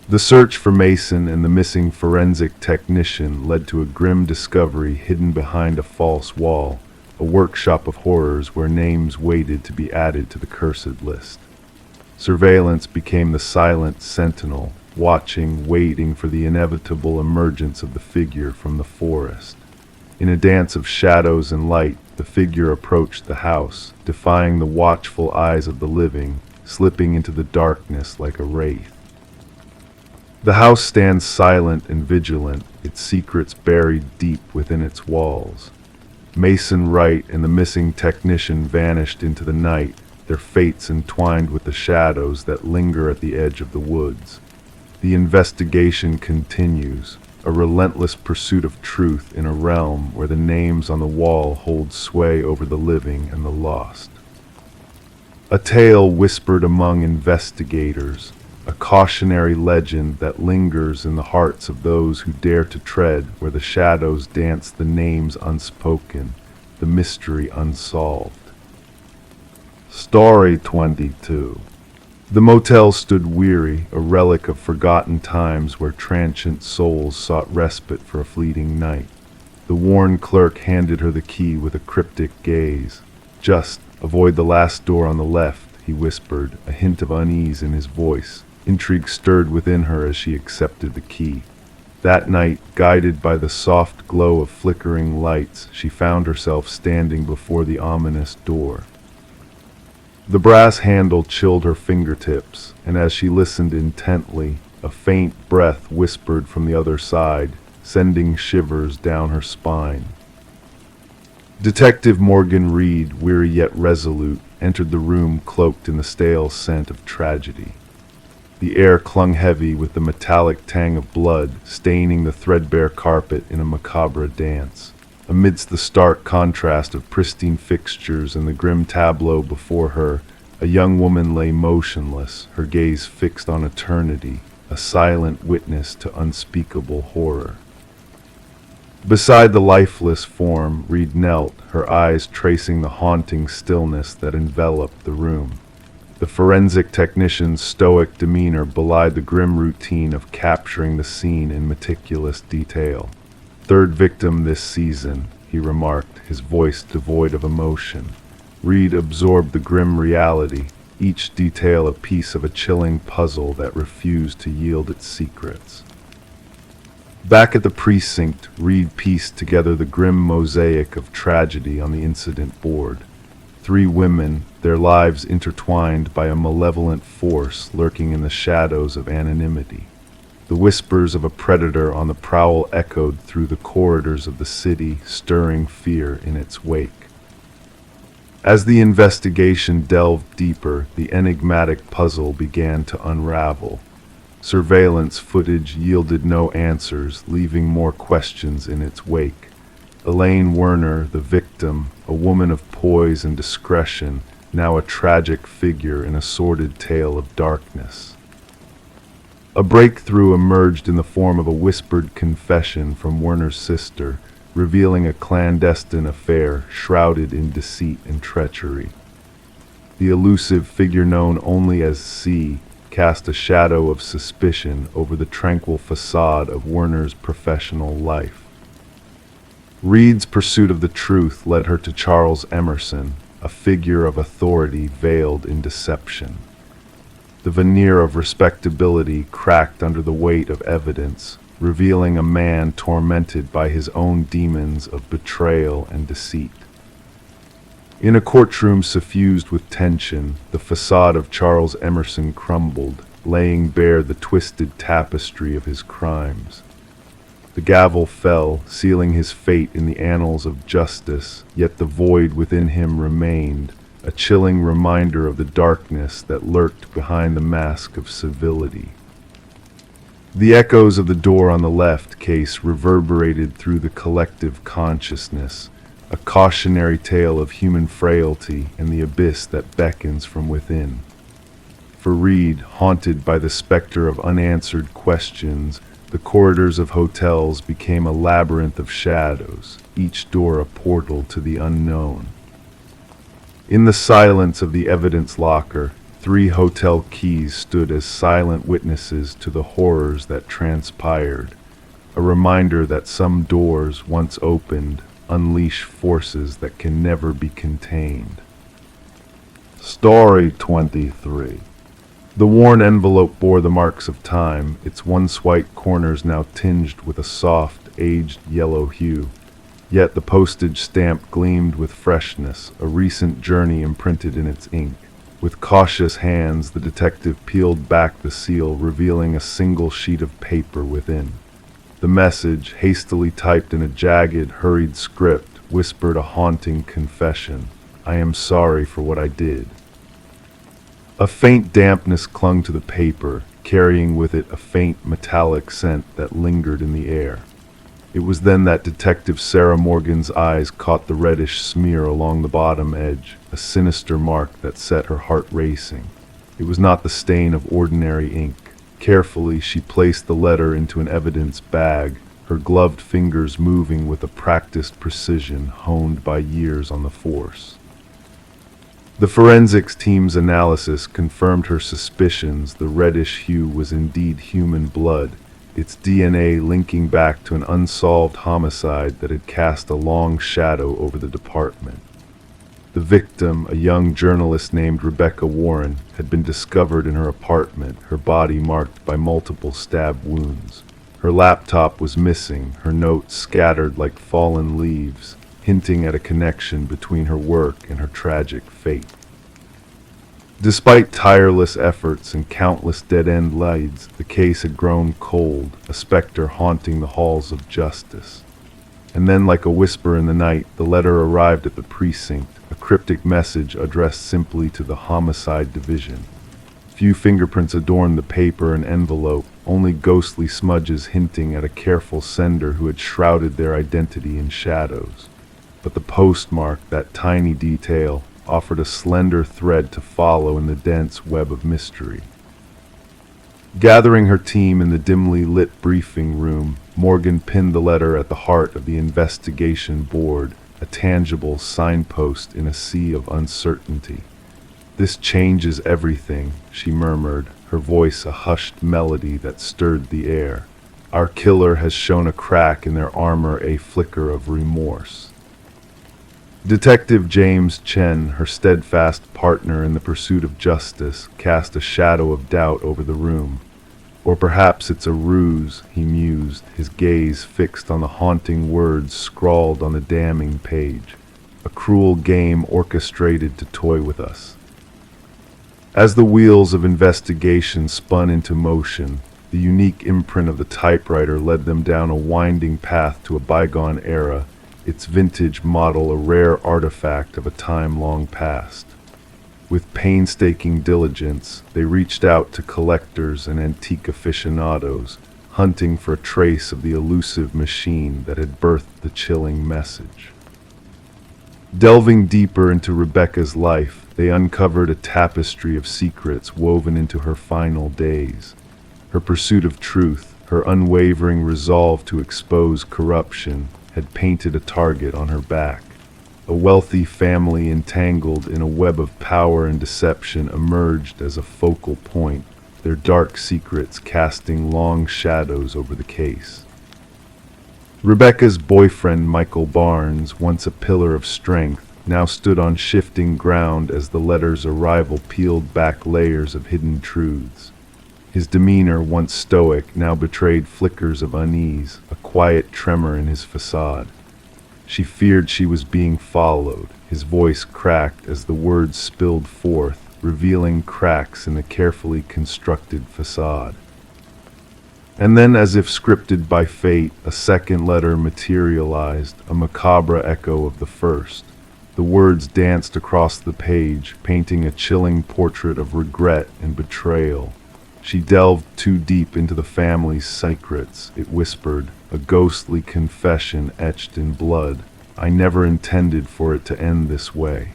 The search for Mason and the missing forensic technician led to a grim discovery hidden behind a false wall, a workshop of horrors where names waited to be added to the cursed list. Surveillance became the silent sentinel, watching, waiting for the inevitable emergence of the figure from the forest. In a dance of shadows and light, the figure approached the house, defying the watchful eyes of the living, slipping into the darkness like a wraith. The house stands silent and vigilant, its secrets buried deep within its walls. Mason Wright and the missing technician vanished into the night, their fates entwined with the shadows that linger at the edge of the woods. The investigation continues, a relentless pursuit of truth in a realm where the names on the wall hold sway over the living and the lost. A tale whispered among investigators, a cautionary legend that lingers in the hearts of those who dare to tread where the shadows dance, the names unspoken, the mystery unsolved. Story 22. The motel stood weary, a relic of forgotten times where transient souls sought respite for a fleeting night. The worn clerk handed her the key with a cryptic gaze. "Just avoid the last door on the left," he whispered, a hint of unease in his voice. Intrigue stirred within her as she accepted the key. That night, guided by the soft glow of flickering lights, she found herself standing before the ominous door. The brass handle chilled her fingertips, and as she listened intently, a faint breath whispered from the other side, sending shivers down her spine. Detective Morgan Reed, weary yet resolute, entered the room cloaked in the stale scent of tragedy. The air clung heavy with the metallic tang of blood, staining the threadbare carpet in a macabre dance. Amidst the stark contrast of pristine fixtures and the grim tableau before her, a young woman lay motionless, her gaze fixed on eternity, a silent witness to unspeakable horror. Beside the lifeless form, Reed knelt, her eyes tracing the haunting stillness that enveloped the room. The forensic technician's stoic demeanor belied the grim routine of capturing the scene in meticulous detail. "Third victim this season," he remarked, his voice devoid of emotion. Reed absorbed the grim reality, each detail a piece of a chilling puzzle that refused to yield its secrets. Back at the precinct, Reed pieced together the grim mosaic of tragedy on the incident board. 3 women, their lives intertwined by a malevolent force lurking in the shadows of anonymity. The whispers of a predator on the prowl echoed through the corridors of the city, stirring fear in its wake. As the investigation delved deeper, the enigmatic puzzle began to unravel. Surveillance footage yielded no answers, leaving more questions in its wake. Elaine Werner, the victim, a woman of poise and discretion, now a tragic figure in a sordid tale of darkness. A breakthrough emerged in the form of a whispered confession from Werner's sister, revealing a clandestine affair shrouded in deceit and treachery. The elusive figure known only as C cast a shadow of suspicion over the tranquil facade of Werner's professional life. Reed's pursuit of the truth led her to Charles Emerson, a figure of authority veiled in deception. The veneer of respectability cracked under the weight of evidence, revealing a man tormented by his own demons of betrayal and deceit. In a courtroom suffused with tension, the facade of Charles Emerson crumbled, laying bare the twisted tapestry of his crimes. The gavel fell, sealing his fate in the annals of justice, yet the void within him remained, a chilling reminder of the darkness that lurked behind the mask of civility. The echoes of the door on the left case reverberated through the collective consciousness, a cautionary tale of human frailty and the abyss that beckons from within. For Reed, haunted by the specter of unanswered questions, the corridors of hotels became a labyrinth of shadows, each door a portal to the unknown. In the silence of the evidence locker, 3 hotel keys stood as silent witnesses to the horrors that transpired, a reminder that some doors, once opened, unleash forces that can never be contained. Story 23. The worn envelope bore the marks of time, its once white corners now tinged with a soft, aged yellow hue. Yet the postage stamp gleamed with freshness, a recent journey imprinted in its ink. With cautious hands, the detective peeled back the seal, revealing a single sheet of paper within. The message, hastily typed in a jagged, hurried script, whispered a haunting confession. I am sorry for what I did. A faint dampness clung to the paper, carrying with it a faint metallic scent that lingered in the air. It was then that Detective Sarah Morgan's eyes caught the reddish smear along the bottom edge, a sinister mark that set her heart racing. It was not the stain of ordinary ink. Carefully, she placed the letter into an evidence bag, her gloved fingers moving with a practiced precision honed by years on the force. The forensics team's analysis confirmed her suspicions. The reddish hue was indeed human blood, its DNA linking back to an unsolved homicide that had cast a long shadow over the department. The victim, a young journalist named Rebecca Warren, had been discovered in her apartment, her body marked by multiple stab wounds. Her laptop was missing, her notes scattered like fallen leaves, hinting at a connection between her work and her tragic fate. Despite tireless efforts and countless dead-end leads, the case had grown cold, a specter haunting the halls of justice. And then, like a whisper in the night, the letter arrived at the precinct, a cryptic message addressed simply to the Homicide Division. Few fingerprints adorned the paper and envelope, only ghostly smudges hinting at a careful sender who had shrouded their identity in shadows. But the postmark, that tiny detail, offered a slender thread to follow in the dense web of mystery. Gathering her team in the dimly lit briefing room, Morgan pinned the letter at the heart of the investigation board, a tangible signpost in a sea of uncertainty. This changes everything, she murmured, her voice a hushed melody that stirred the air. Our killer has shown a crack in their armor, a flicker of remorse. Detective James Chen, her steadfast partner in the pursuit of justice, cast a shadow of doubt over the room. Or perhaps it's a ruse, he mused, his gaze fixed on the haunting words scrawled on the damning page. A cruel game orchestrated to toy with us. As the wheels of investigation spun into motion, the unique imprint of the typewriter led them down a winding path to a bygone era, its vintage model a rare artifact of a time long past. With painstaking diligence, they reached out to collectors and antique aficionados, hunting for a trace of the elusive machine that had birthed the chilling message. Delving deeper into Rebecca's life, they uncovered a tapestry of secrets woven into her final days. Her pursuit of truth, her unwavering resolve to expose corruption, had painted a target on her back. A wealthy family entangled in a web of power and deception emerged as a focal point, their dark secrets casting long shadows over the case. Rebecca's boyfriend, Michael Barnes, once a pillar of strength, now stood on shifting ground as the letter's arrival peeled back layers of hidden truths. His demeanor, once stoic, now betrayed flickers of unease, a quiet tremor in his facade. She feared she was being followed. His voice cracked as the words spilled forth, revealing cracks in the carefully constructed facade. And then, as if scripted by fate, a second letter materialized, a macabre echo of the first. The words danced across the page, painting a chilling portrait of regret and betrayal. She delved too deep into the family's secrets, it whispered, a ghostly confession etched in blood. I never intended for it to end this way.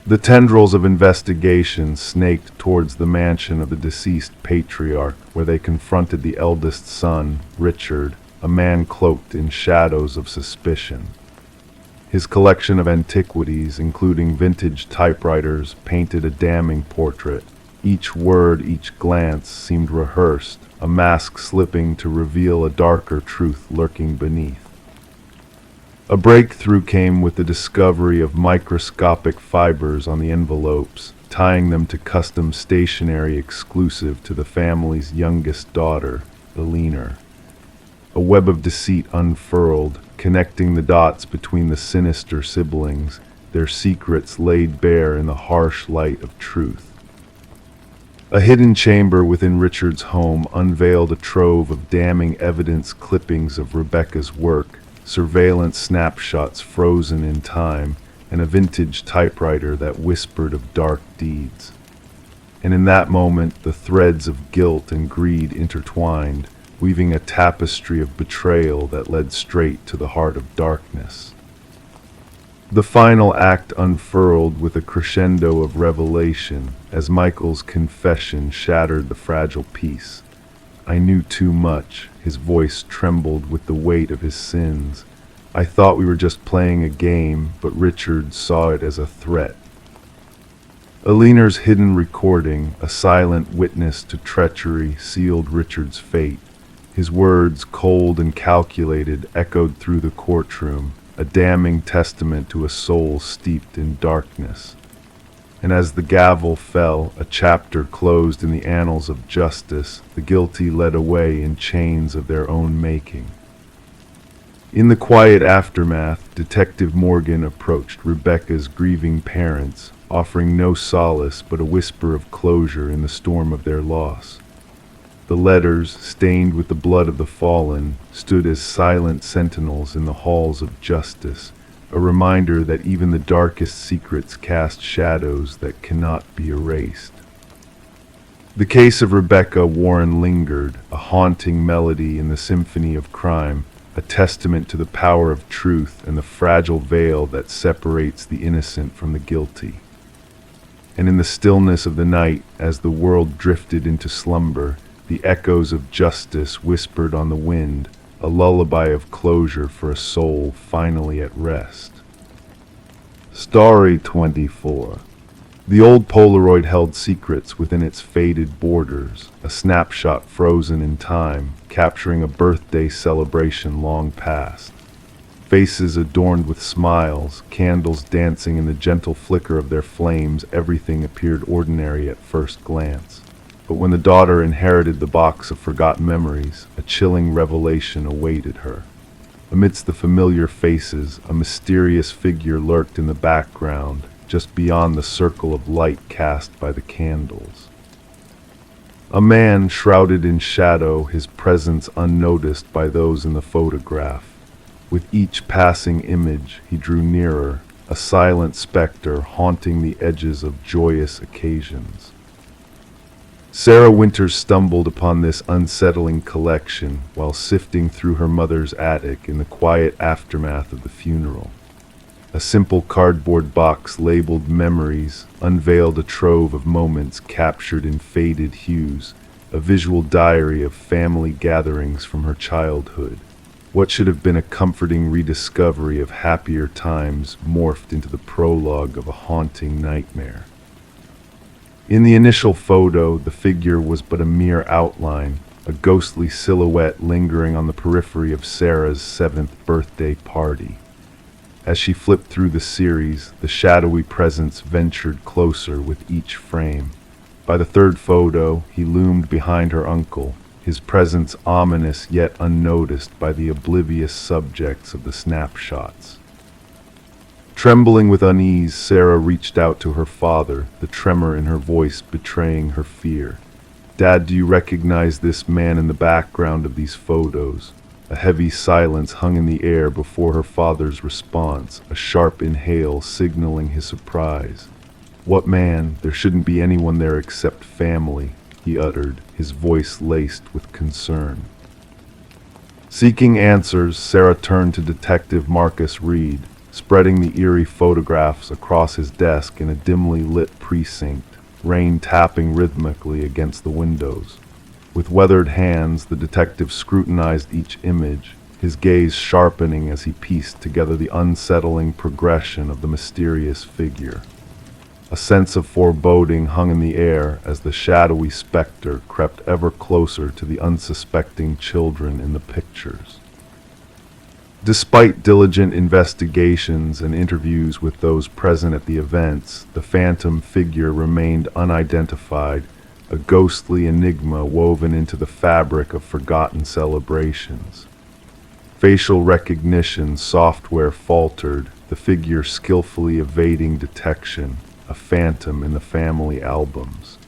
The tendrils of investigation snaked towards the mansion of the deceased patriarch, where they confronted the eldest son, Richard, a man cloaked in shadows of suspicion. His collection of antiquities, including vintage typewriters, painted a damning portrait. Each word, each glance seemed rehearsed, a mask slipping to reveal a darker truth lurking beneath. A breakthrough came with the discovery of microscopic fibers on the envelopes, tying them to custom stationery exclusive to the family's youngest daughter, Eleanor. A web of deceit unfurled, connecting the dots between the sinister siblings, their secrets laid bare in the harsh light of truth. A hidden chamber within Richard's home unveiled a trove of damning evidence, clippings of Rebecca's work, surveillance snapshots frozen in time, and a vintage typewriter that whispered of dark deeds. And in that moment, the threads of guilt and greed intertwined, weaving a tapestry of betrayal that led straight to the heart of darkness. The final act unfurled with a crescendo of revelation as Michael's confession shattered the fragile peace. I knew too much. His voice trembled with the weight of his sins. I thought we were just playing a game, but Richard saw it as a threat. Eleanor's hidden recording, a silent witness to treachery, sealed Richard's fate. His words, cold and calculated, echoed through the courtroom, a damning testament to a soul steeped in darkness. And as the gavel fell, a chapter closed in the annals of justice, the guilty led away in chains of their own making. In the quiet aftermath, Detective Morgan approached Rebecca's grieving parents, offering no solace but a whisper of closure in the storm of their loss. The letters, stained with the blood of the fallen, stood as silent sentinels in the halls of justice, a reminder that even the darkest secrets cast shadows that cannot be erased. The case of Rebecca Warren lingered, a haunting melody in the symphony of crime, a testament to the power of truth and the fragile veil that separates the innocent from the guilty. And in the stillness of the night, as the world drifted into slumber, the echoes of justice whispered on the wind, a lullaby of closure for a soul finally at rest. Story 24. The old Polaroid held secrets within its faded borders, a snapshot frozen in time, capturing a birthday celebration long past. Faces adorned with smiles, candles dancing in the gentle flicker of their flames, everything appeared ordinary at first glance. But when the daughter inherited the box of forgotten memories, a chilling revelation awaited her. Amidst the familiar faces, a mysterious figure lurked in the background, just beyond the circle of light cast by the candles. A man shrouded in shadow, his presence unnoticed by those in the photograph. With each passing image, he drew nearer, a silent specter haunting the edges of joyous occasions. Sarah Winters stumbled upon this unsettling collection while sifting through her mother's attic in the quiet aftermath of the funeral. A simple cardboard box labeled Memories unveiled a trove of moments captured in faded hues, a visual diary of family gatherings from her childhood. What should have been a comforting rediscovery of happier times morphed into the prologue of a haunting nightmare. In the initial photo, the figure was but a mere outline, a ghostly silhouette lingering on the periphery of Sarah's 7th birthday party. As she flipped through the series, the shadowy presence ventured closer with each frame. By the third photo, he loomed behind her uncle, his presence ominous yet unnoticed by the oblivious subjects of the snapshots. Trembling with unease, Sarah reached out to her father, the tremor in her voice betraying her fear. "Dad, do you recognize this man in the background of these photos?" A heavy silence hung in the air before her father's response, a sharp inhale signaling his surprise. "What man? There shouldn't be anyone there except family," he uttered, his voice laced with concern. Seeking answers, Sarah turned to Detective Marcus Reed, spreading the eerie photographs across his desk in a dimly lit precinct, rain tapping rhythmically against the windows. With weathered hands, the detective scrutinized each image, his gaze sharpening as he pieced together the unsettling progression of the mysterious figure. A sense of foreboding hung in the air as the shadowy specter crept ever closer to the unsuspecting children in the pictures. Despite diligent investigations and interviews with those present at the events, the phantom figure remained unidentified, a ghostly enigma woven into the fabric of forgotten celebrations. Facial recognition software faltered, the figure skillfully evading detection, a phantom in the family albums.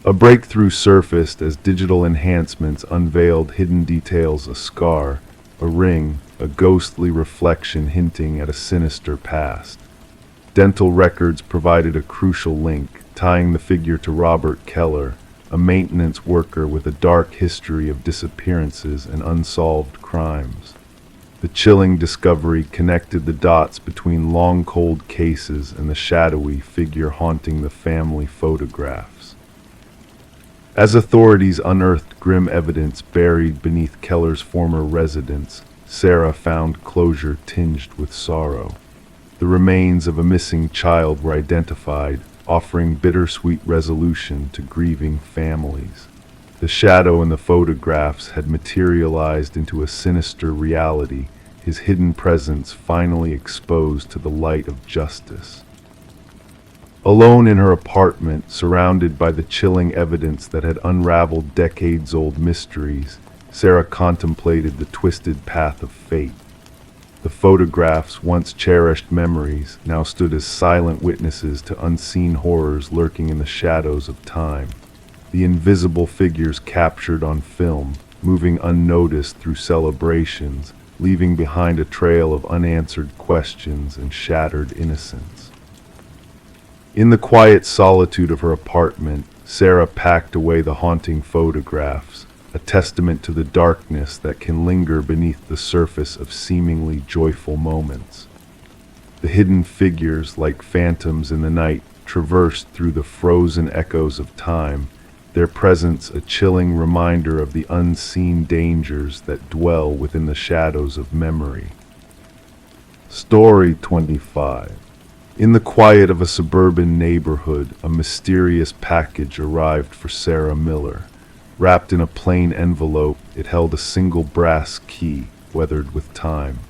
A breakthrough surfaced as digital enhancements unveiled hidden details: a scar, a ring, a ghostly reflection hinting at a sinister past. Dental records provided a crucial link, tying the figure to Robert Keller, a maintenance worker with a dark history of disappearances and unsolved crimes. The chilling discovery connected the dots between long cold cases and the shadowy figure haunting the family photographs. As authorities unearthed grim evidence buried beneath Keller's former residence, Sarah found closure tinged with sorrow. The remains of a missing child were identified, offering bittersweet resolution to grieving families. The shadow in the photographs had materialized into a sinister reality, his hidden presence finally exposed to the light of justice. Alone in her apartment, surrounded by the chilling evidence that had unraveled decades-old mysteries, Sarah contemplated the twisted path of fate. The photographs, once cherished memories, now stood as silent witnesses to unseen horrors lurking in the shadows of time. The invisible figures captured on film, moving unnoticed through celebrations, leaving behind a trail of unanswered questions and shattered innocence. In the quiet solitude of her apartment, Sarah packed away the haunting photographs, a testament to the darkness that can linger beneath the surface of seemingly joyful moments. The hidden figures, like phantoms in the night, traversed through the frozen echoes of time, their presence a chilling reminder of the unseen dangers that dwell within the shadows of memory. Story 25. In the quiet of a suburban neighborhood, a mysterious package arrived for Sarah Miller. Wrapped in a plain envelope, it held a single brass key, weathered with time.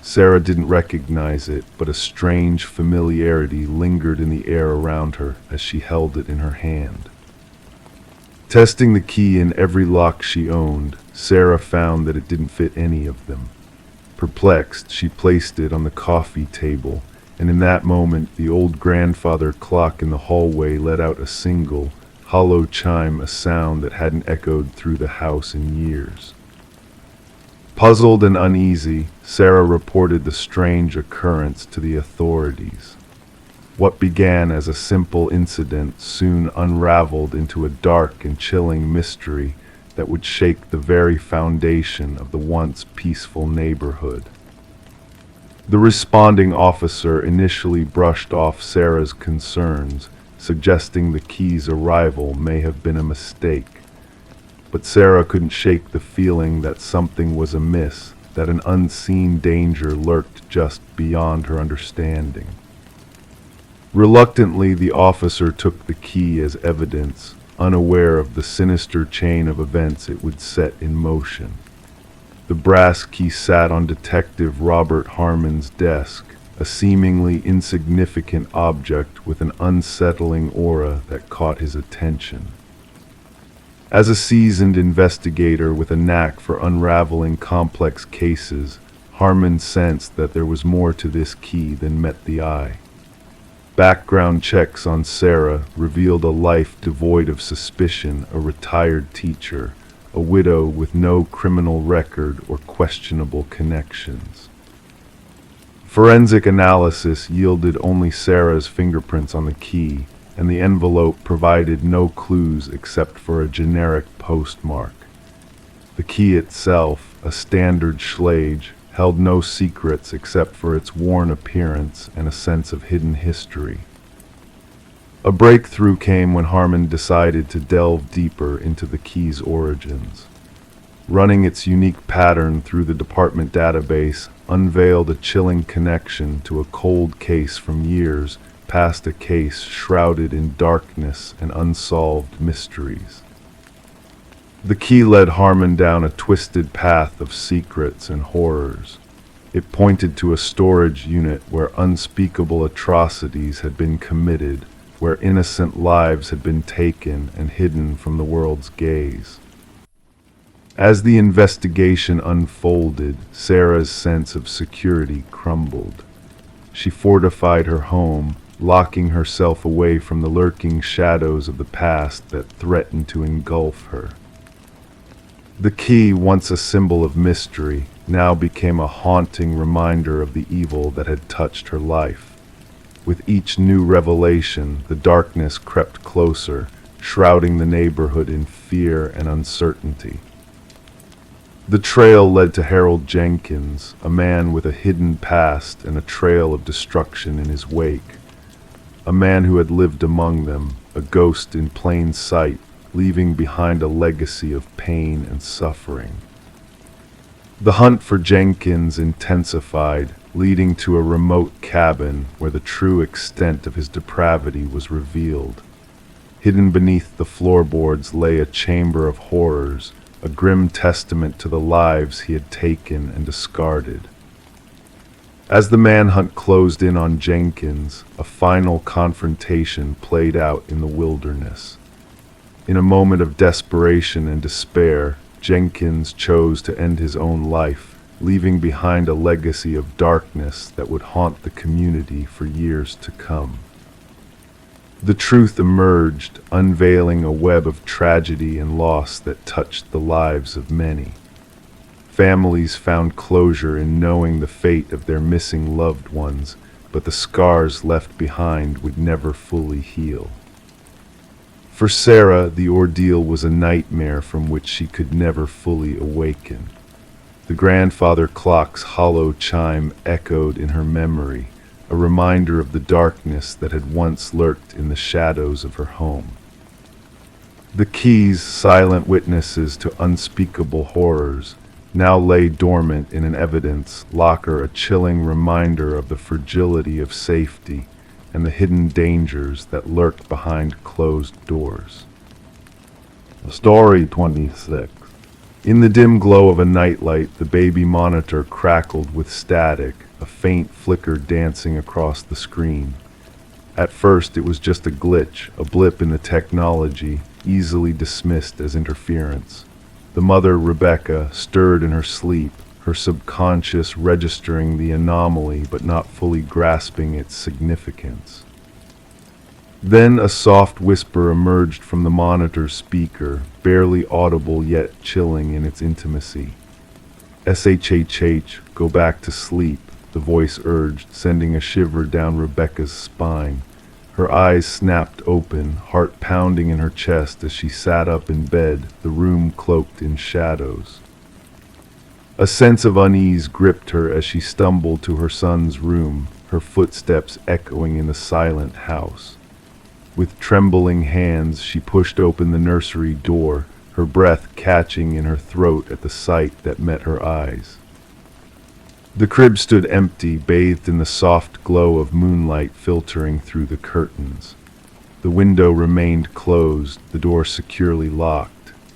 Sarah didn't recognize it, but a strange familiarity lingered in the air around her as she held it in her hand. Testing the key in every lock she owned, Sarah found that it didn't fit any of them. Perplexed, she placed it on the coffee table, and in that moment the old grandfather clock in the hallway let out a single, hollow chime, a sound that hadn't echoed through the house in years. Puzzled and uneasy, Sarah reported the strange occurrence to the authorities. What began as a simple incident soon unraveled into a dark and chilling mystery that would shake the very foundation of the once peaceful neighborhood. The responding officer initially brushed off Sarah's concerns, suggesting the key's arrival may have been a mistake. But Sarah couldn't shake the feeling that something was amiss, that an unseen danger lurked just beyond her understanding. Reluctantly, the officer took the key as evidence, unaware of the sinister chain of events it would set in motion. The brass key sat on Detective Robert Harmon's desk, a seemingly insignificant object with an unsettling aura that caught his attention. As a seasoned investigator with a knack for unraveling complex cases, Harmon sensed that there was more to this key than met the eye. Background checks on Sarah revealed a life devoid of suspicion, a retired teacher, a widow with no criminal record or questionable connections. Forensic analysis yielded only Sarah's fingerprints on the key, and the envelope provided no clues except for a generic postmark. The key itself, a standard Schlage, held no secrets except for its worn appearance and a sense of hidden history. A breakthrough came when Harmon decided to delve deeper into the key's origins. running its unique pattern through the department database, unveiled a chilling connection to a cold case from years past, a case shrouded in darkness and unsolved mysteries. The key led Harmon down a twisted path of secrets and horrors. It pointed to a storage unit where unspeakable atrocities had been committed, where innocent lives had been taken and hidden from the world's gaze. As the investigation unfolded, Sarah's sense of security crumbled. She fortified her home, locking herself away from the lurking shadows of the past that threatened to engulf her. The key, once a symbol of mystery, now became a haunting reminder of the evil that had touched her life. With each new revelation, the darkness crept closer, shrouding the neighborhood in fear and uncertainty. The trail led to Harold Jenkins, a man with a hidden past and a trail of destruction in his wake. A man who had lived among them, a ghost in plain sight, leaving behind a legacy of pain and suffering. The hunt for Jenkins intensified, leading to a remote cabin where the true extent of his depravity was revealed. Hidden beneath the floorboards lay a chamber of horrors, a grim testament to the lives he had taken and discarded. As the manhunt closed in on Jenkins, a final confrontation played out in the wilderness. In a moment of desperation and despair, Jenkins chose to end his own life, leaving behind a legacy of darkness that would haunt the community for years to come. The truth emerged, unveiling a web of tragedy and loss that touched the lives of many. Families found closure in knowing the fate of their missing loved ones, but the scars left behind would never fully heal. For Sarah, the ordeal was a nightmare from which she could never fully awaken. The grandfather clock's hollow chime echoed in her memory, a reminder of the darkness that had once lurked in the shadows of her home. The keys, silent witnesses to unspeakable horrors, now lay dormant in an evidence locker, a chilling reminder of the fragility of safety and the hidden dangers that lurk behind closed doors. Story 26. In the dim glow of a nightlight, the baby monitor crackled with static, a faint flicker dancing across the screen. At first, it was just a glitch, a blip in the technology, easily dismissed as interference. The mother, Rebecca, stirred in her sleep, her subconscious registering the anomaly but not fully grasping its significance. Then a soft whisper emerged from the monitor speaker, barely audible yet chilling in its intimacy. "SHHH, go back to sleep," the voice urged, sending a shiver down Rebecca's spine. Her eyes snapped open, heart pounding in her chest as she sat up in bed, the room cloaked in shadows. A sense of unease gripped her as she stumbled to her son's room, her footsteps echoing in the silent house. With trembling hands, she pushed open the nursery door, her breath catching in her throat at the sight that met her eyes. The crib stood empty, bathed in the soft glow of moonlight filtering through the curtains. The window remained closed, the door securely locked.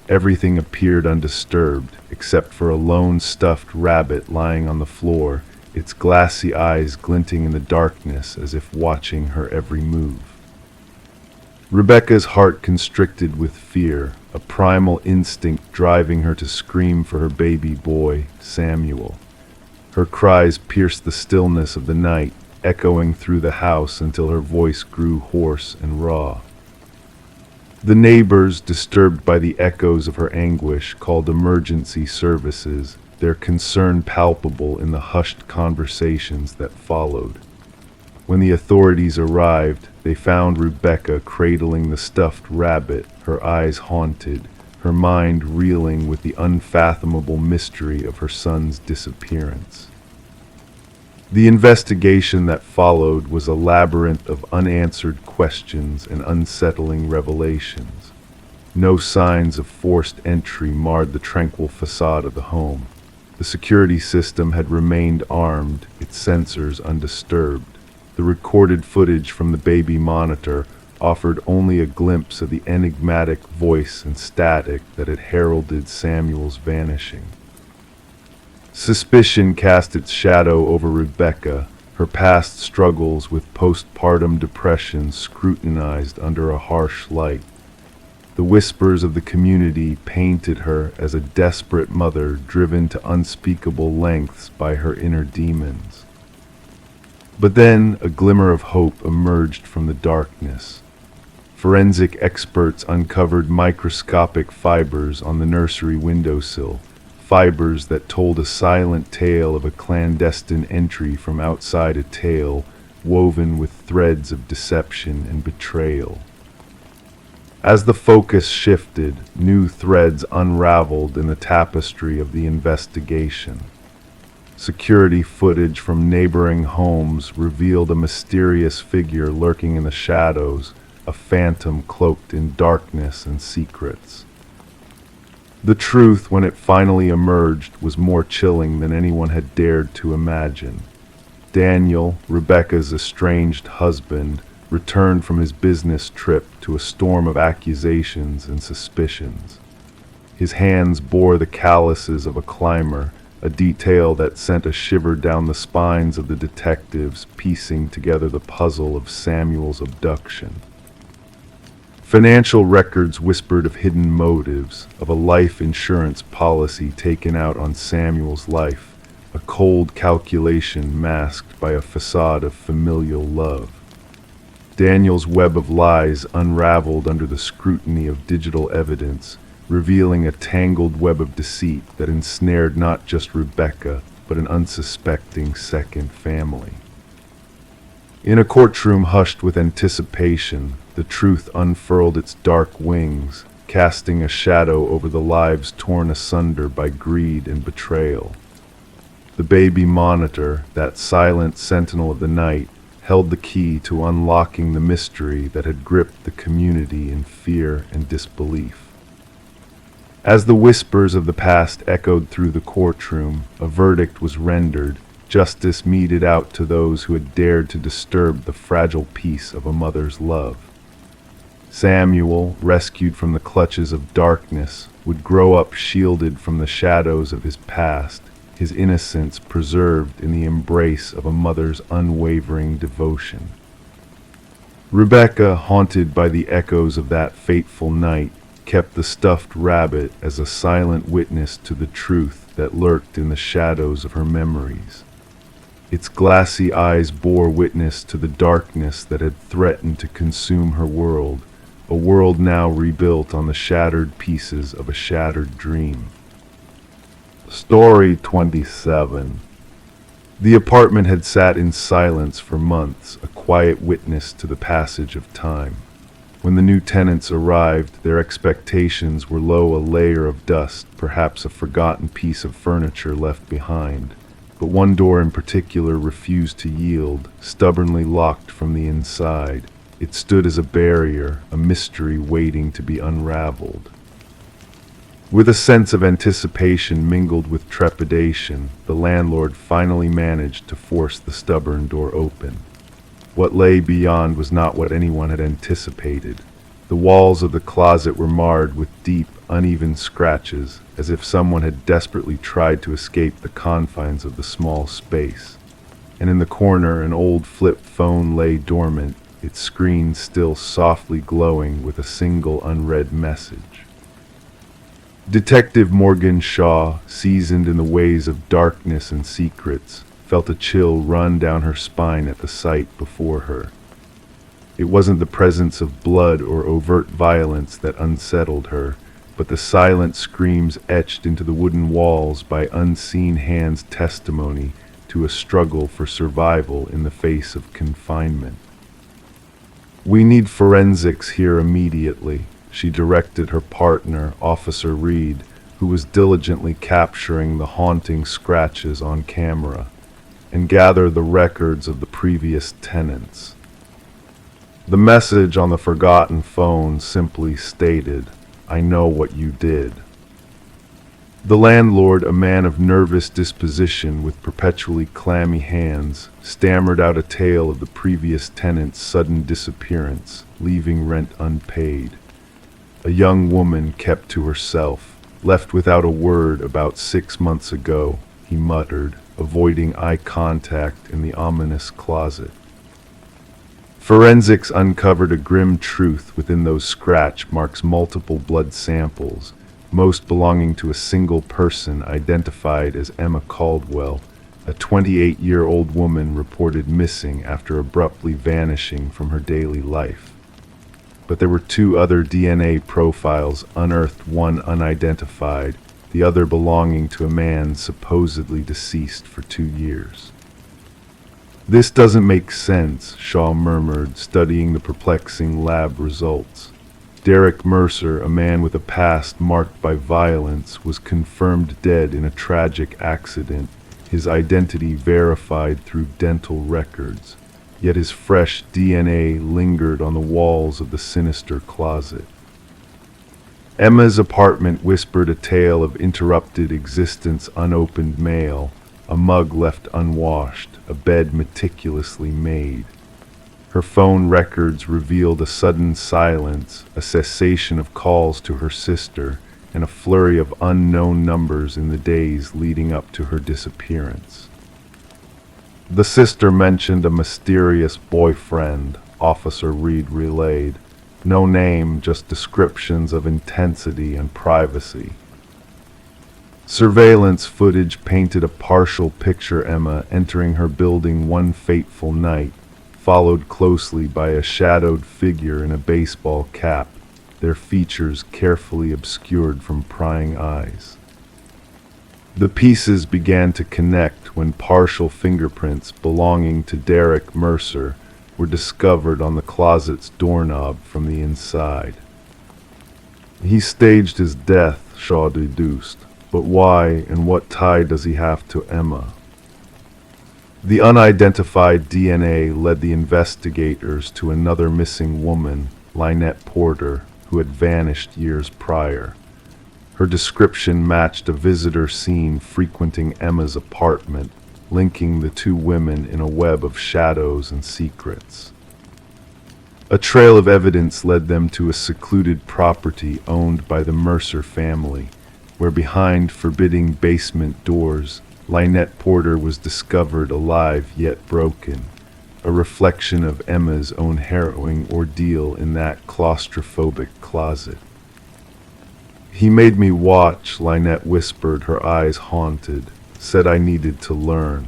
Everything appeared undisturbed, except for a lone stuffed rabbit lying on the floor, its glassy eyes glinting in the darkness as if watching her every move. Rebecca's heart constricted with fear, a primal instinct driving her to scream for her baby boy, Samuel. Her cries pierced the stillness of the night, echoing through the house until her voice grew hoarse and raw. The neighbors, disturbed by the echoes of her anguish, called emergency services, their concern palpable in the hushed conversations that followed. When the authorities arrived, they found Rebecca cradling the stuffed rabbit, her eyes haunted, her mind reeling with the unfathomable mystery of her son's disappearance. The investigation that followed was a labyrinth of unanswered questions and unsettling revelations. No signs of forced entry marred the tranquil facade of the home. The security system had remained armed, its sensors undisturbed. The recorded footage from the baby monitor offered only a glimpse of the enigmatic voice and static that had heralded Samuel's vanishing. Suspicion cast its shadow over Rebecca, her past struggles with postpartum depression scrutinized under a harsh light. The whispers of the community painted her as a desperate mother driven to unspeakable lengths by her inner demons. But then a glimmer of hope emerged from the darkness. Forensic experts uncovered microscopic fibers on the nursery windowsill, fibers that told a silent tale of a clandestine entry from outside a tale, woven with threads of deception and betrayal. As the focus shifted, new threads unraveled in the tapestry of the investigation. Security footage from neighboring homes revealed a mysterious figure lurking in the shadows, a phantom cloaked in darkness and secrets. The truth, when it finally emerged, was more chilling than anyone had dared to imagine. Daniel, Rebecca's estranged husband, returned from his business trip to a storm of accusations and suspicions. His hands bore the calluses of a climber, a detail that sent a shiver down the spines of the detectives piecing together the puzzle of Samuel's abduction. Financial records whispered of hidden motives, of a life insurance policy taken out on Samuel's life, a cold calculation masked by a facade of familial love. Daniel's web of lies unraveled under the scrutiny of digital evidence, revealing a tangled web of deceit that ensnared not just Rebecca, but an unsuspecting second family. In a courtroom hushed with anticipation, the truth unfurled its dark wings, casting a shadow over the lives torn asunder by greed and betrayal. The baby monitor, that silent sentinel of the night, held the key to unlocking the mystery that had gripped the community in fear and disbelief. As the whispers of the past echoed through the courtroom, a verdict was rendered, justice meted out to those who had dared to disturb the fragile peace of a mother's love. Samuel, rescued from the clutches of darkness, would grow up shielded from the shadows of his past, his innocence preserved in the embrace of a mother's unwavering devotion. Rebecca, haunted by the echoes of that fateful night, kept the stuffed rabbit as a silent witness to the truth that lurked in the shadows of her memories. Its glassy eyes bore witness to the darkness that had threatened to consume her world, a world now rebuilt on the shattered pieces of a shattered dream. Story 27. The apartment had sat in silence for months, a quiet witness to the passage of time. When the new tenants arrived, their expectations were lo a layer of dust, perhaps a forgotten piece of furniture left behind. But one door in particular refused to yield, stubbornly locked from the inside. It stood as a barrier, a mystery waiting to be unraveled. With a sense of anticipation mingled with trepidation, the landlord finally managed to force the stubborn door open. What lay beyond was not what anyone had anticipated. The walls of the closet were marred with deep, uneven scratches, as if someone had desperately tried to escape the confines of the small space. And in the corner, an old flip phone lay dormant, its screen still softly glowing with a single unread message. Detective Morgan Shaw, seasoned in the ways of darkness and secrets, felt a chill run down her spine at the sight before her. It wasn't the presence of blood or overt violence that unsettled her, but the silent screams etched into the wooden walls by unseen hands' testimony to a struggle for survival in the face of confinement. "We need forensics here immediately," she directed her partner, Officer Reed, who was diligently capturing the haunting scratches on camera, "and gather the records of the previous tenants." The message on the forgotten phone simply stated, I know what you did." The landlord, a man of nervous disposition with perpetually clammy hands, stammered out a tale of the previous tenant's sudden disappearance, leaving rent unpaid. A young woman kept to herself, left without a word about 6 months ago, he muttered, avoiding eye contact in the ominous closet. Forensics uncovered a grim truth within those scratch marks, multiple blood samples, most belonging to a single person identified as Emma Caldwell, a 28-year-old woman reported missing after abruptly vanishing from her daily life. But there were 2 other DNA profiles unearthed, one unidentified, the other belonging to a man supposedly deceased for 2 years. "This doesn't make sense," Shaw murmured, studying the perplexing lab results. Derek Mercer, a man with a past marked by violence, was confirmed dead in a tragic accident, his identity verified through dental records. Yet his fresh DNA lingered on the walls of the sinister closet. Emma's apartment whispered a tale of interrupted existence, unopened mail, a mug left unwashed, a bed meticulously made. Her phone records revealed a sudden silence, a cessation of calls to her sister, and a flurry of unknown numbers in the days leading up to her disappearance. The sister mentioned a mysterious boyfriend, Officer Reed relayed. No name, just descriptions of intensity and privacy. Surveillance footage painted a partial picture: Emma entering her building one fateful night, followed closely by a shadowed figure in a baseball cap, their features carefully obscured from prying eyes. The pieces began to connect when partial fingerprints belonging to Derek Mercer were discovered on the closet's doorknob from the inside. He staged his death, Shaw deduced, but why and what tie does he have to Emma? The unidentified DNA led the investigators to another missing woman, Lynette Porter, who had vanished years prior. Her description matched a visitor seen frequenting Emma's apartment, linking the 2 women in a web of shadows and secrets. A trail of evidence led them to a secluded property owned by the Mercer family, where behind forbidding basement doors, Lynette Porter was discovered alive yet broken, a reflection of Emma's own harrowing ordeal in that claustrophobic closet. "He made me watch," Lynette whispered, her eyes haunted, "said I needed to learn."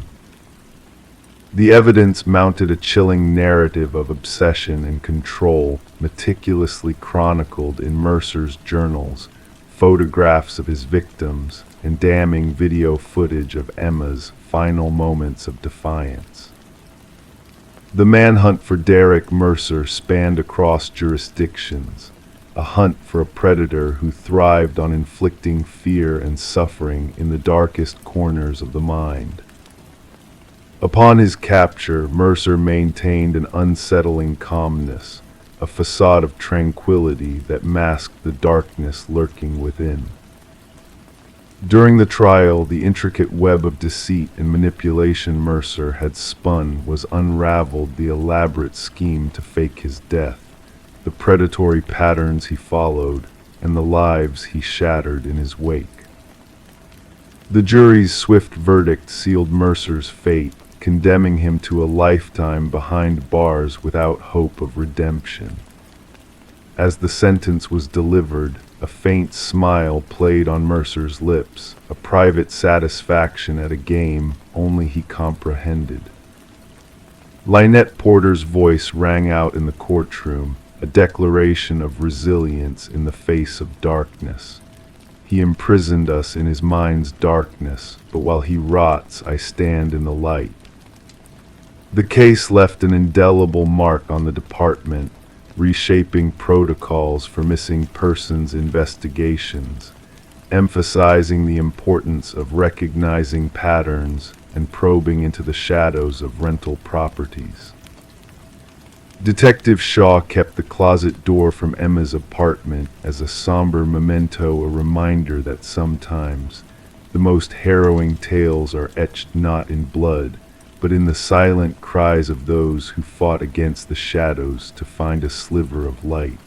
The evidence mounted a chilling narrative of obsession and control, meticulously chronicled in Mercer's journals, photographs of his victims, and damning video footage of Emma's final moments of defiance. The manhunt for Derek Mercer spanned across jurisdictions, a hunt for a predator who thrived on inflicting fear and suffering in the darkest corners of the mind. Upon his capture, Mercer maintained an unsettling calmness, a facade of tranquility that masked the darkness lurking within. During the trial, the intricate web of deceit and manipulation Mercer had spun was unraveled: the elaborate scheme to fake his death, the predatory patterns he followed, and the lives he shattered in his wake. The jury's swift verdict sealed Mercer's fate, condemning him to a lifetime behind bars without hope of redemption. As the sentence was delivered, a faint smile played on Mercer's lips, a private satisfaction at a game only he comprehended. Lynette Porter's voice rang out in the courtroom, a declaration of resilience in the face of darkness. "He imprisoned us in his mind's darkness, but while he rots, I stand in the light." The case left an indelible mark on the department, reshaping protocols for missing persons investigations, emphasizing the importance of recognizing patterns and probing into the shadows of rental properties. Detective Shaw kept the closet door from Emma's apartment as a somber memento, a reminder that sometimes the most harrowing tales are etched not in blood, but in the silent cries of those who fought against the shadows to find a sliver of light.